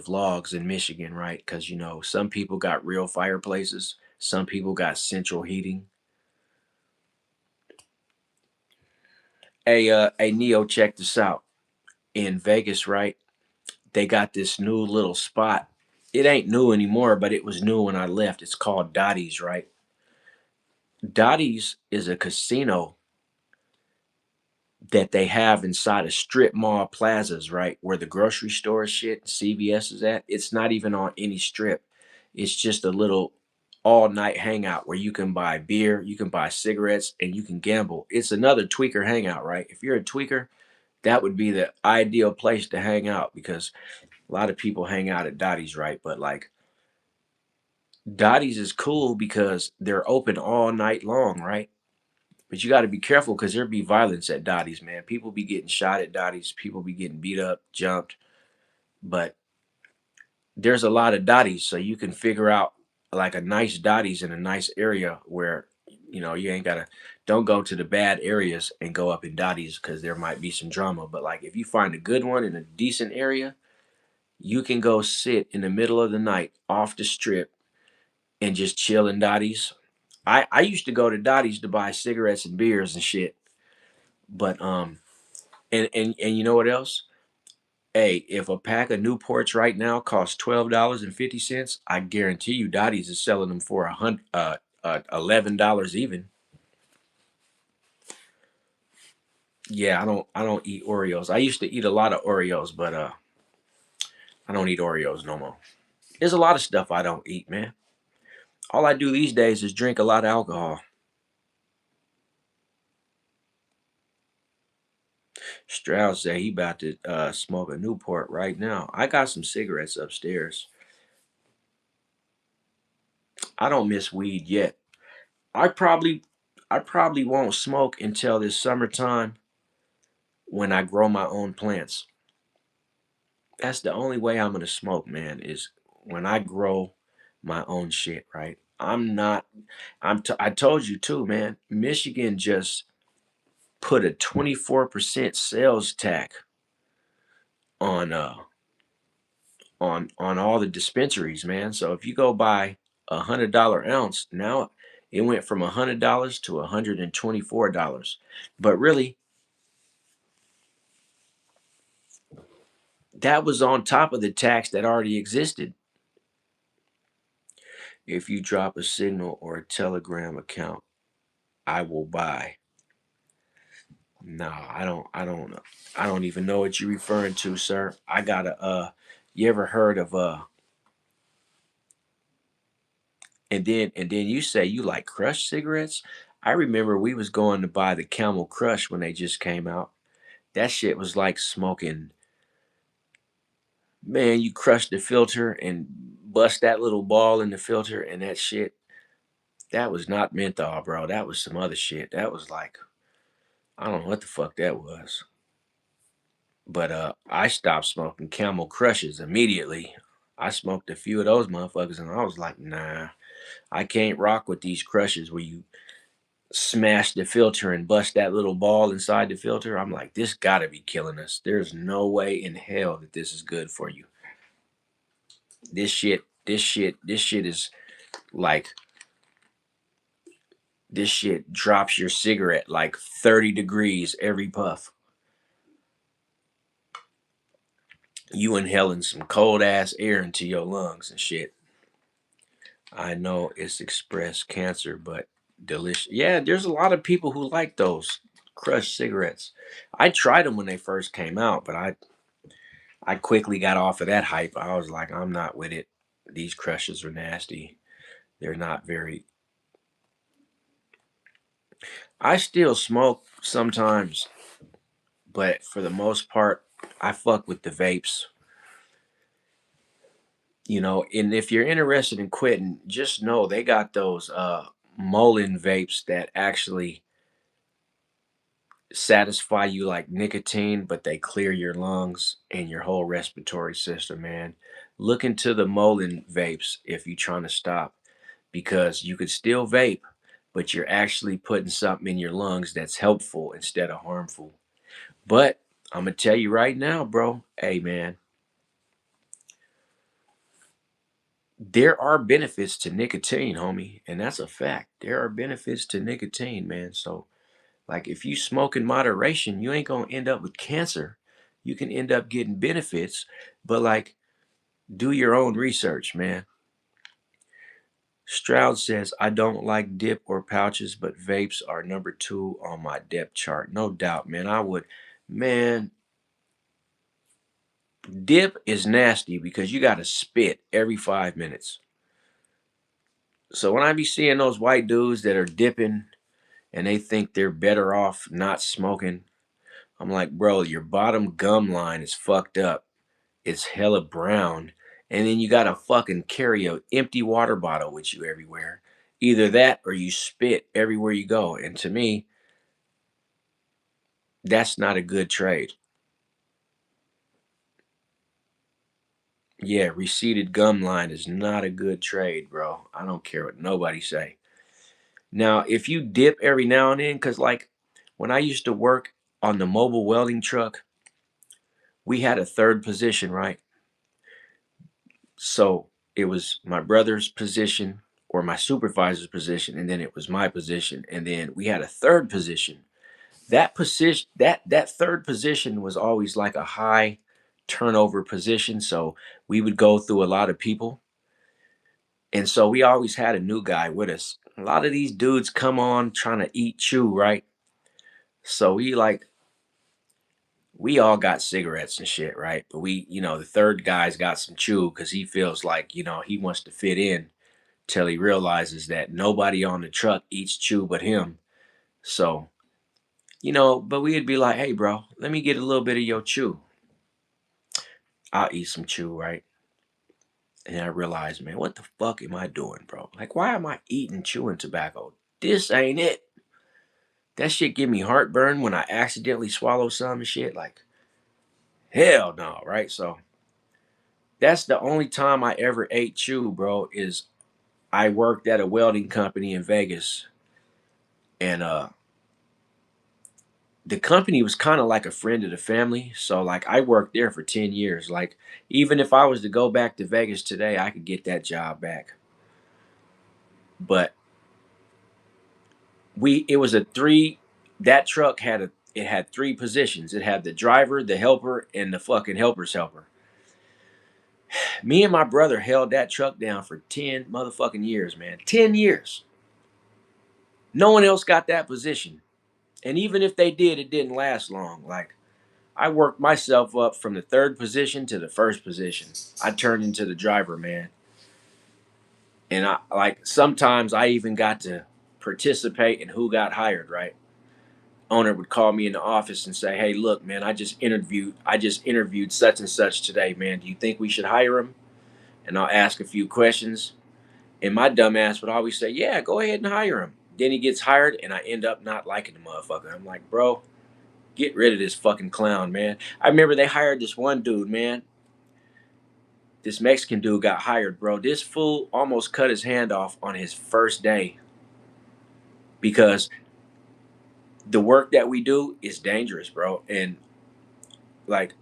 Speaker 1: logs in Michigan, right? Because you know, some people got real fireplaces, some people got central heating. Hey Neo, check this out. In Vegas, right? They got this new little spot. It ain't new anymore, but it was new when I left. It's called Dottie's, right? Dottie's is a casino that they have inside of strip mall plazas, right? Where the grocery store shit, CVS is at. It's not even on any strip. It's just a little all night hangout where you can buy beer, you can buy cigarettes, and you can gamble. It's another tweaker hangout, right? If you're a tweaker, that would be the ideal place to hang out because a lot of people hang out at Dottie's, right? But like Dottie's is cool because they're open all night long, right? But you got to be careful because there be violence at Dottie's, man. People be getting shot at Dottie's. People be getting beat up, jumped. But there's a lot of Dottie's, so you can figure out like a nice Dottie's in a nice area where you know you ain't gotta. Don't go to the bad areas and go up in Dottie's because there might be some drama. But like if you find a good one in a decent area, you can go sit in the middle of the night off the strip and just chill in Dottie's. I used to go to Dottie's to buy cigarettes and beers and shit. But and you know what else? Hey, if a pack of Newports right now costs $12.50, I guarantee you Dottie's is selling them for $11 even. Yeah, I don't eat Oreos. I used to eat a lot of Oreos, but I don't eat Oreos no more. There's a lot of stuff I don't eat, man. All I do these days is drink a lot of alcohol. Strauss said he about to smoke a Newport right now. I got some cigarettes upstairs. I don't miss weed yet. I probably I probably won't smoke until this summertime when I grow my own plants. That's the only way I'm gonna smoke, man, is when I grow my own shit, right? I'm not I told you too, man. Michigan just put a 24% sales tax on on all the dispensaries, man. So if you go buy $100 ounce, now it went from $100 to $124. But really, that was on top of the tax that already existed. If you drop a Signal or a Telegram account, I will buy. No, I don't know. I don't even know what you're referring to, sir. I gotta you ever heard of and then you say you like Crush cigarettes? I remember we was going to buy the Camel Crush when they just came out. That shit was like smoking. Man, you crush the filter and bust that little ball in the filter and that shit. That was not menthol, bro. That was some other shit. That was like I don't know what the fuck that was. But I stopped smoking Camel Crushes immediately. I smoked a few of those motherfuckers and I was like, nah, I can't rock with these crushes where you smash the filter and bust that little ball inside the filter. I'm like, this gotta be killing us. There's no way in hell that this is good for you. This shit is like this shit drops your cigarette like 30 degrees every puff. You inhaling some cold ass air into your lungs and shit. I know it's express cancer, but delicious. Yeah, there's a lot of people who like those crushed cigarettes. I tried them when they first came out, but I quickly got off of that hype. I was like, I'm not with it. These crushes are nasty. They're not very. I still smoke sometimes, but for the most part, I fuck with the vapes. And if you're interested in quitting, just know they got those Molin vapes that actually satisfy you like nicotine, but they clear your lungs and your whole respiratory system, man. Look into the Molin vapes if you're trying to stop, because you could still vape, but you're actually putting something in your lungs that's helpful instead of harmful. But I'm gonna tell you right now, bro. Hey, man, there are benefits to nicotine, homie, and that's a fact. There are benefits to nicotine, man. So, like, if you smoke in moderation, you ain't gonna end up with cancer. You can end up getting benefits, but like, do your own research, man. Stroud says, I don't like dip or pouches, but vapes are number two on my depth chart. No doubt, man. Man, dip is nasty because you got to spit every 5 minutes. So when I be seeing those white dudes that are dipping and they think they're better off not smoking, I'm like, bro, your bottom gum line is fucked up. It's hella brown. And then you got to fucking carry a empty water bottle with you everywhere. Either that or you spit everywhere you go. And to me, that's not a good trade. Yeah, receded gum line is not a good trade, bro. I don't care what nobody say. Now, if you dip every now and then, because like when I used to work on the mobile welding truck, we had a third position, right? So it was my brother's position or my supervisor's position, and then it was my position, and then we had a third position. That third position was always like a high turnover position. So we would go through a lot of people. And so we always had a new guy with us. A lot of these dudes come on trying to eat chew, right? So we all got cigarettes and shit, right? But the third guy's got some chew because he feels like, he wants to fit in till he realizes that nobody on the truck eats chew but him. So, but we'd be like, hey, bro, let me get a little bit of your chew. I'll eat some chew, right? And I realized, man, what the fuck am I doing, bro? Like, why am I eating chewing tobacco? This ain't it. That shit give me heartburn when I accidentally swallow some shit. Like, hell no, right? So that's the only time I ever ate chew, bro, is I worked at a welding company in Vegas. And the company was kind of like a friend of the family. So like I worked there for 10 years. Like, even if I was to go back to Vegas today, I could get that job back. But it was a three that truck had three positions. It had the driver, the helper, and the fucking helper's helper. Me and my brother held that truck down for 10 motherfucking years, man. 10 years. No one else got that position. And even if they did, it didn't last long. Like, I worked myself up from the third position to the first position. I turned into the driver, man. And I like sometimes I even got to participate in who got hired, right? Owner would call me in the office and say, "Hey, look, man, I just interviewed such and such today, man. Do you think we should hire him?" And I'll ask a few questions, and my dumb ass would always say, "Yeah, go ahead and hire him." Then he gets hired, and I end up not liking the motherfucker. I'm like, bro, get rid of this fucking clown, man. I remember they hired this one dude, man. This Mexican dude got hired, bro. This fool almost cut his hand off on his first day because the work that we do is dangerous, bro. And like,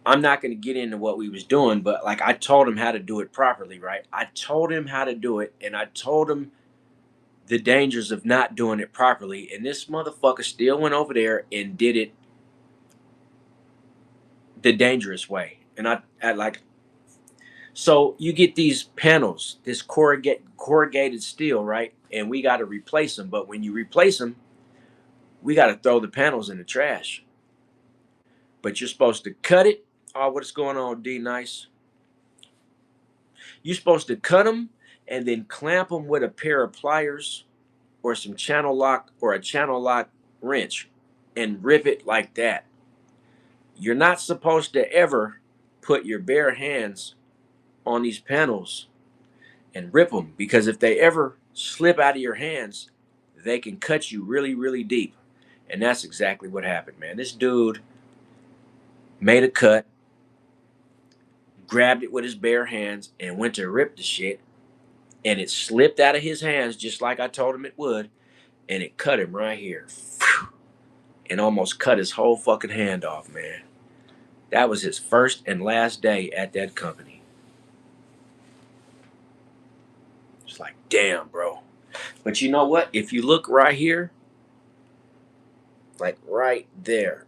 Speaker 1: I'm not going to get into what we was doing, but like I told him how to do it properly, right? I told him how to do it, and I told him the dangers of not doing it properly. And this motherfucker still went over there and did it the dangerous way. And I like, so you get these panels, this corrugated steel, right? And we got to replace them. But when you replace them, we got to throw the panels in the trash. But you're supposed to cut it. Oh, what's going on, D Nice? You're supposed to cut them and then clamp them with a pair of pliers or some channel lock or a channel lock wrench and rip it like that. You're not supposed to ever put your bare hands on these panels and rip them, because if they ever slip out of your hands, they can cut you really, really deep. And that's exactly what happened, man. This dude made a cut, grabbed it with his bare hands, and went to rip the shit. And it slipped out of his hands just like I told him it would. And it cut him right here. And almost cut his whole fucking hand off, man. That was his first and last day at that company. It's like, damn, bro. But you know what? If you look right here, like right there,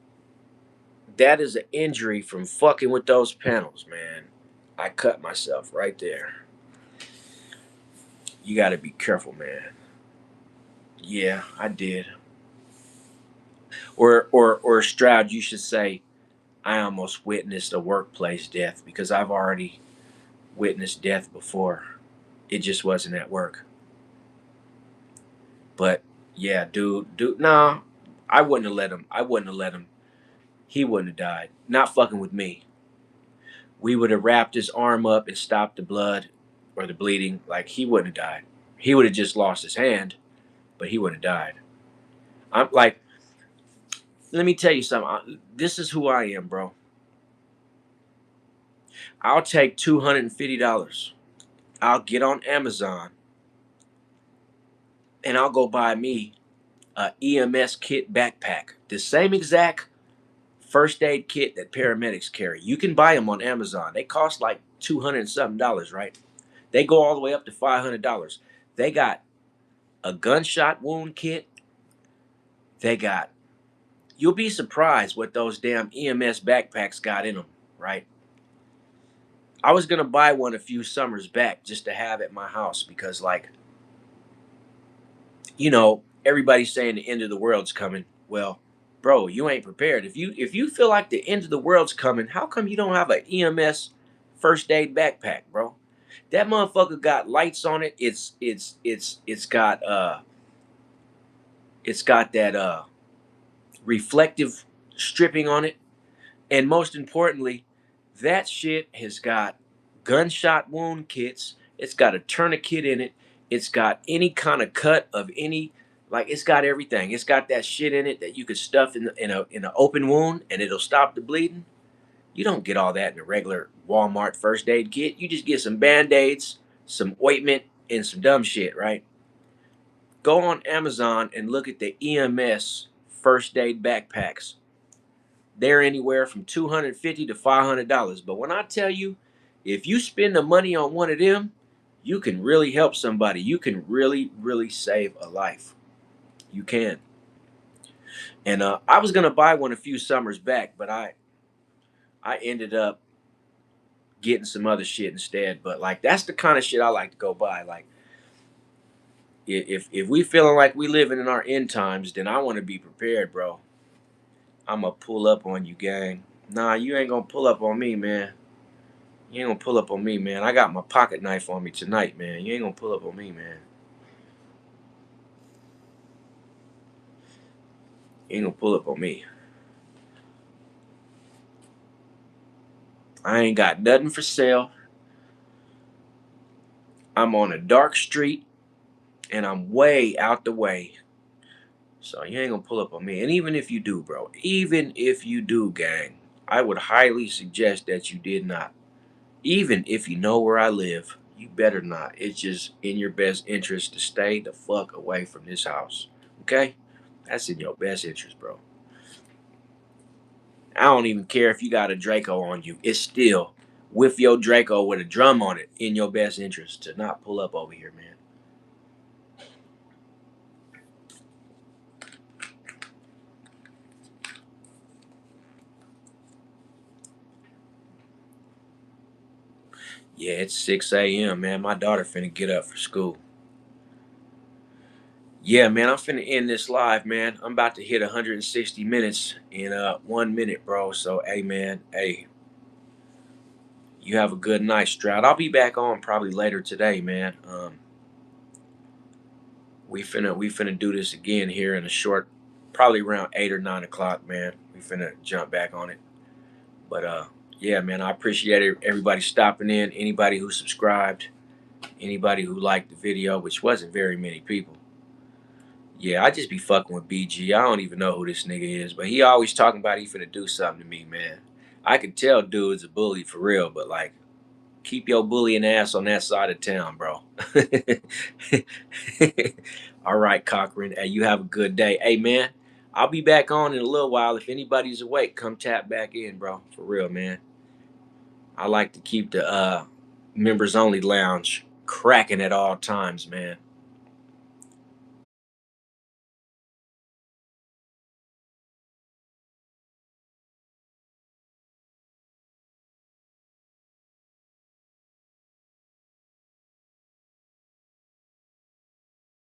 Speaker 1: that is an injury from fucking with those panels, man. I cut myself right there. You got to be careful, man. Yeah, I did. Or Stroud, you should say, I almost witnessed a workplace death, because I've already witnessed death before. It just wasn't at work. But yeah, dude, nah, I wouldn't have let him. I wouldn't have let him. He wouldn't have died. Not fucking with me. We would have wrapped his arm up and stopped the blood or the bleeding. Like, he wouldn't have died. He would have just lost his hand, but he wouldn't have died. I'm like, let me tell you something. This is who I am, bro. I'll take $250. I'll get on Amazon and I'll go buy me a EMS kit backpack. The same exact first aid kit that paramedics carry. You can buy them on Amazon. They cost like $200 and something, right? They go all the way up to $500. They got a gunshot wound kit. They got, you'll be surprised what those damn EMS backpacks got in them, right? I was going to buy one a few summers back just to have at my house, because, like, everybody's saying the end of the world's coming. Well, bro, you ain't prepared. If you feel like the end of the world's coming, how come you don't have an EMS first aid backpack, bro? That motherfucker got lights on it. It's got that reflective stripping on it. And most importantly, that shit has got gunshot wound kits. It's got a tourniquet in it. It's got any kind of cut of any, like, it's got everything. It's got that shit in it that you could stuff in an open wound and it'll stop the bleeding. You don't get all that in a regular Walmart first aid kit. You just get some band-aids, some ointment, and some dumb shit, right? Go on Amazon and look at the EMS first aid backpacks. They're anywhere from $250 to $500. But when I tell you, if you spend the money on one of them, you can really help somebody. You can really, really save a life. You can. And I was gonna buy one a few summers back, but I ended up getting some other shit instead. But, like, that's the kind of shit I like to go buy. Like, if we feeling like we living in our end times, then I want to be prepared, bro. I'm gonna pull up on you, gang. Nah, you ain't gonna pull up on me, man. You ain't gonna pull up on me, man. I got my pocket knife on me tonight, man. You ain't gonna pull up on me, man. You ain't gonna pull up on me. I ain't got nothing for sale. I'm on a dark street and I'm way out the way. So you ain't gonna pull up on me. And even if you do, bro, even if you do, gang, I would highly suggest that you did not. Even if you know where I live, you better not. It's just in your best interest to stay the fuck away from this house. Okay? That's in your best interest, bro. I don't even care if you got a Draco on you. It's still with your Draco with a drum on it in your best interest to not pull up over here, man. Yeah, it's 6 a.m., man. My daughter finna get up for school. Yeah, man, I'm finna end this live, man. I'm about to hit 160 minutes in 1 minute, bro. So, hey, man, hey, You have a good night, Stroud. I'll be back on probably later today, man. We finna do this again here in a short, probably around 8 or 9 o'clock, man. We finna jump back on it. But yeah, man, I appreciate everybody stopping in. Anybody who subscribed, anybody who liked the video, which wasn't very many people. Yeah, I just be fucking with BG. I don't even know who this nigga is, but he always talking about he finna do something to me, man. I can tell dude's a bully for real, but like, keep your bullying ass on that side of town, bro. All right, Cochran. Hey, you have a good day. Hey, man, I'll be back on in a little while. If anybody's awake, come tap back in, bro. For real, man. I like to keep the members only lounge cracking at all times, man.